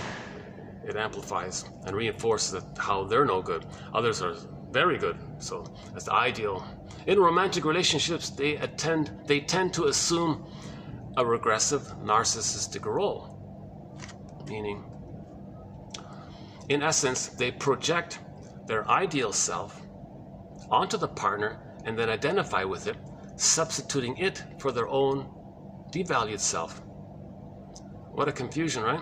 it amplifies and reinforces how they're no good. Others are very good. So that's the ideal. In romantic relationships, they tend to assume a regressive narcissistic role. Meaning, in essence, they project their ideal self onto the partner and then identify with it, substituting it for their own devalued self. What a confusion, right?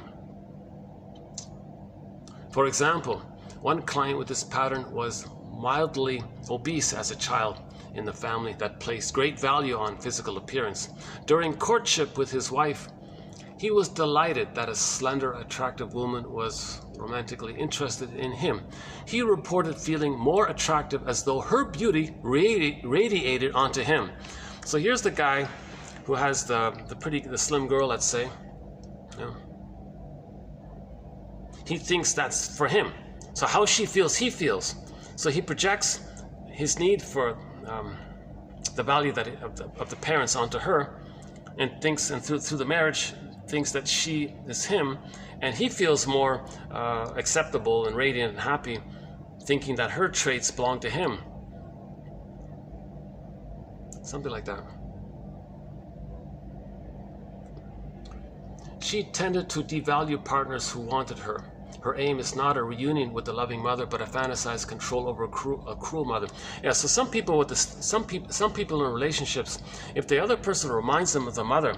For example, one client with this pattern was mildly obese as a child in the family that placed great value on physical appearance. During courtship with his wife, he was delighted that a slender, attractive woman was romantically interested in him. He reported feeling more attractive as though her beauty radiated onto him. So here's the guy who has the slim girl, let's say. Yeah. He thinks that's for him. So how she feels, he feels. So he projects his need for the value of the parents onto her, and thinks, and through the marriage, thinks that she is him, and he feels more acceptable and radiant and happy, thinking that her traits belong to him. Something like that. She tended to devalue partners who wanted her. Her aim is not a reunion with the loving mother, but a fantasized control over a cruel mother. Yeah, so some people in relationships, if the other person reminds them of the mother,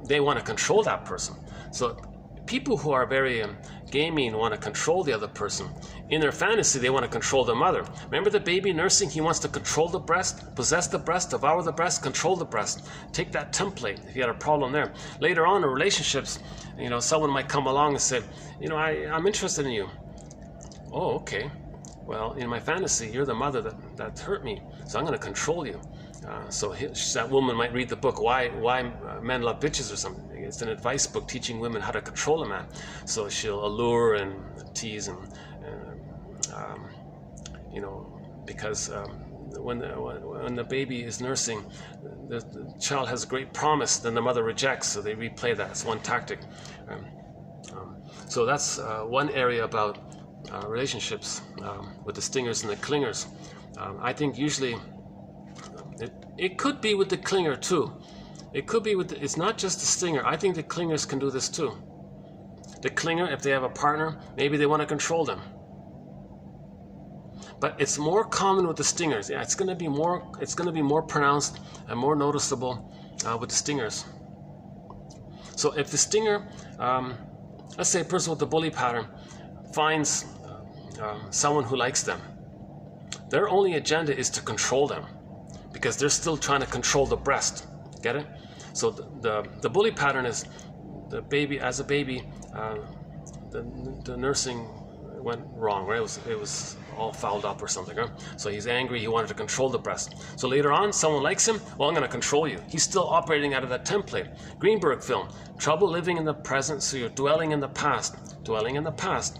they want to control that person. So people who are very gaming want to control the other person. In their fantasy, they want to control the mother. Remember the baby nursing? He wants to control the breast, possess the breast, devour the breast, control the breast. Take that template if you had a problem there. Later on in relationships, someone might come along and say, I'm interested in you. Oh, okay. Well, in my fantasy, you're the mother that hurt me, so I'm going to control you. So that woman might read the book, Why Men Love Bitches or something. It's an advice book teaching women how to control a man. So she'll allure and tease and because when the baby is nursing, the child has great promise, then the mother rejects, so they replay that. It's one tactic. So that's one area about relationships with the stingers and the clingers. I think usually it could be with the clinger too. It could be with it's not just the stinger. I think the clingers can do this too. The clinger, if they have a partner, maybe they want to control them. But it's more common with the stingers. Yeah, it's going to be more pronounced and more noticeable with the stingers. So if the stinger, let's say a person with the bully pattern finds someone who likes them, their only agenda is to control them, because they're still trying to control the breast. Get it? So the bully pattern is the baby. As a baby, the nursing went wrong, right? It was all fouled up or something, right? So he's angry. He wanted to control the breast. So later on, someone likes him. Well, I'm going to control you. He's still operating out of that template. Greenberg film. Trouble living in the present, so you're dwelling in the past. Dwelling in the past.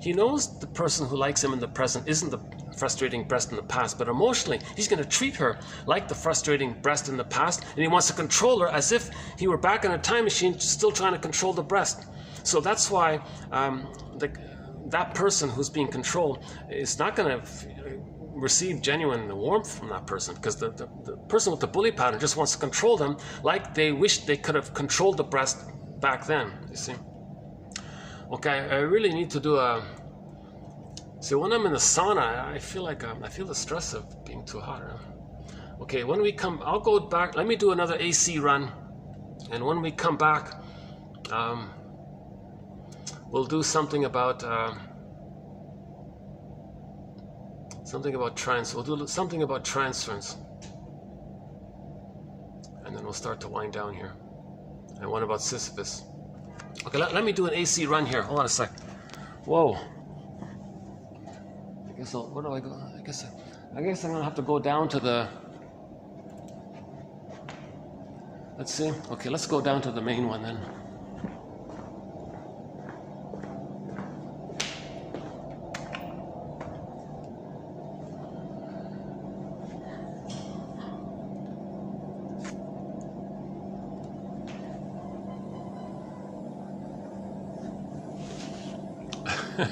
He knows the person who likes him in the present isn't the frustrating breast in the past, but emotionally, he's going to treat her like the frustrating breast in the past, and he wants to control her as if he were back in a time machine, still trying to control the breast. So that's why that person who's being controlled is not going to receive genuine warmth from that person, because the person with the bully pattern just wants to control them like they wish they could have controlled the breast back then, you see. Okay, I really need to do a... See, when I'm in the sauna, I feel the stress of being too hot. Okay, when we come, I'll go back. Let me do another AC run, and when we come back, we'll do something about We'll do something about transference, and then we'll start to wind down here. And one about Sisyphus. Okay, let me do an AC run here. Hold on a sec. Whoa. Where do I go? I guess I'm gonna have to go down to the... Let's see. Okay, let's go down to the main one then. Okay.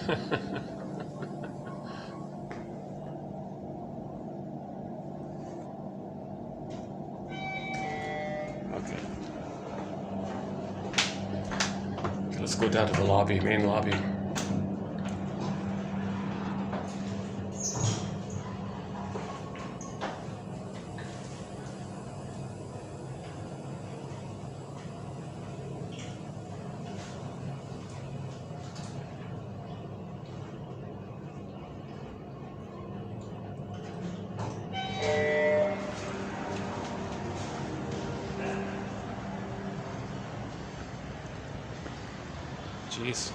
Let's go down to the lobby, main lobby. Jeez.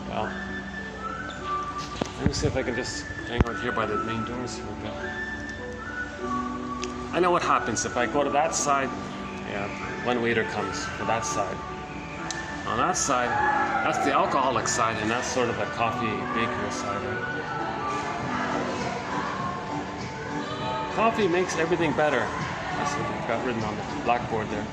Well, let me see if I can just hang out here by the main doors for a bit. I know what happens if I go to that side. Yeah, one waiter comes for that side. On that side, that's the alcoholic side, and that's sort of the coffee baker side. Right? Coffee makes everything better. That's what they've got written on the blackboard there.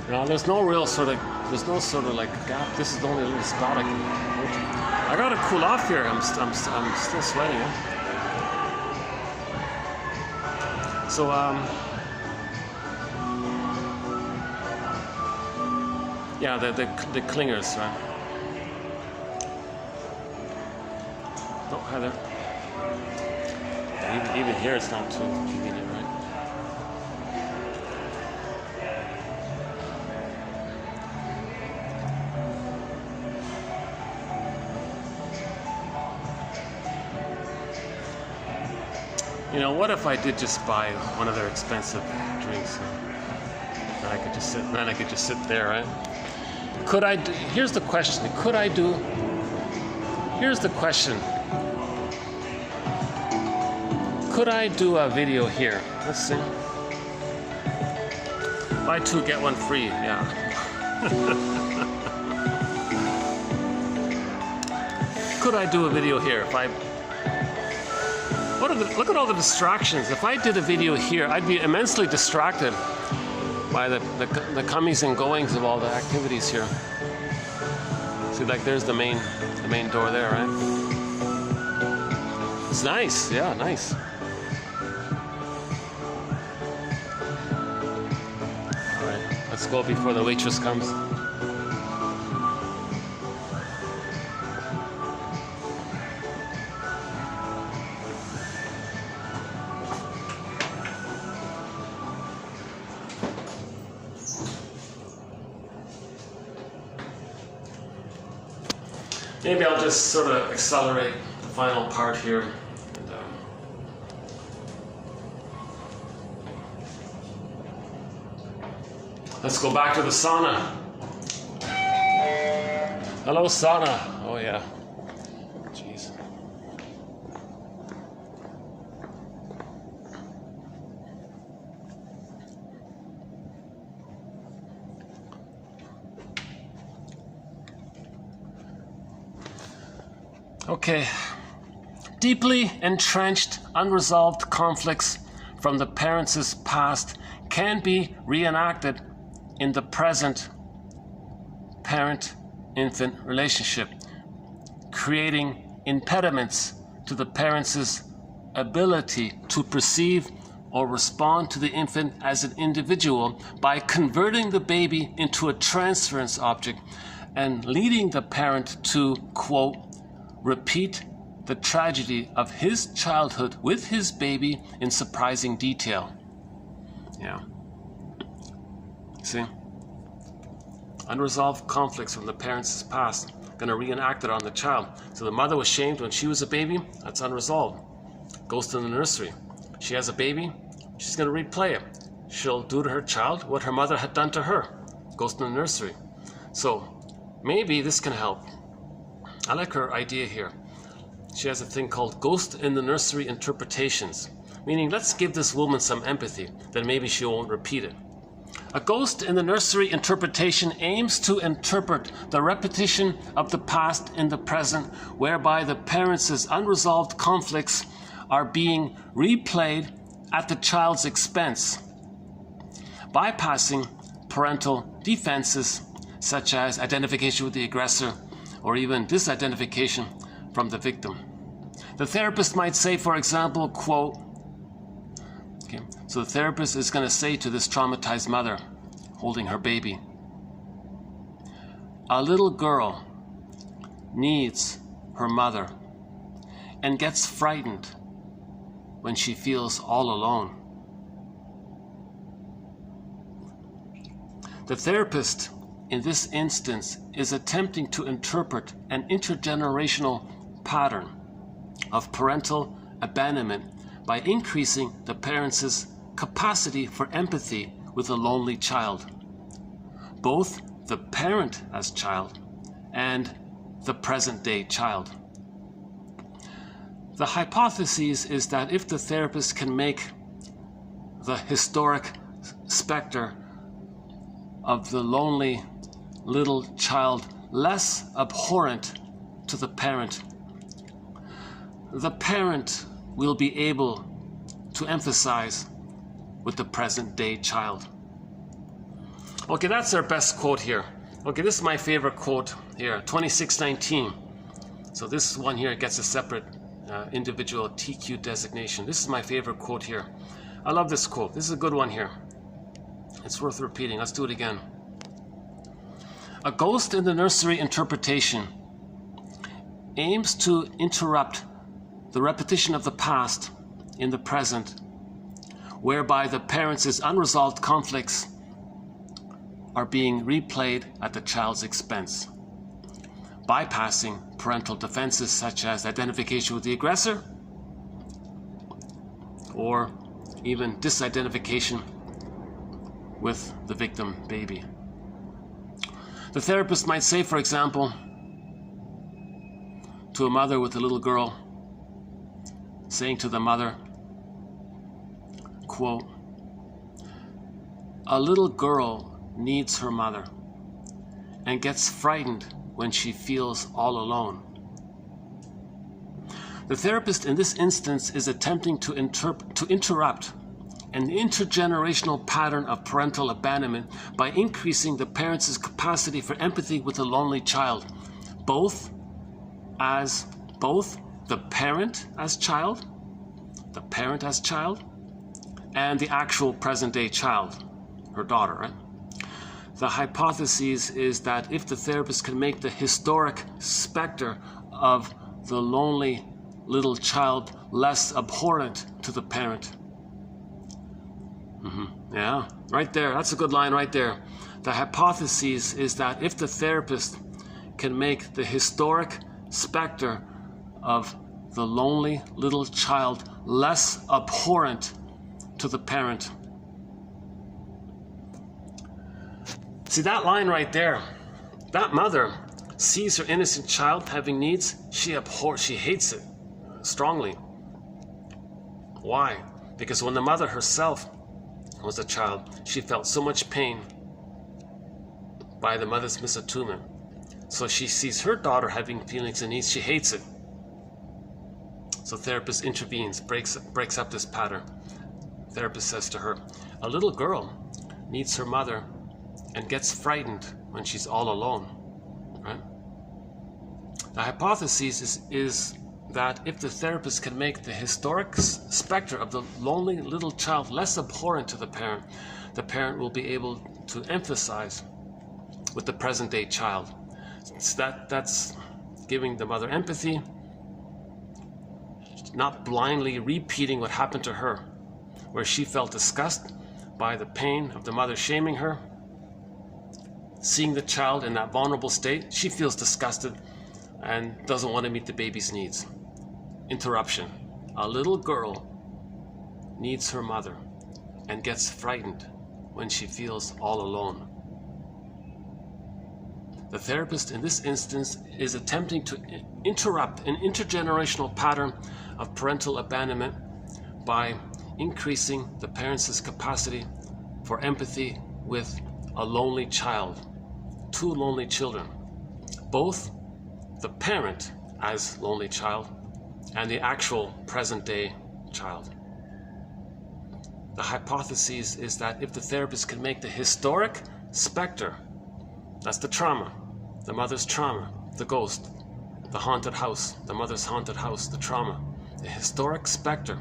You know, there's no sort of like gap. This is only a little static. I gotta cool off here. I'm still sweating. Yeah? So yeah, the clingers, right? Oh, hi there. Even here, it's not too convenient, right? You know, what if I did just buy one of their expensive drinks? Then I could just sit there, right? Could I do, here's the question. Here's the question. Could I do a video here? Let's see. Buy two, get one free, yeah. Could I do a video here if I... Look at all the distractions. If I did a video here, I'd be immensely distracted by the comings and goings of all the activities here. See, like there's the main door there, right? It's nice, yeah, nice. All right, let's go before the waitress comes. Maybe I'll just sort of accelerate the final part here. And, let's go back to the sauna. Hello, sauna. Oh, yeah. Jeez. Okay, deeply entrenched, unresolved conflicts from the parents' past can be reenacted in the present parent-infant relationship, creating impediments to the parents' ability to perceive or respond to the infant as an individual by converting the baby into a transference object and leading the parent to, quote, repeat the tragedy of his childhood with his baby in surprising detail. Yeah. See? Unresolved conflicts from the parents' past, gonna reenact it on the child. So the mother was shamed when she was a baby, that's unresolved. Goes to the nursery. She has a baby, she's gonna replay it. she'll do to her child what her mother had done to her. Ghost in the nursery. So maybe this can help. I like her idea here. She has a thing called ghost in the nursery interpretations, meaning let's give this woman some empathy, then maybe she won't repeat it. A ghost in the nursery interpretation aims to interpret the repetition of the past in the present, whereby the parents' unresolved conflicts are being replayed at the child's expense, bypassing parental defenses such as identification with the aggressor or even disidentification from the victim. The therapist might say, for example, quote, okay, so the therapist is going to say to this traumatized mother holding her baby, a little girl needs her mother and gets frightened when she feels all alone. The therapist in this instance is attempting to interpret an intergenerational pattern of parental abandonment by increasing the parents' capacity for empathy with a lonely child, both the parent as child and the present-day child. The hypothesis is that if the therapist can make the historic specter of the lonely little child less abhorrent to the parent will be able to empathize with the present-day child. Okay, that's our best quote here. Okay, this is my favorite quote here, 2619. So this one here gets a separate individual TQ designation. This is my favorite quote here. I love this quote. This is a good one here. It's worth repeating. Let's do it again. A ghost in the nursery interpretation aims to interrupt the repetition of the past in the present, whereby the parents' unresolved conflicts are being replayed at the child's expense, bypassing parental defenses such as identification with the aggressor or even disidentification with the victim baby. The therapist might say, for example, to a mother with a little girl, saying to the mother, quote, a little girl needs her mother and gets frightened when she feels all alone. The therapist in this instance is attempting to interrupt an intergenerational pattern of parental abandonment by increasing the parents' capacity for empathy with a lonely child, both the parent as child, and the actual present-day child, her daughter, right? The hypothesis is that if the therapist can make the historic specter of the lonely little child less abhorrent to the parent. Yeah, right there. That's a good line right there. The hypothesis is that if the therapist can make the historic specter of the lonely little child less abhorrent to the parent. See that line right there? That mother sees her innocent child having needs. She hates it strongly. Why? Because when the mother herself was a child, she felt so much pain by the mother's misattunement. So she sees her daughter having feelings and needs. She hates it. So therapist intervenes, breaks up this pattern. Therapist says to her, a little girl needs her mother and gets frightened when she's all alone. Right? The hypothesis is that if the therapist can make the historic specter of the lonely little child less abhorrent to the parent will be able to empathize with the present-day child. So that's giving the mother empathy, not blindly repeating what happened to her, where she felt disgust by the pain of the mother shaming her. Seeing the child in that vulnerable state, she feels disgusted and doesn't want to meet the baby's needs. Interruption. A little girl needs her mother and gets frightened when she feels all alone. The therapist in this instance is attempting to interrupt an intergenerational pattern of parental abandonment by increasing the parents' capacity for empathy with a lonely child, two lonely children, both the parent as lonely child and the actual present-day child. The hypothesis is that if the therapist can make the historic specter, that's the trauma, the mother's trauma, the ghost, the haunted house, the mother's haunted house, the trauma, the historic specter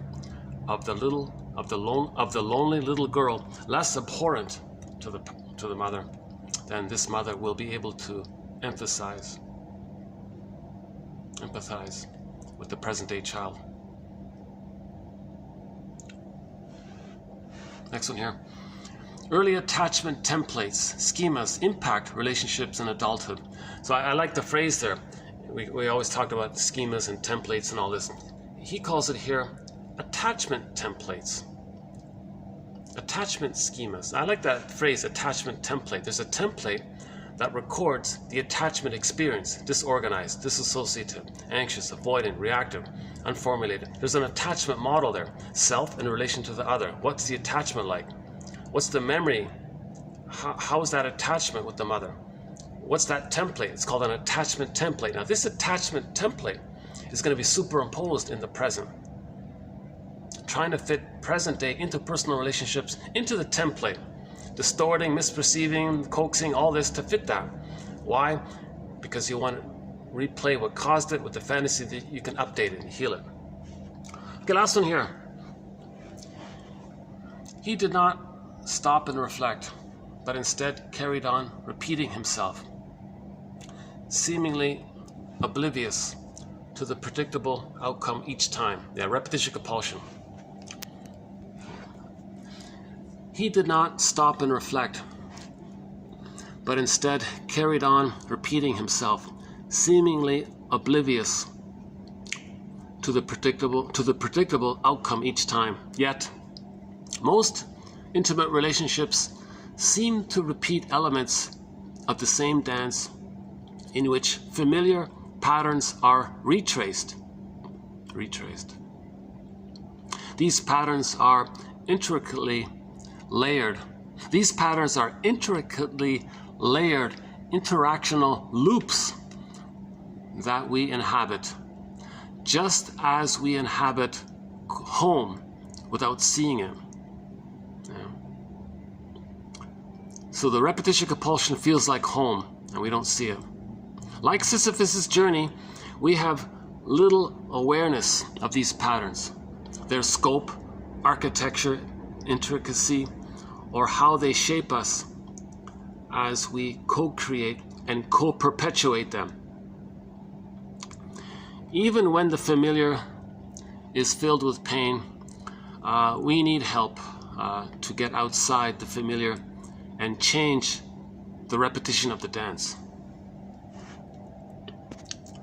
of the lonely little girl less abhorrent to the mother, then this mother will be able to empathize with the present-day child. Next one here. Early attachment templates, schemas impact relationships in adulthood. So I like the phrase there. We always talk about schemas and templates and all this. He calls it here attachment templates. Attachment schemas. I like that phrase, attachment template. There's a template that records the attachment experience: disorganized, disassociative, anxious, avoidant, reactive, unformulated. There's an attachment model there. Self in relation to the other. What's the attachment like? What's the memory? How is that attachment with the mother? What's that template? It's called an attachment template. Now this attachment template is going to be superimposed in the present, trying to fit present-day interpersonal relationships into the template, distorting, misperceiving, coaxing, all this to fit that. Why? Because you want to replay what caused it with the fantasy that you can update it and heal it. Okay, last one here. He did not stop and reflect, but instead carried on repeating himself, seemingly oblivious to the predictable outcome each time. Yeah, repetition compulsion. He did not stop and reflect, but instead carried on repeating himself, seemingly oblivious to the predictable outcome each time. Yet, most intimate relationships seem to repeat elements of the same dance in which familiar patterns are retraced. These patterns are intricately layered. These patterns are intricately layered interactional loops that we inhabit, just as we inhabit home without seeing it. So the repetition compulsion feels like home, and we don't see it. Like Sisyphus' journey, we have little awareness of these patterns, their scope, architecture, intricacy, or how they shape us as we co-create and co-perpetuate them. Even when the familiar is filled with pain, we need help to get outside the familiar and change the repetition of the dance.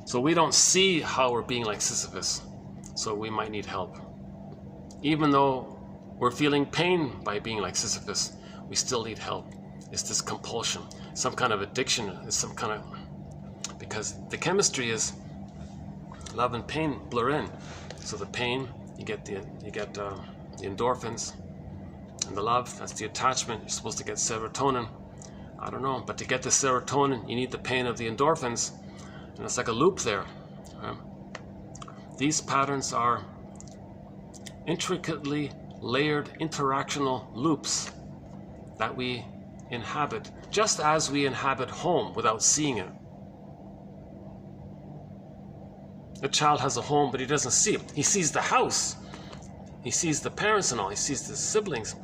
So we don't see how we're being like Sisyphus, so we might need help. Even though we're feeling pain by being like Sisyphus, we still need help. It's this compulsion, some kind of addiction, it's some kind of, because the chemistry is love and pain blur in. So the pain, you get the endorphins, and the love, that's the attachment. You're supposed to get serotonin. I don't know, but to get the serotonin, you need the pain of the endorphins, and it's like a loop there. These patterns are intricately layered interactional loops that we inhabit, just as we inhabit home without seeing it. The child has a home, but he doesn't see it. He sees the house. He sees the parents and all. He sees the siblings.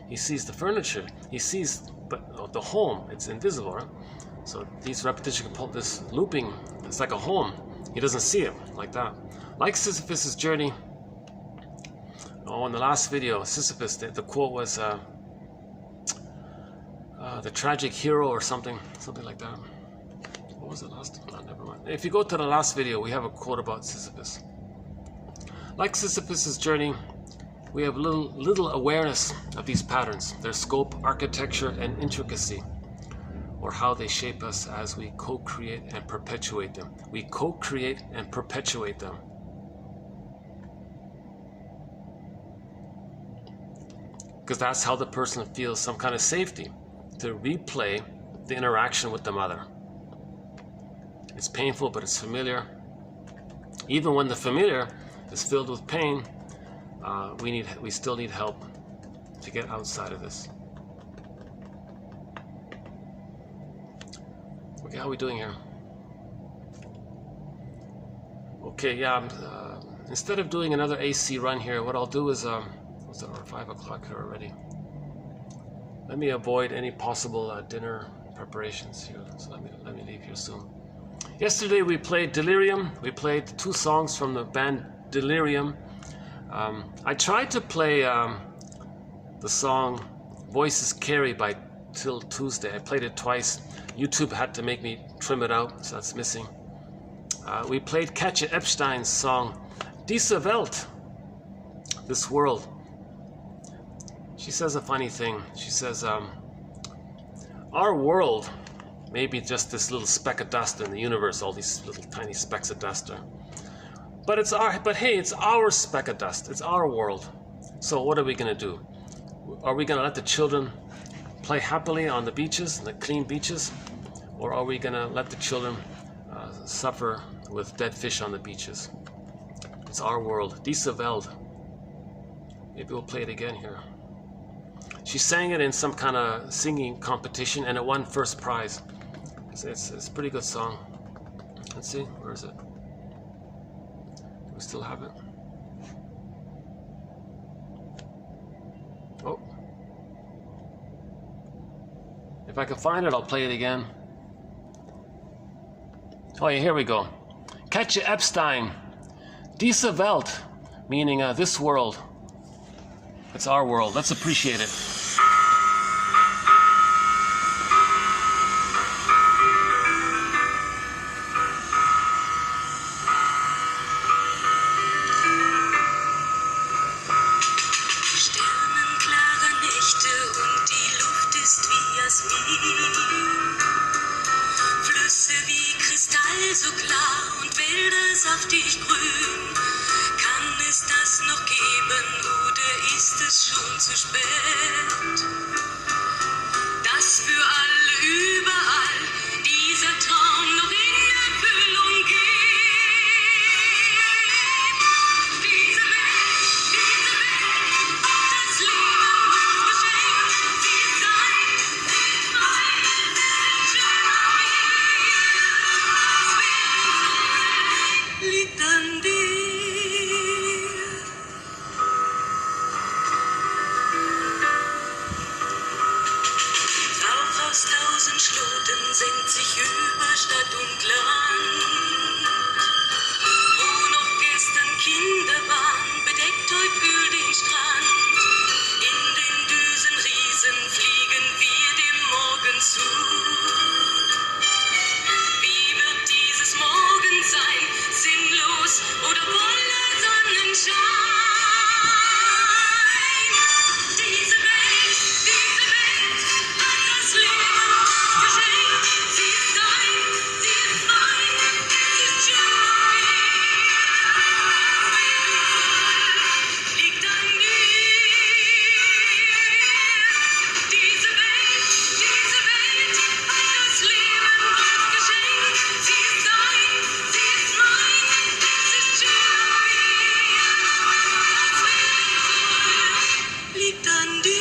He sees the furniture. He sees the home. It's invisible, right? So these repetition, this looping, it's like a home. He doesn't see it like that. Like Sisyphus' journey. Oh, in the last video, Sisyphus, the quote was the tragic hero or something like that. What was the last? Oh, never mind. If you go to the last video, we have a quote about Sisyphus. Like Sisyphus' journey, we have little awareness of these patterns, their scope, architecture, and intricacy, or how they shape us as we co-create and perpetuate them. We co-create and perpetuate them. Because that's how the person feels some kind of safety, to replay the interaction with the mother. It's painful, but it's familiar. Even when the familiar is filled with pain, we still need help to get outside of this. Okay, how are we doing here? Okay, yeah, instead of doing another AC run here, what I'll do is, what's it, 5 o'clock here already? Let me avoid any possible dinner preparations here, so let me leave here soon. Yesterday we played Delirium. We played 2 songs from the band Delirium. I tried to play the song Voices Carry by Till Tuesday. I played it twice. YouTube had to make me trim it out, so that's missing. We played Katja Epstein's song Diese Welt, This World. She says a funny thing. She says, our world may be just this little speck of dust in the universe, all these little tiny specks of dust. But hey, it's our speck of dust. It's our world. So what are we going to do? Are we going to let the children play happily on the beaches, the clean beaches? Or are we going to let the children suffer with dead fish on the beaches? It's our world. Diese Welt. Maybe we'll play it again here. She sang it in some kind of singing competition and it won first prize. It's a pretty good song. Let's see, where is it? Do we still have it? Oh. If I can find it, I'll play it again. Oh yeah, here we go. Katja Epstein, Diese Welt, meaning this world. It's our world. Let's appreciate it. Sternenklare Nächte und die Luft ist wie Jasmin. Flüsse wie Kristall so klar und Wälder saftig grün. Kann es das noch geben oder ist es schon zu spät? Dass für alle überall dieser Traum noch in Erfüllung geht. Diese Welt, auch das Leben uns geschenkt. Sie ist dein, sie ist mein, sie ist schön wie das liegt an dir. Rauch aus 1000 Schloten senkt sich über Stadt und Land. Wo noch gestern Kinder waren, bedeckt heute Öl den Strand. In den Düsenriesen fliegen wir dem Morgen zu. Wie wird dieses Morgen sein? Sinnlos oder voller Sonnenschein? Diese Welt hat das Leben uns geschenkt. Sie ist dein, sie ist mein, es ist schön. Liegt an dir. Diese Welt hat das Leben uns geschenkt. Sie ist dein, sie ist mein, es ist schön. Liegt an dir.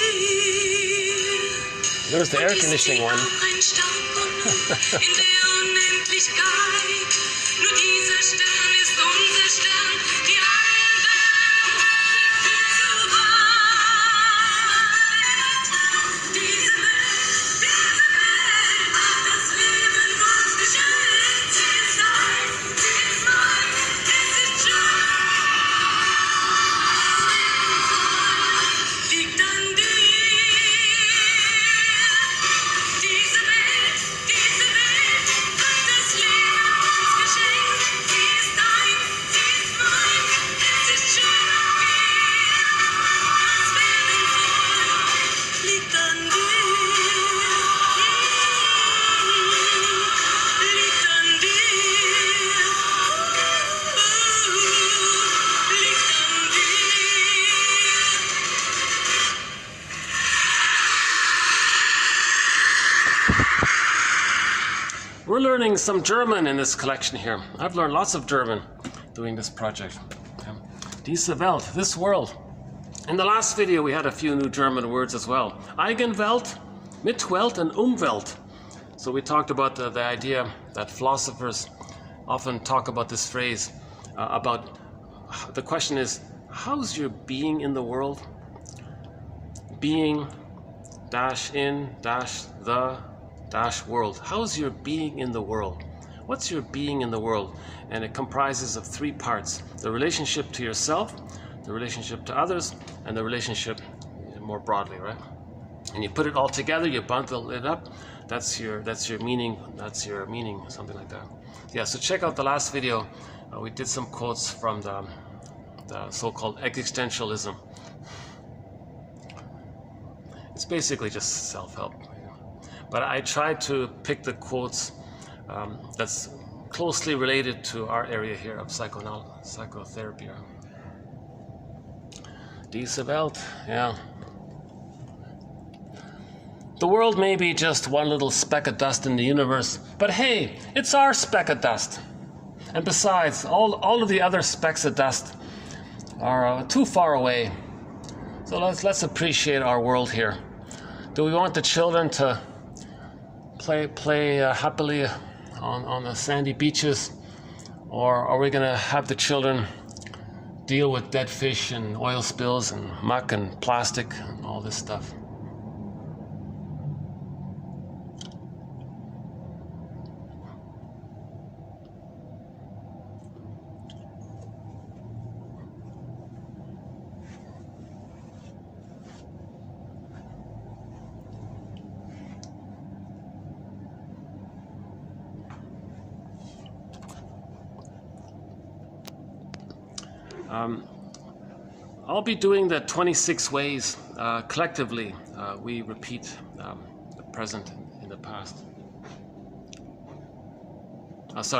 There's the air conditioning one. Ein Sternbund in der Unendlichkeit. Nur dieser Stern ist unser Stern. Die allen Welt ist zu weit. Diese Welt hat das Leben uns geschenkt. Sie ist dein, sie ist mein, es ist schön. Liegt an dir. Diese Welt hat das Leben uns geschenkt. Sie ist dein, sie ist mein. We're learning some German in this collection here. I've learned lots of German doing this project. Diese Welt, this world. In the last video we had a few new German words as well. Eigenwelt, Mitwelt, and Umwelt. So we talked about the idea that philosophers often talk about this phrase about the question is, how's your being in the world? Being dash in dash the dash world. How's your being in the world? What's your being in the world? And it comprises of three parts: the relationship to yourself, the relationship to others, and the relationship more broadly, right? And you put it all together, you bundle it up. That's your meaning. That's your meaning, something like that. Yeah. So check out the last video. We did some quotes from the so-called existentialism. It's basically just self-help. But I tried to pick the quotes that's closely related to our area here of psychotherapy. Diese Welt, yeah. The world may be just one little speck of dust in the universe, but hey, it's our speck of dust. And besides, all of the other specks of dust are too far away. So let's appreciate our world here. Do we want the children to play happily on the sandy beaches, or are we going to have the children deal with dead fish and oil spills and muck and plastic and all this stuff? I'll be doing the 26 ways collectively. We repeat the present in the past.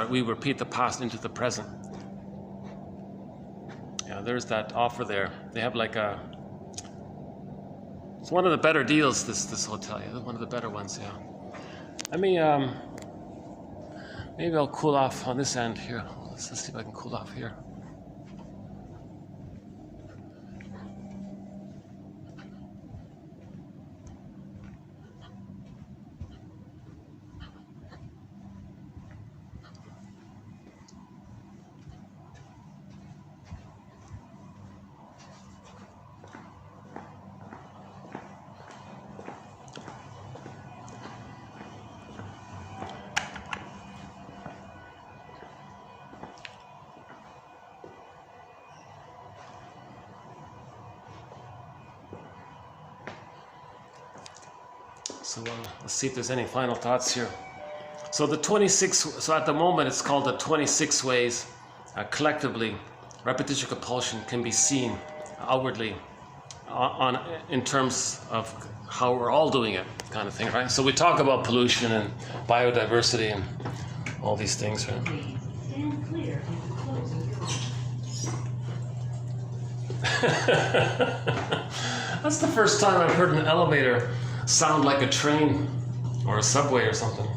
We repeat the past into the present. Yeah, there's that offer there. They have like it's one of the better deals, this hotel. Yeah, one of the better ones, yeah. Let me, maybe I'll cool off on this end here. Let's see if I can cool off here. So let's see if there's any final thoughts here. So the 26, so at the moment it's called the 26 ways. Collectively, repetition compulsion can be seen outwardly in terms of how we're all doing it, kind of thing, right? So we talk about pollution and biodiversity and all these things, right? Please stand clear of the closing doors. That's the first time I've heard an elevator sound like a train or a subway or something.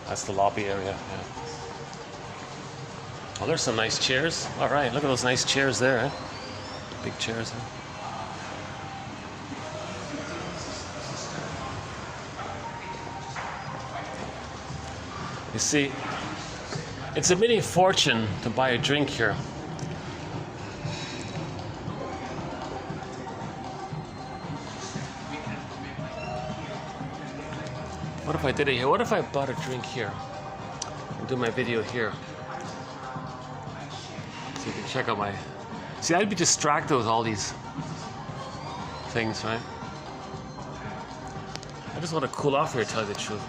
That's the lobby area, yeah. Oh, there's some nice chairs. All right, look at those nice chairs there, eh? Big chairs, huh? You see, it's a mini fortune to buy a drink here. What if I did it here? What if I bought a drink here and do my video here? So you can check out my... See, I'd be distracted with all these things, right? I just want to cool off here, to tell you the truth.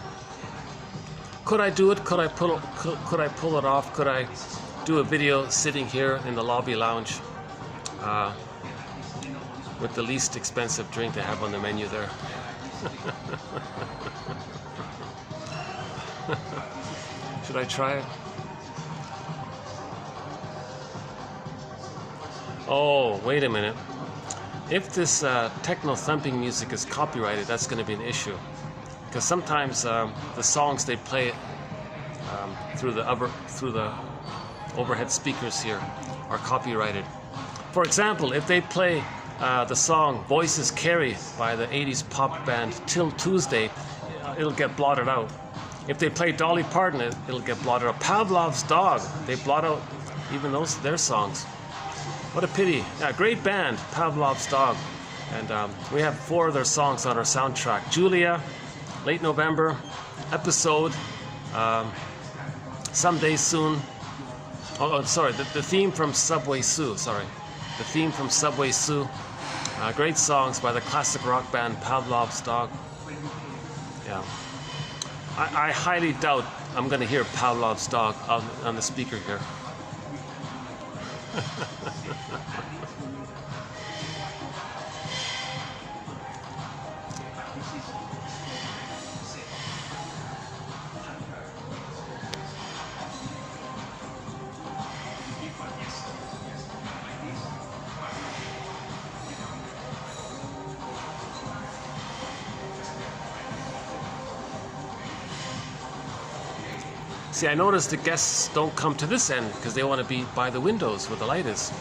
Could I do it? Could I pull it off? Could I do a video sitting here in the lobby lounge? with the least expensive drink they have on the menu there. Should I try it? Oh, wait a minute. If this techno thumping music is copyrighted, that's going to be an issue. Because sometimes the songs they play through the overhead speakers here are copyrighted. For example, if they play the song Voices Carry by the 80s pop band Till Tuesday, it'll get blotted out. If they play Dolly Parton, it'll get blotted out. Pavlov's Dog, they blot out even their songs. What a pity. Yeah, great band, Pavlov's Dog. And we have 4 of their songs on our soundtrack. Julia, Late November, Episode, Someday Soon. Oh, sorry, the theme from Subway Sue, sorry. The theme from Subway Sue. Great songs by the classic rock band Pavlov's Dog. Yeah. I highly doubt I'm going to hear Pavlov's Dog on the speaker here. See, I noticed the guests don't come to this end because they want to be by the windows where the light is.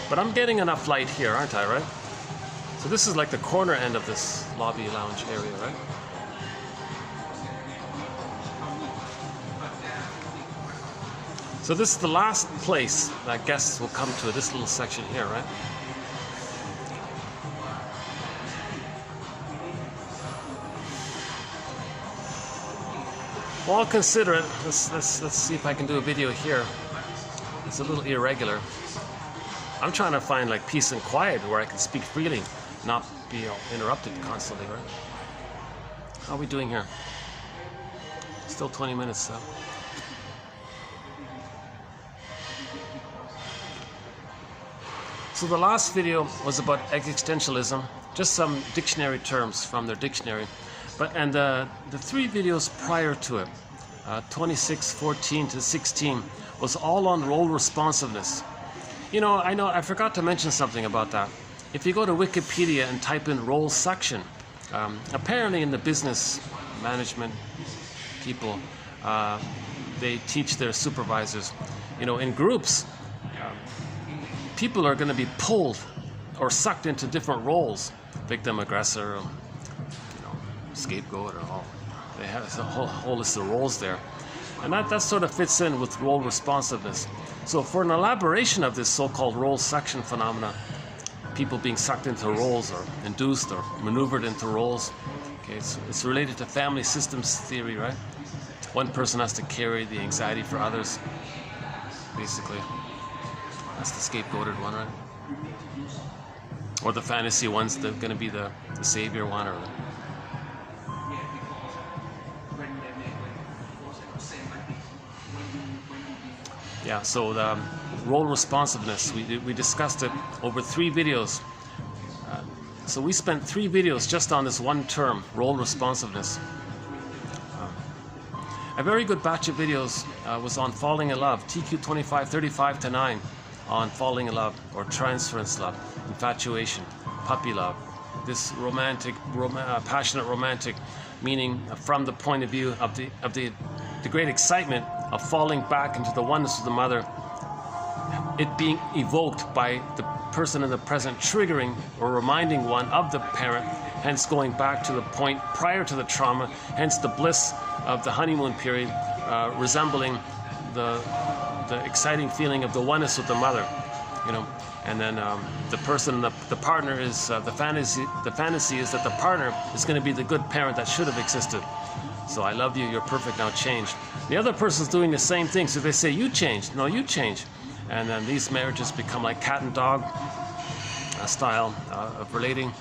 But I'm getting enough light here, aren't I, right? So this is like the corner end of this lobby lounge area, right? So this is the last place that guests will come to, this little section here, right? Well, I'll consider it. Let's see if I can do a video here. It's a little irregular. I'm trying to find like peace and quiet where I can speak freely, not be interrupted constantly, right? How are we doing here? Still 20 minutes though. So the last video was about existentialism, just some dictionary terms from their dictionary. And the 3 videos prior to it, 26, 14 to 16, was all on role responsiveness. You know, I forgot to mention something about that. If you go to Wikipedia and type in role section, apparently in the business management people, they teach their supervisors, you know, in groups, people are going to be pulled or sucked into different roles, victim, aggressor, scapegoat, or all. They have a whole list of roles there, and that sort of fits in with role responsiveness. So for an elaboration of this so-called role section phenomena, people being sucked into roles or induced or maneuvered into roles, okay, it's related to family systems theory, right? One person has to carry the anxiety for others, basically. That's the scapegoated one, right? Or the fantasy one's going to be the savior one, or yeah, so the role responsiveness, we discussed it over 3 videos. So we spent 3 videos just on this one term, role responsiveness. A very good batch of videos was on falling in love, TQ 2535 to 9, on falling in love or transference love, infatuation, puppy love. This romantic, passionate romantic, meaning from the point of view of the great excitement of falling back into the oneness of the mother, it being evoked by the person in the present triggering or reminding one of the parent, hence going back to the point prior to the trauma, hence the bliss of the honeymoon period, resembling the exciting feeling of the oneness with the mother, you know. And then the person, the partner is the fantasy is that the partner is going to be the good parent that should have existed. So I love you, you're perfect, now change. The other person's doing the same thing, so they say, you changed, no, you change. And then these marriages become like cat and dog style of relating.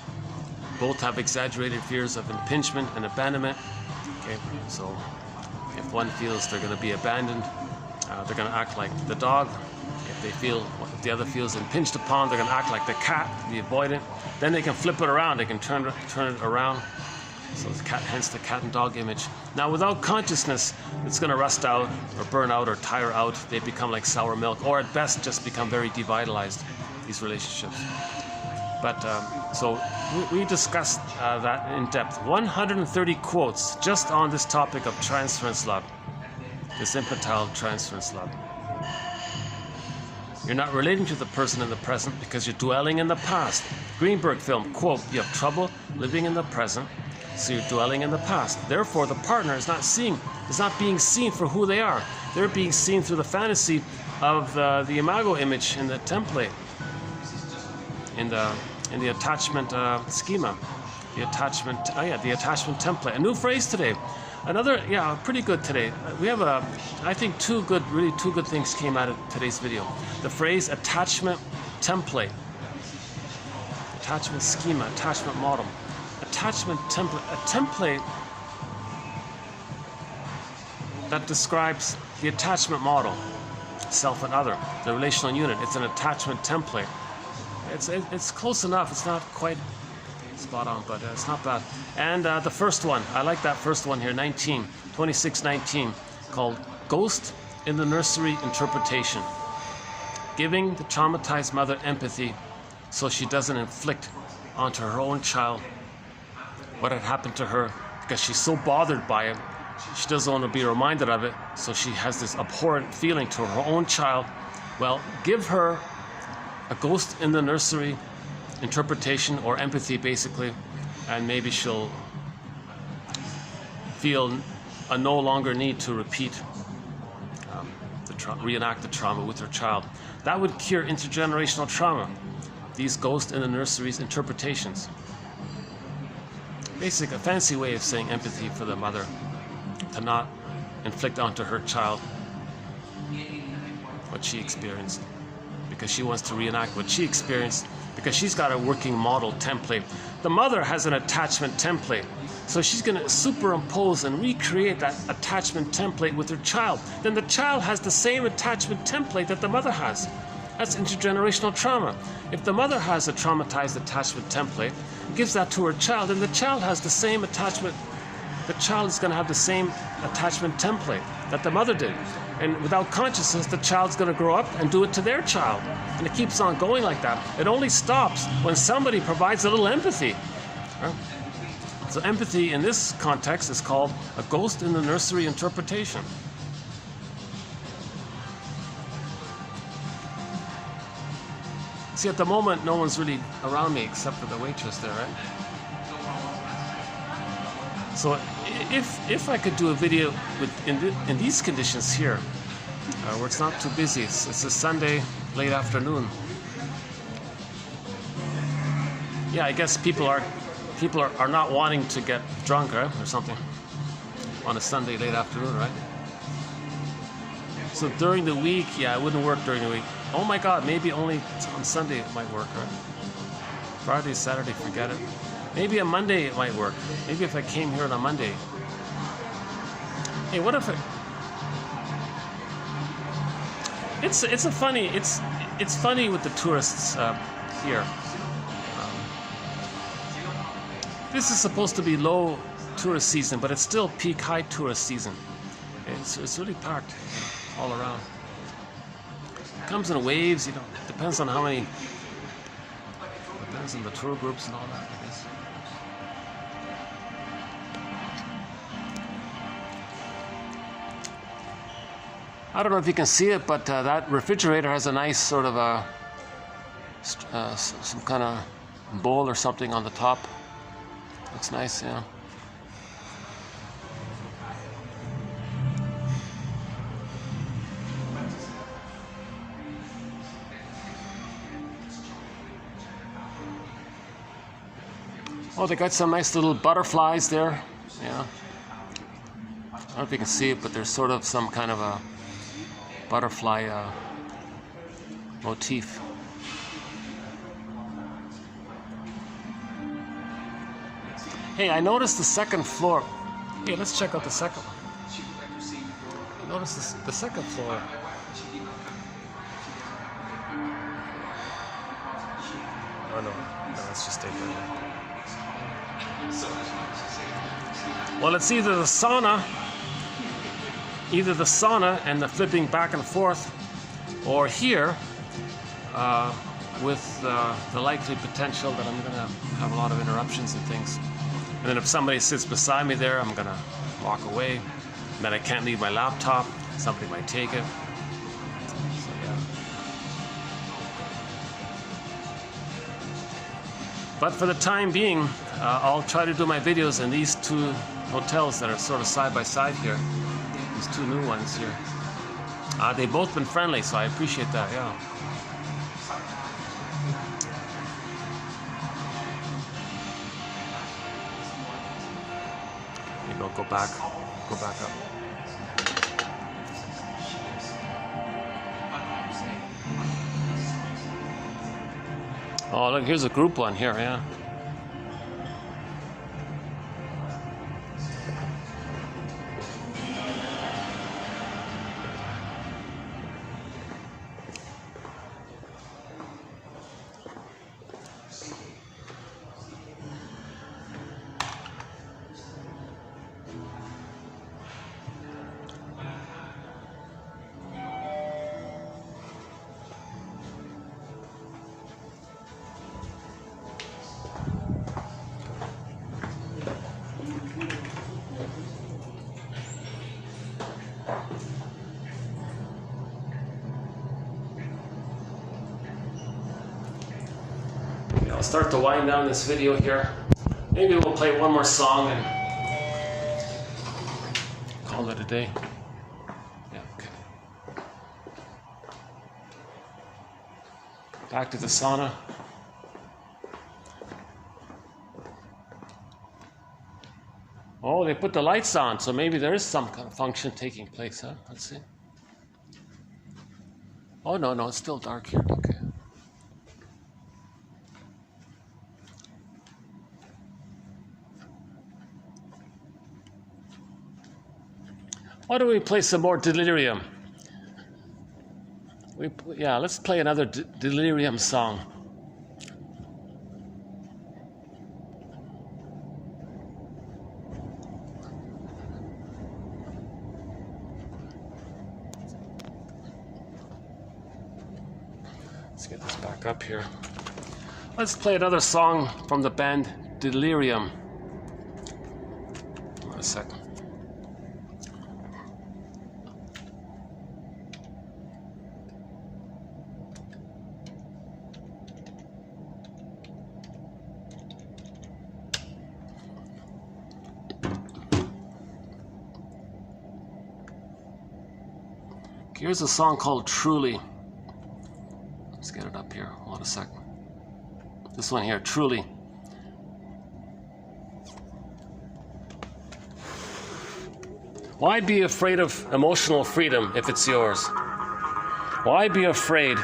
Both have exaggerated fears of impingement and abandonment. Okay, so if one feels they're going to be abandoned, they're going to act like the dog. they feel, if the other feels impinged upon, they're going to act like the cat, be avoidant. Then they can flip it around. They can turn it around. So it's hence the cat and dog image. Now, without consciousness, it's going to rust out or burn out or tire out. They become like sour milk, or at best just become very devitalized, these relationships. But so we discussed that in depth. 130 quotes just on this topic of transference love, this infantile transference love. You're not relating to the person in the present because you're dwelling in the past. Greenberg film, quote, you have trouble living in the present, so you're dwelling in the past. Therefore, the partner is not being seen for who they are. They're being seen through the fantasy of the imago image in the template, in the attachment schema, the attachment template. A new phrase today. Another, pretty good today. We have I think two good things came out of today's video. The phrase attachment template, attachment schema, attachment model, attachment template, a template that describes the attachment model, self and other, the relational unit. It's an attachment template. It's close enough. It's not quite spot on, but it's not bad. And the first one, I like that first one here, 2619, called Ghost in the Nursery Interpretation. Giving the traumatized mother empathy so she doesn't inflict onto her own child what had happened to her, because she's so bothered by it. She doesn't want to be reminded of it, so she has this abhorrent feeling to her own child. Well, give her a ghost in the nursery interpretation, or empathy basically, and maybe she'll feel a no longer need to reenact the trauma with her child. That would cure intergenerational trauma, these ghost in the nursery's interpretations. Basically, a fancy way of saying empathy for the mother, to not inflict onto her child what she experienced, because she wants to reenact what she experienced, because she's got a working model template. The mother has an attachment template, so she's going to superimpose and recreate that attachment template with her child. Then the child has the same attachment template that the mother has. That's intergenerational trauma. If the mother has a traumatized attachment template, gives that to her child, and the child has the same attachment, the child is going to have the same attachment template that the mother did. And without consciousness, the child's going to grow up and do it to their child. And it keeps on going like that. It only stops when somebody provides a little empathy. Right? So empathy in this context is called a ghost in the nursery interpretation. See, at the moment, no one's really around me except for the waitress there, right? So if I could do a video in these conditions here, where it's not too busy, it's a Sunday late afternoon. Yeah, I guess people are not wanting to get drunk, right, or something on a Sunday late afternoon, right? So during the week, yeah, it wouldn't work during the week. Oh my God, maybe only on Sunday it might work, right? Friday, Saturday, forget it. Maybe on Monday it might work. Maybe if I came here on a Monday. Hey, what if it's funny with the tourists here. This is supposed to be low tourist season, but it's still peak high tourist season. It's really packed all around. It comes in waves, depends on how many. Depends on the tour groups and all that, I guess. I don't know if you can see it, but that refrigerator has a nice sort of some kind of bowl or something on the top. Looks nice, yeah. Oh, they got some nice little butterflies there, yeah. I don't know if you can see it, but there's sort of some kind of a butterfly motif. Hey, I noticed the second floor. Hey, let's check out the second one. Notice the second floor. Oh no, let's just stay there. Well, it's either the sauna and the flipping back and forth, or here with the likely potential that I'm gonna have a lot of interruptions and things. And then if somebody sits beside me there, I'm gonna walk away. And then I can't leave my laptop. Somebody might take it. So yeah. But for the time being, I'll try to do my videos in these two hotels that are sort of side by side here. These two new ones here. They've both been friendly, so I appreciate that, yeah. Maybe I'll go back up. Oh, look, here's a group one here, yeah. I'll start to wind down this video here. Maybe we'll play one more song and call it a day. Yeah, okay. Back to the sauna. Oh, they put the lights on, so maybe there is some kind of function taking place, huh? Let's see. Oh, no, it's still dark here. Okay. Why don't we play some more delirium? Let's play another delirium song. Let's get this back up here. Let's play another song from the band Delirium. Wait a second. Here's a song called Truly. Let's get it up here. Hold on a second. This one here, Truly. Why be afraid of emotional freedom if it's yours? Why be afraid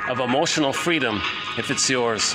of emotional freedom if it's yours?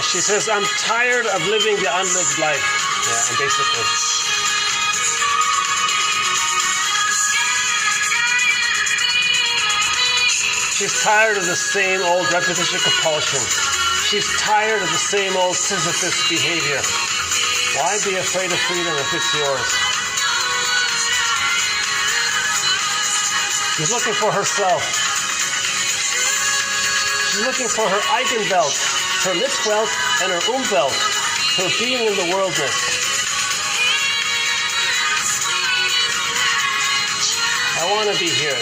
she says, I'm tired of living the unlived life. Yeah, and basically. She's tired of the same old repetition compulsion. She's tired of the same old Sisyphus behavior. Why be afraid of freedom if it's yours? She's looking for herself. She's looking for her Eigenwelt, her Mitwelt and her Umwelt, her being in the worldness. I want to be here.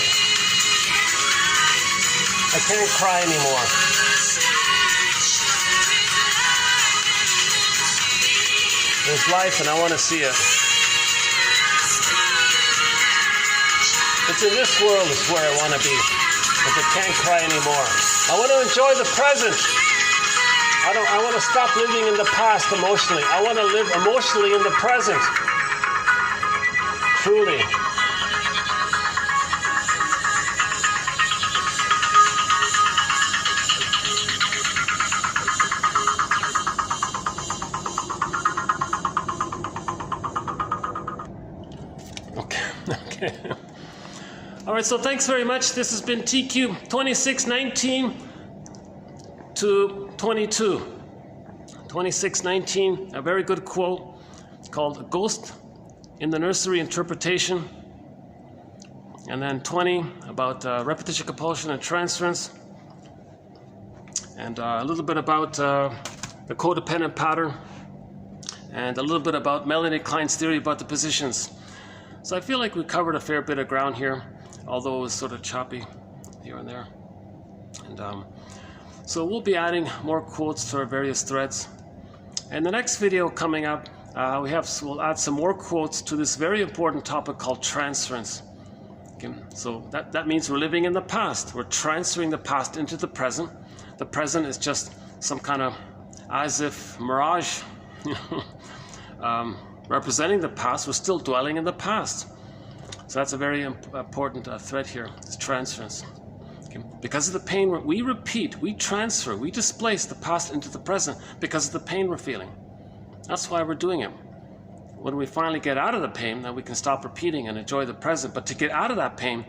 I can't cry anymore. There's life and I want to see it. It's in this world is where I want to be, because I can't cry anymore. I want to enjoy the present. I want to stop living in the past emotionally. I want to live emotionally in the present. Truly. Okay. All right, so thanks very much. This has been TQ 2619 to 22. 2619, a very good quote called "A Ghost in the Nursery Interpretation." And then 20 about repetition, compulsion, and transference. And a little bit about the codependent pattern. And a little bit about Melanie Klein's theory about the positions. So I feel like we covered a fair bit of ground here, although it was sort of choppy here and there. And so we'll be adding more quotes to our various threads. And the next video coming up, we'll add some more quotes to this very important topic called transference. Okay? So that means we're living in the past. We're transferring the past into the present. The present is just some kind of as if mirage, representing the past. We're still dwelling in the past. So that's a very important thread here, is transference. Okay? Because of the pain we repeat, we transfer, we displace the past into the present because of the pain we're feeling. That's why we're doing it. When we finally get out of the pain, then we can stop repeating and enjoy the present. But to get out of that pain,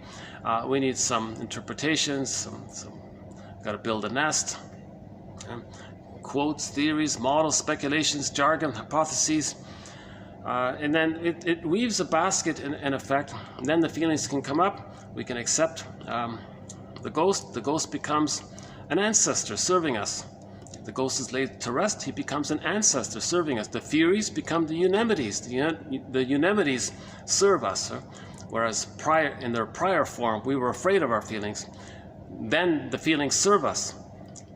we need some interpretations, we've got to build a nest. Okay? Quotes, theories, models, speculations, jargon, hypotheses. And then it weaves a basket in effect, and then the feelings can come up. We can accept the ghost. The ghost becomes an ancestor serving us. If the ghost is laid to rest, he becomes an ancestor serving us. The Furies become the Eunemnites. The Eunemnites serve us. Whereas in their prior form, we were afraid of our feelings. Then the feelings serve us.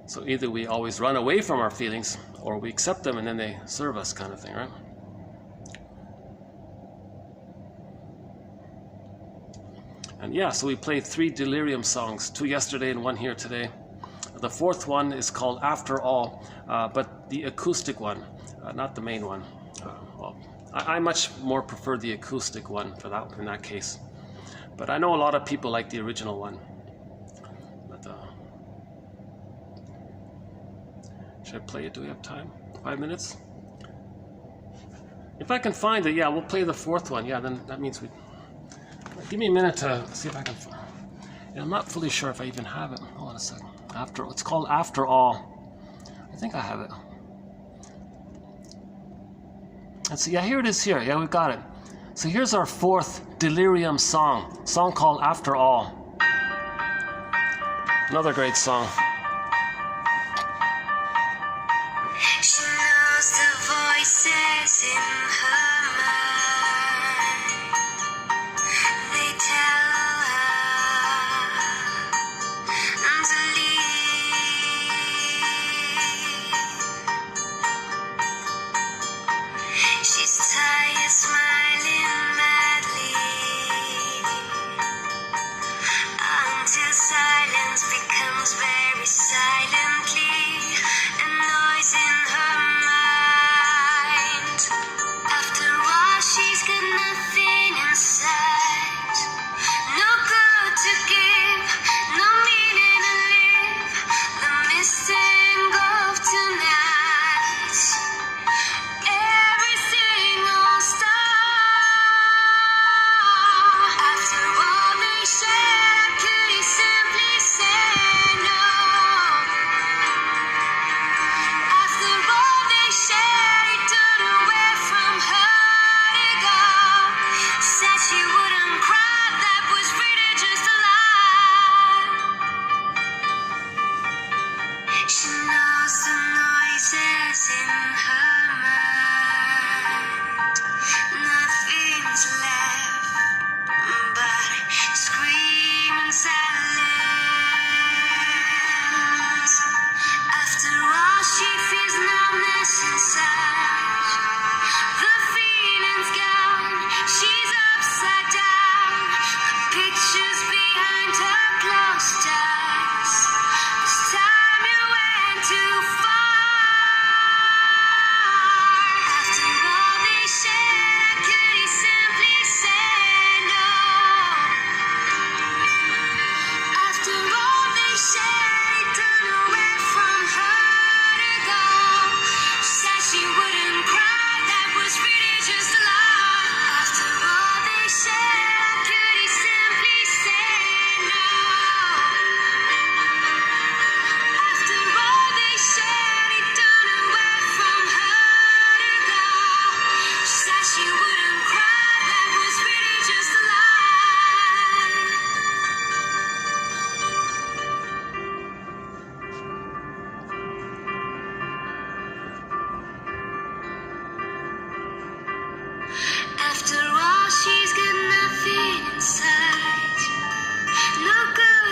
So either we always run away from our feelings, or we accept them and then they serve us, kind of thing, right? And yeah, so we played 3 delirium songs, 2 yesterday and 1 here today. The 4th one is called After All, but the acoustic one, not the main one. Well, I much more prefer the acoustic one for that in that case. But I know a lot of people like the original one. But should I play it? Do we have time? 5 minutes? If I can find it, yeah, we'll play the 4th one. Yeah, then that means we... Give me a minute to see if I can find it. I'm not fully sure if I even have it. Hold on a second. It's called After All. I think I have it. Let's see. Yeah, here it is here. Yeah, we've got it. So here's our 4th delirium song called After All. Another great song. She knows the voices in her mind. They tell her to leave. She's tired, smiling madly, until silence becomes very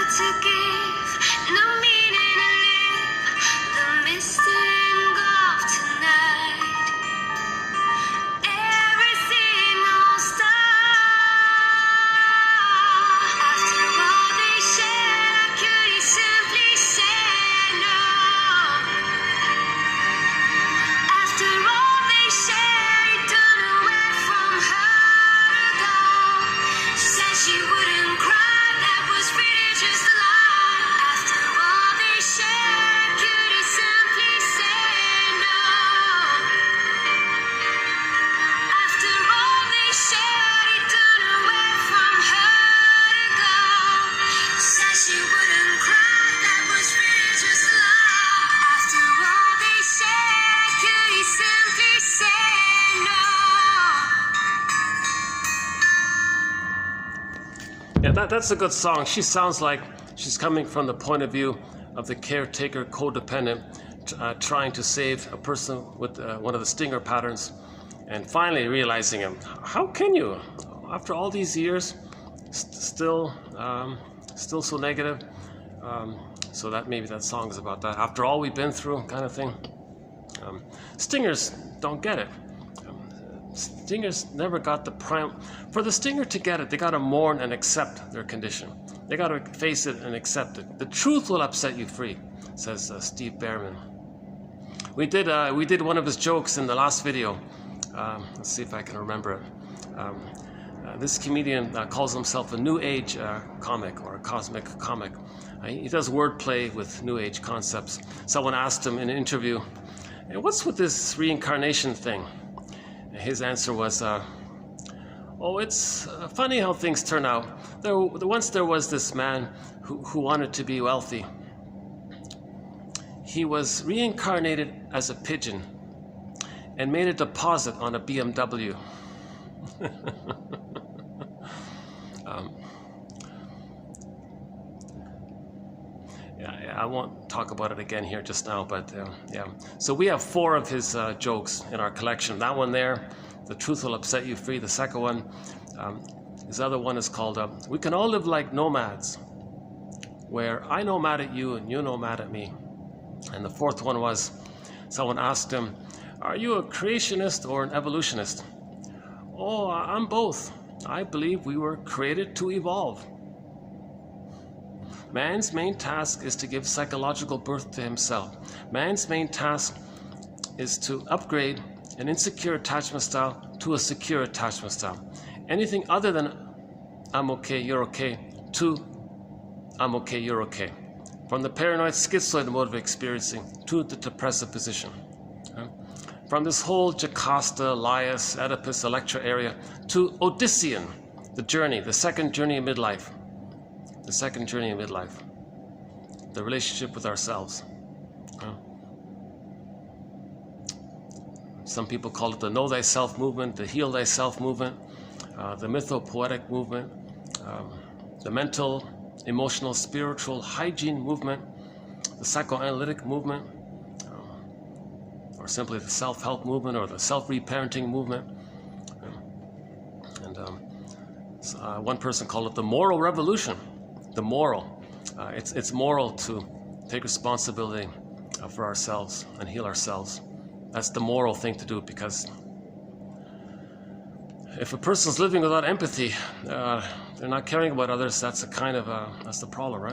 to give, no meaning to live. The mist engulfed tonight. Everything all star. After all they shared, could he simply say no? After all they shared, he turned away from her to go. She said she wouldn't cry, that was really just a lie. After all they shared, could he simply say no? After all they shared, he turned away from her to go. She said she wouldn't cry, that was really just a lie. After all they shared, could he simply say no? Yeah, that's a good song. She sounds like she's coming from the point of view of the caretaker codependent trying to save a person with one of the stinger patterns and finally realizing him. How can you, after all these years, still so negative? So that maybe that song is about that. After all we've been through, kind of thing. Stingers don't get it. Stingers never got the prime. For the stinger to get it, they got to mourn and accept their condition. They got to face it and accept it. The truth will upset you free, says Steve Behrman. We did one of his jokes in the last video. Let's see if I can remember it. This comedian calls himself a New Age comic or a cosmic comic. He does wordplay with New Age concepts. Someone asked him in an interview, "Hey, what's with this reincarnation thing?" His answer was, "Oh, it's funny how things turn out. Once there was this man who wanted to be wealthy. He was reincarnated as a pigeon and made a deposit on a BMW." I won't talk about it again here just now, but yeah. So we have 4 of his jokes in our collection. That one there, "The Truth Will Upset You Free." The second one, his other one is called "We Can All Live Like Nomads," where I know mad at you and you know mad at me. And the fourth one was, someone asked him, "Are you a creationist or an evolutionist?" "Oh, I'm both. I believe we were created to evolve. Man's main task is to give psychological birth to himself. Man's main task is to upgrade an insecure attachment style to a secure attachment style. Anything other than I'm okay, you're okay, to I'm okay, you're okay. From the paranoid schizoid mode of experiencing to the depressive position. From this whole Jocasta, Laius, Oedipus, Electra area to Odyssean, the journey, the second journey of midlife. The second journey of midlife. The relationship with ourselves. Some people call it the Know Thyself movement, the Heal Thyself movement, the Mythopoetic movement, the mental, emotional, spiritual hygiene movement, the psychoanalytic movement, or simply the self-help movement or the self-reparenting movement. And one person called it the moral revolution. The moral. It's moral to take responsibility for ourselves and heal ourselves. That's the moral thing to do, because if a person's living without empathy, they're not caring about others, that's the problem, right?